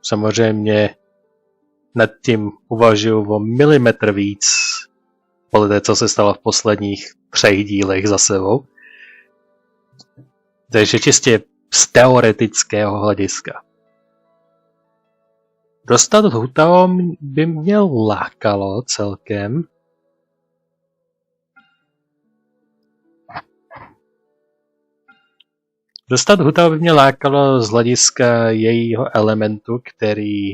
Samozřejmě nad tím uvažuji o milimetr víc, po té, co se stalo v posledních 3 dílech za sebou. Takže čistě z teoretického hlediska. Dostat Hutao by mě lákalo celkem. Dostat Hutao by mě lákalo z hlediska jejího elementu, který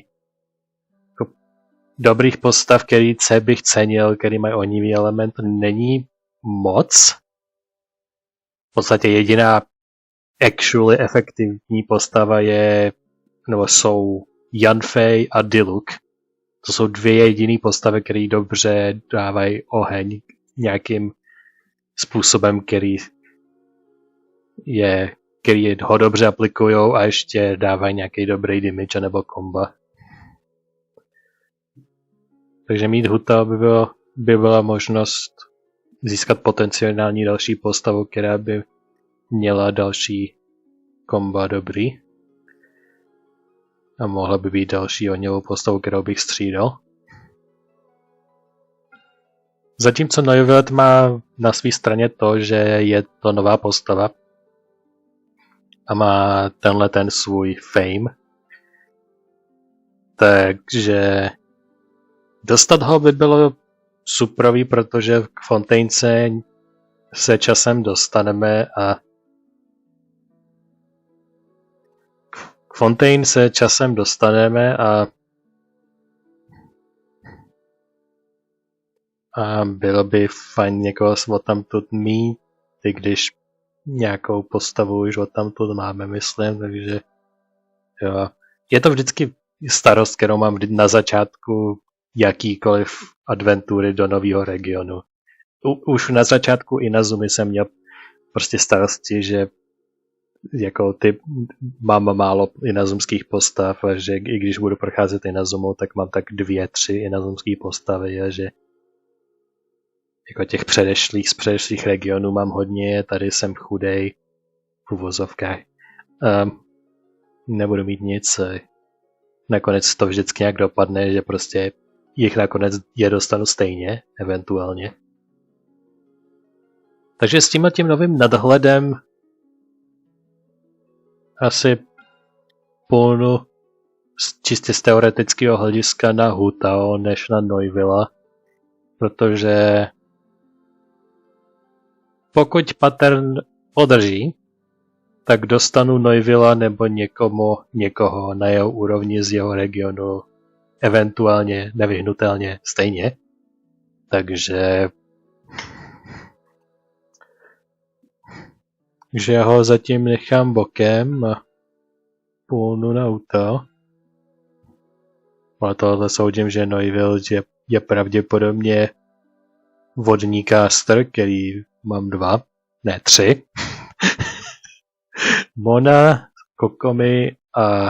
jako dobrých postav, který bych cenil, který mají ohnivý element, není moc. V podstatě jediná actually efektivní postava jsou Yanfei a Diluc. To jsou 2 jediné postavy, které dobře dávají oheň nějakým způsobem, který ho dobře aplikujou a ještě dávají nějaký dobrý damage nebo komba. Takže mít Hutao by byla možnost získat potenciální další postavu, která by měla další komba dobrý. A mohla by být další ohnivou postavu, kterou bych střídal. Zatímco Neuvillet má na své straně to, že je to nová postava a má ten svůj fame. Takže dostat ho by bylo superový, protože k Fontaince se časem dostaneme a bylo by fajn někoho odtamtud mít, i když nějakou postavu už odtamtud máme, myslím, takže jo. Je to vždycky starost, kterou mám na začátku jakýkoliv adventury do nového regionu. Už na začátku Inazumy jsem měl prostě starosti, že jako mám málo inazumských postav a že i když budu procházet Inazumou, tak mám tak 2-3 inazumské postavy a že jako těch z předešlých regionů mám hodně, tady jsem chudej v uvozovkách. Nebudu mít nic. Nakonec to vždycky nějak dopadne, že prostě jich nakonec dostanu stejně, eventuálně. Takže s tím novým nadhledem asi půlnu čistě z teoretického hlediska na Hutao než na Neuvilla, protože pokud pattern podrží, tak dostanu Neuvilla nebo někoho na jeho úrovni z jeho regionu, eventuálně nevyhnutelně stejně. Takže ho zatím nechám bokem a půlnu na auto. Ale tohle soudím, že Neuville je pravděpodobně vodní caster, který mám 3. Mona, Kokomi a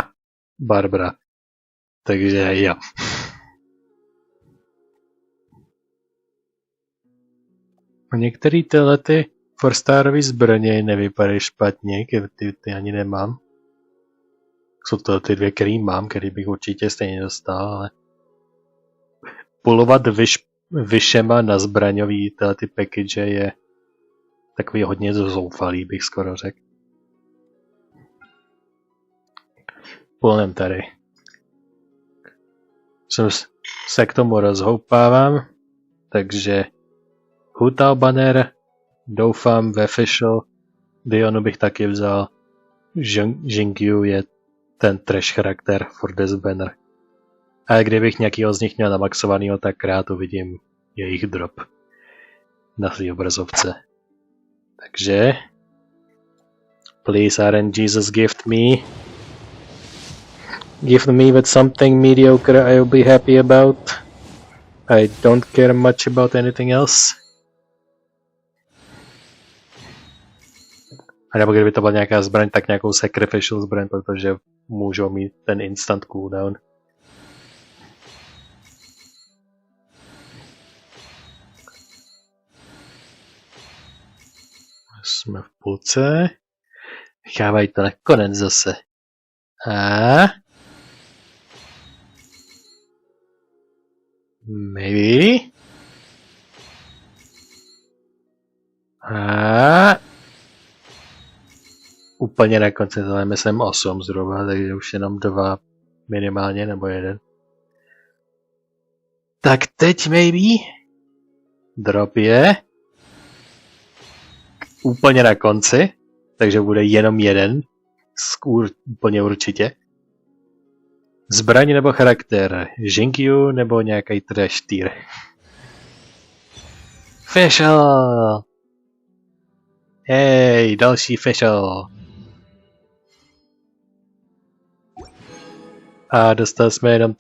Barbara. Takže jo. A některé tyhle Four-starový zbraně nevypadají špatně, ty ani nemám. Jsou to ty 2, který mám, který bych určitě stejně dostal, ale pulovat vyšema na zbraňový ty package je takový hodně zoufalý, bych skoro řekl. Pulnem tady. Se k tomu rozhoupávám, takže Hutao banner, doufám ve official, Dionu bych taky vzal, Jingyu je ten trash charakter for this banner. A kdybych nějakýho z nich měl namaxovanýho, tak rád uvidím jejich drop na svý obrazovce. Takže please RNGesus gift me with something mediocre I will be happy about. I don't care much about anything else. A nebo kdyby to byla nějaká zbraň, tak nějakou sacrificial zbraň, protože můžou mít ten instant cooldown. Jsme v půlce. Nechávají to nakonec zase. A maybe. úplně na konci, to je myslím 8 zhruba, takže už jenom 2 minimálně, nebo 1. Tak teď maybe drop je úplně na konci, takže bude jenom 1, úplně určitě. Zbraň nebo charakter, Jinkyu nebo nějaký trash tier. Facial! Hej, další facial. A dostali jsme jenom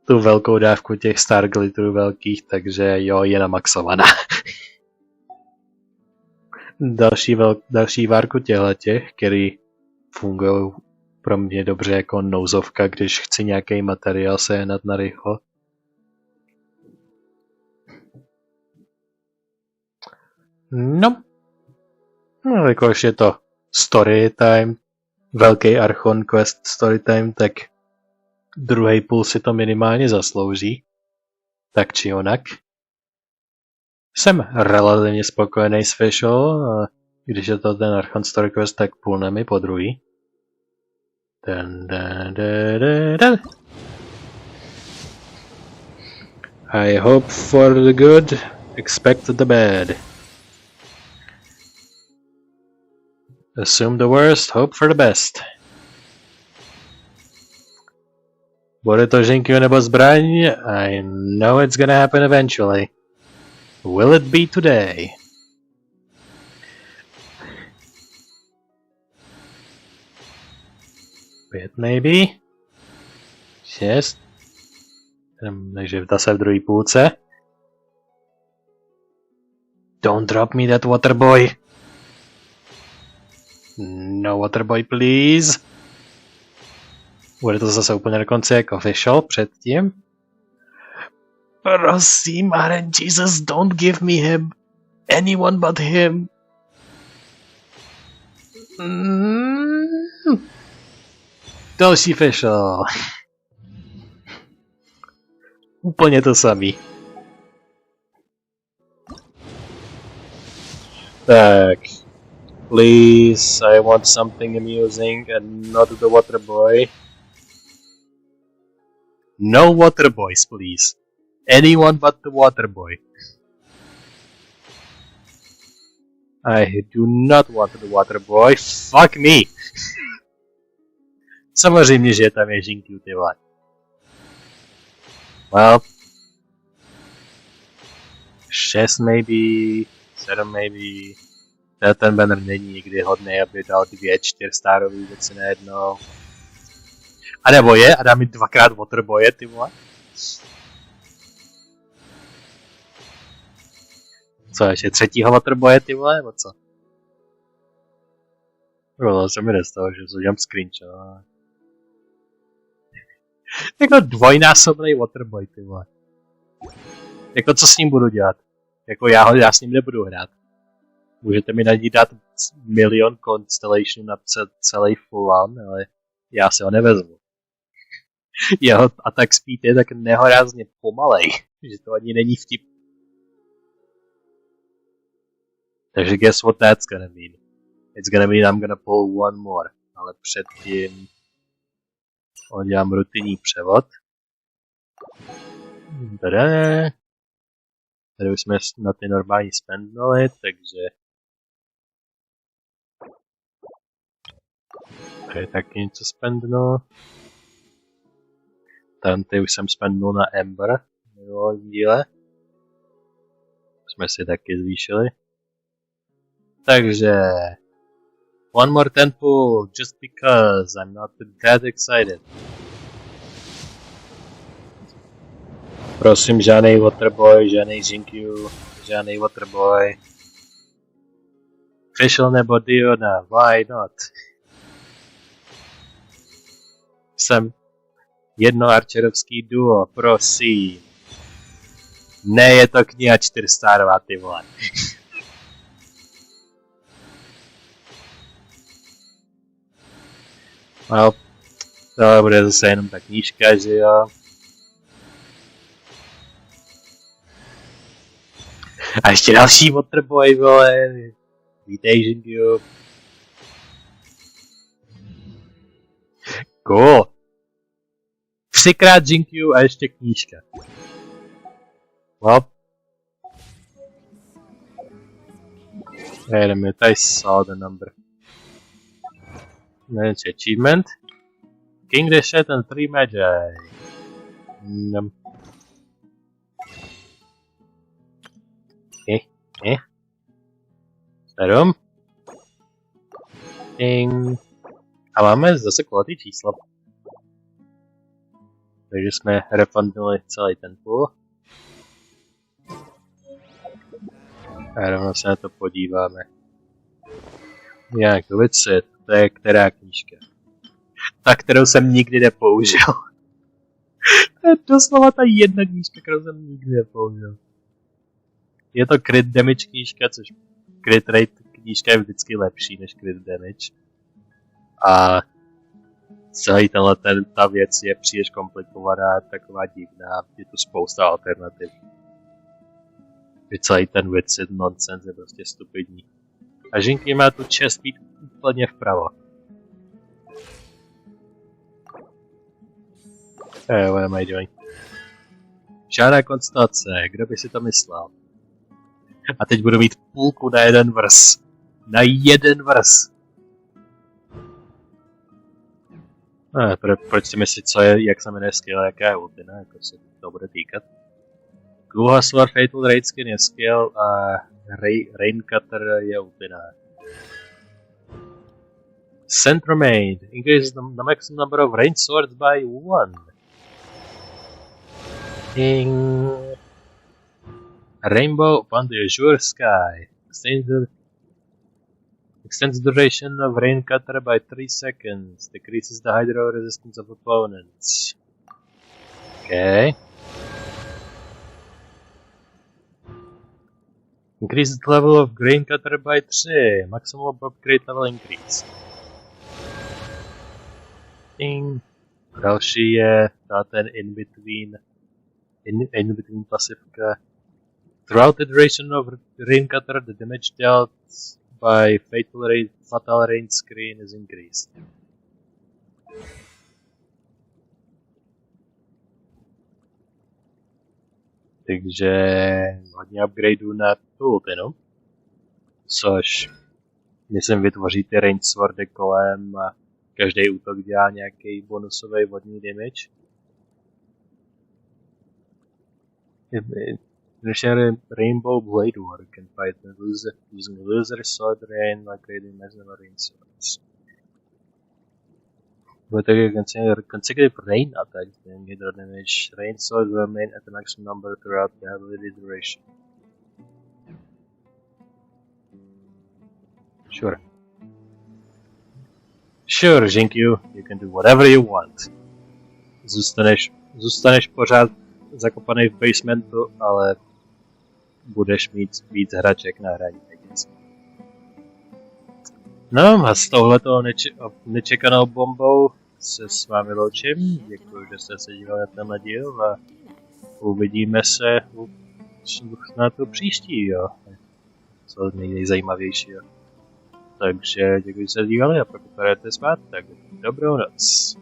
tu velkou dávku těch star glitterů velkých, takže jo, je namaxovaná. další várku těch, který fungují pro mě dobře jako nouzovka, když chci nějaký materiál sehnat na rychlo. No, jakož je to story time, velký archon quest story time, tak druhý půl si to minimálně zaslouží. Tak či onak. Jsem relativně spokojený s Facial, a když je to ten archon story quest, tak půlne mi po druhý. I hope for the good, expect the bad. Assume the worst, hope for the best. Bude to Jinkyu nebo zbraň? I know it's gonna happen eventually. Will it be today? Pět maybe? 6. Takže zase v druhé půlce. Don't drop me that water boy. No water boy, please. Bude to zase úplně na konci jako official předtím. Prosím, Aren Jesus, don't give me him. Anyone but him. Další official. Úplně to samý. Tak. Please, I want something amusing and not the water boy. No water boys, please. Anyone but the water boy. I do not want the water boy. Fuck me. Samozřejmě, že tam je Jinkyu, ty vole. Well. 6 maybe. 7 maybe. Ten banner není nikdy hodný, aby dal 2 4-starový věci najednou. A nebo je a dá mi 2x waterboye, ty vole. Co, ještě 3. waterboye, ty vole, nebo co? No, se mi nestalo, že udělám screenshot. Jako dvojnásobný waterboy, ty vole. Jako co s ním budu dělat? Jako já s ním nebudu hrát. Můžete mi na ní dát milion constellationů na celý full on, ale já si ho nevezmu. Jeho attack speed je tak nehorázně pomalej, že to ani není vtip. Takže guess what that's gonna mean? It's gonna mean I'm gonna pull one more, ale předtím udělám rutinní převod. Tady už jsme na ty normální spendnuli, takže tady taky něco spendnu. Tady už jsem spendnul na Ember v díle. Jsme si taky zvýšili. Takže one more 10 pull, just because I'm not that excited. Prosím, žádnej waterboy, žádnej Jinkyu, žádnej waterboy. Official nebo Diona, why not? Jsem jedno archerovský duo, prosím. Ne, je to kniha 4-starová, ty vole. No, to bude zase jenom ta knížka, že jo. A ještě další waterboy, vole. Vítej, Jinkyu. Cool. 3x Jinkyu a ještě knížka. Well. Wait a minute, I saw the number. That's achievement. King Deshret and 3 Magi. Sedm. Ding. A máme zase kulatý číslo. Takže jsme refundili celý ten pool. A rovnou se na to podíváme. Jak ulice, to je která knížka? Ta, kterou jsem nikdy nepoužil. To je doslova ta jedna knížka, kterou jsem nikdy nepoužil. Je to crit damage knížka, což crit rate knížka je vždycky lepší než crit damage. A celý ta věc je příliš komplikovaná, taková divná, je tu spousta alternativ. Celý ten wiced nonsense je prostě stupidní. A Jinky má tu čest být úplně vpravo. What am I doing? Žádná konstelace, kdo by si to myslel? A teď budu mít půlku na jeden vrz. Na jeden vrz! Proč si myslíš, co je, jak se jmenuje skill, jaká je ultina, jako se to bude týkat? Gluha Sword Fatal Raid Skin je skill a Rain Cutter je ultina. Centromade increases the maximum number of rain swords by 1. Ding. Rainbow upon the azure sky extends the duration of Rain Cutter by 3 seconds. Decreases the hydro resistance of opponents. Okay. Increases the level of Rain Cutter by 3. Maximum upgrade level increase. Ding. Další je ten in-between pasivka. Throughout the duration of Rain Cutter, the damage dealt by fatal rain screen is increased. Takže hodně upgradeů na tu ultinu, což myslím vytvoří ty range swordy kolem a každý útok dělá nějaký bonusový vodní damage. Rainbow Blade War can fight the loser using loser sword rain like Raiden Ei rain swords. But they consecutive rain attacks then get damage. Rain swords will remain at the maximum number throughout the ability duration. Sure, Jinkyu, you can do whatever you want. Zůstaneš pořád zakopaný v basementu, ale budeš mít víc hraček na hraní. No a s touhletou nečekanou bombou se s vámi loučím. Děkuji, že jste se dívali na tenhle díl a uvidíme se na to příští, jo. Co nejzajímavějšího. Takže děkuji, že jste dívali a pokud jdete spát, tak dobrou noc.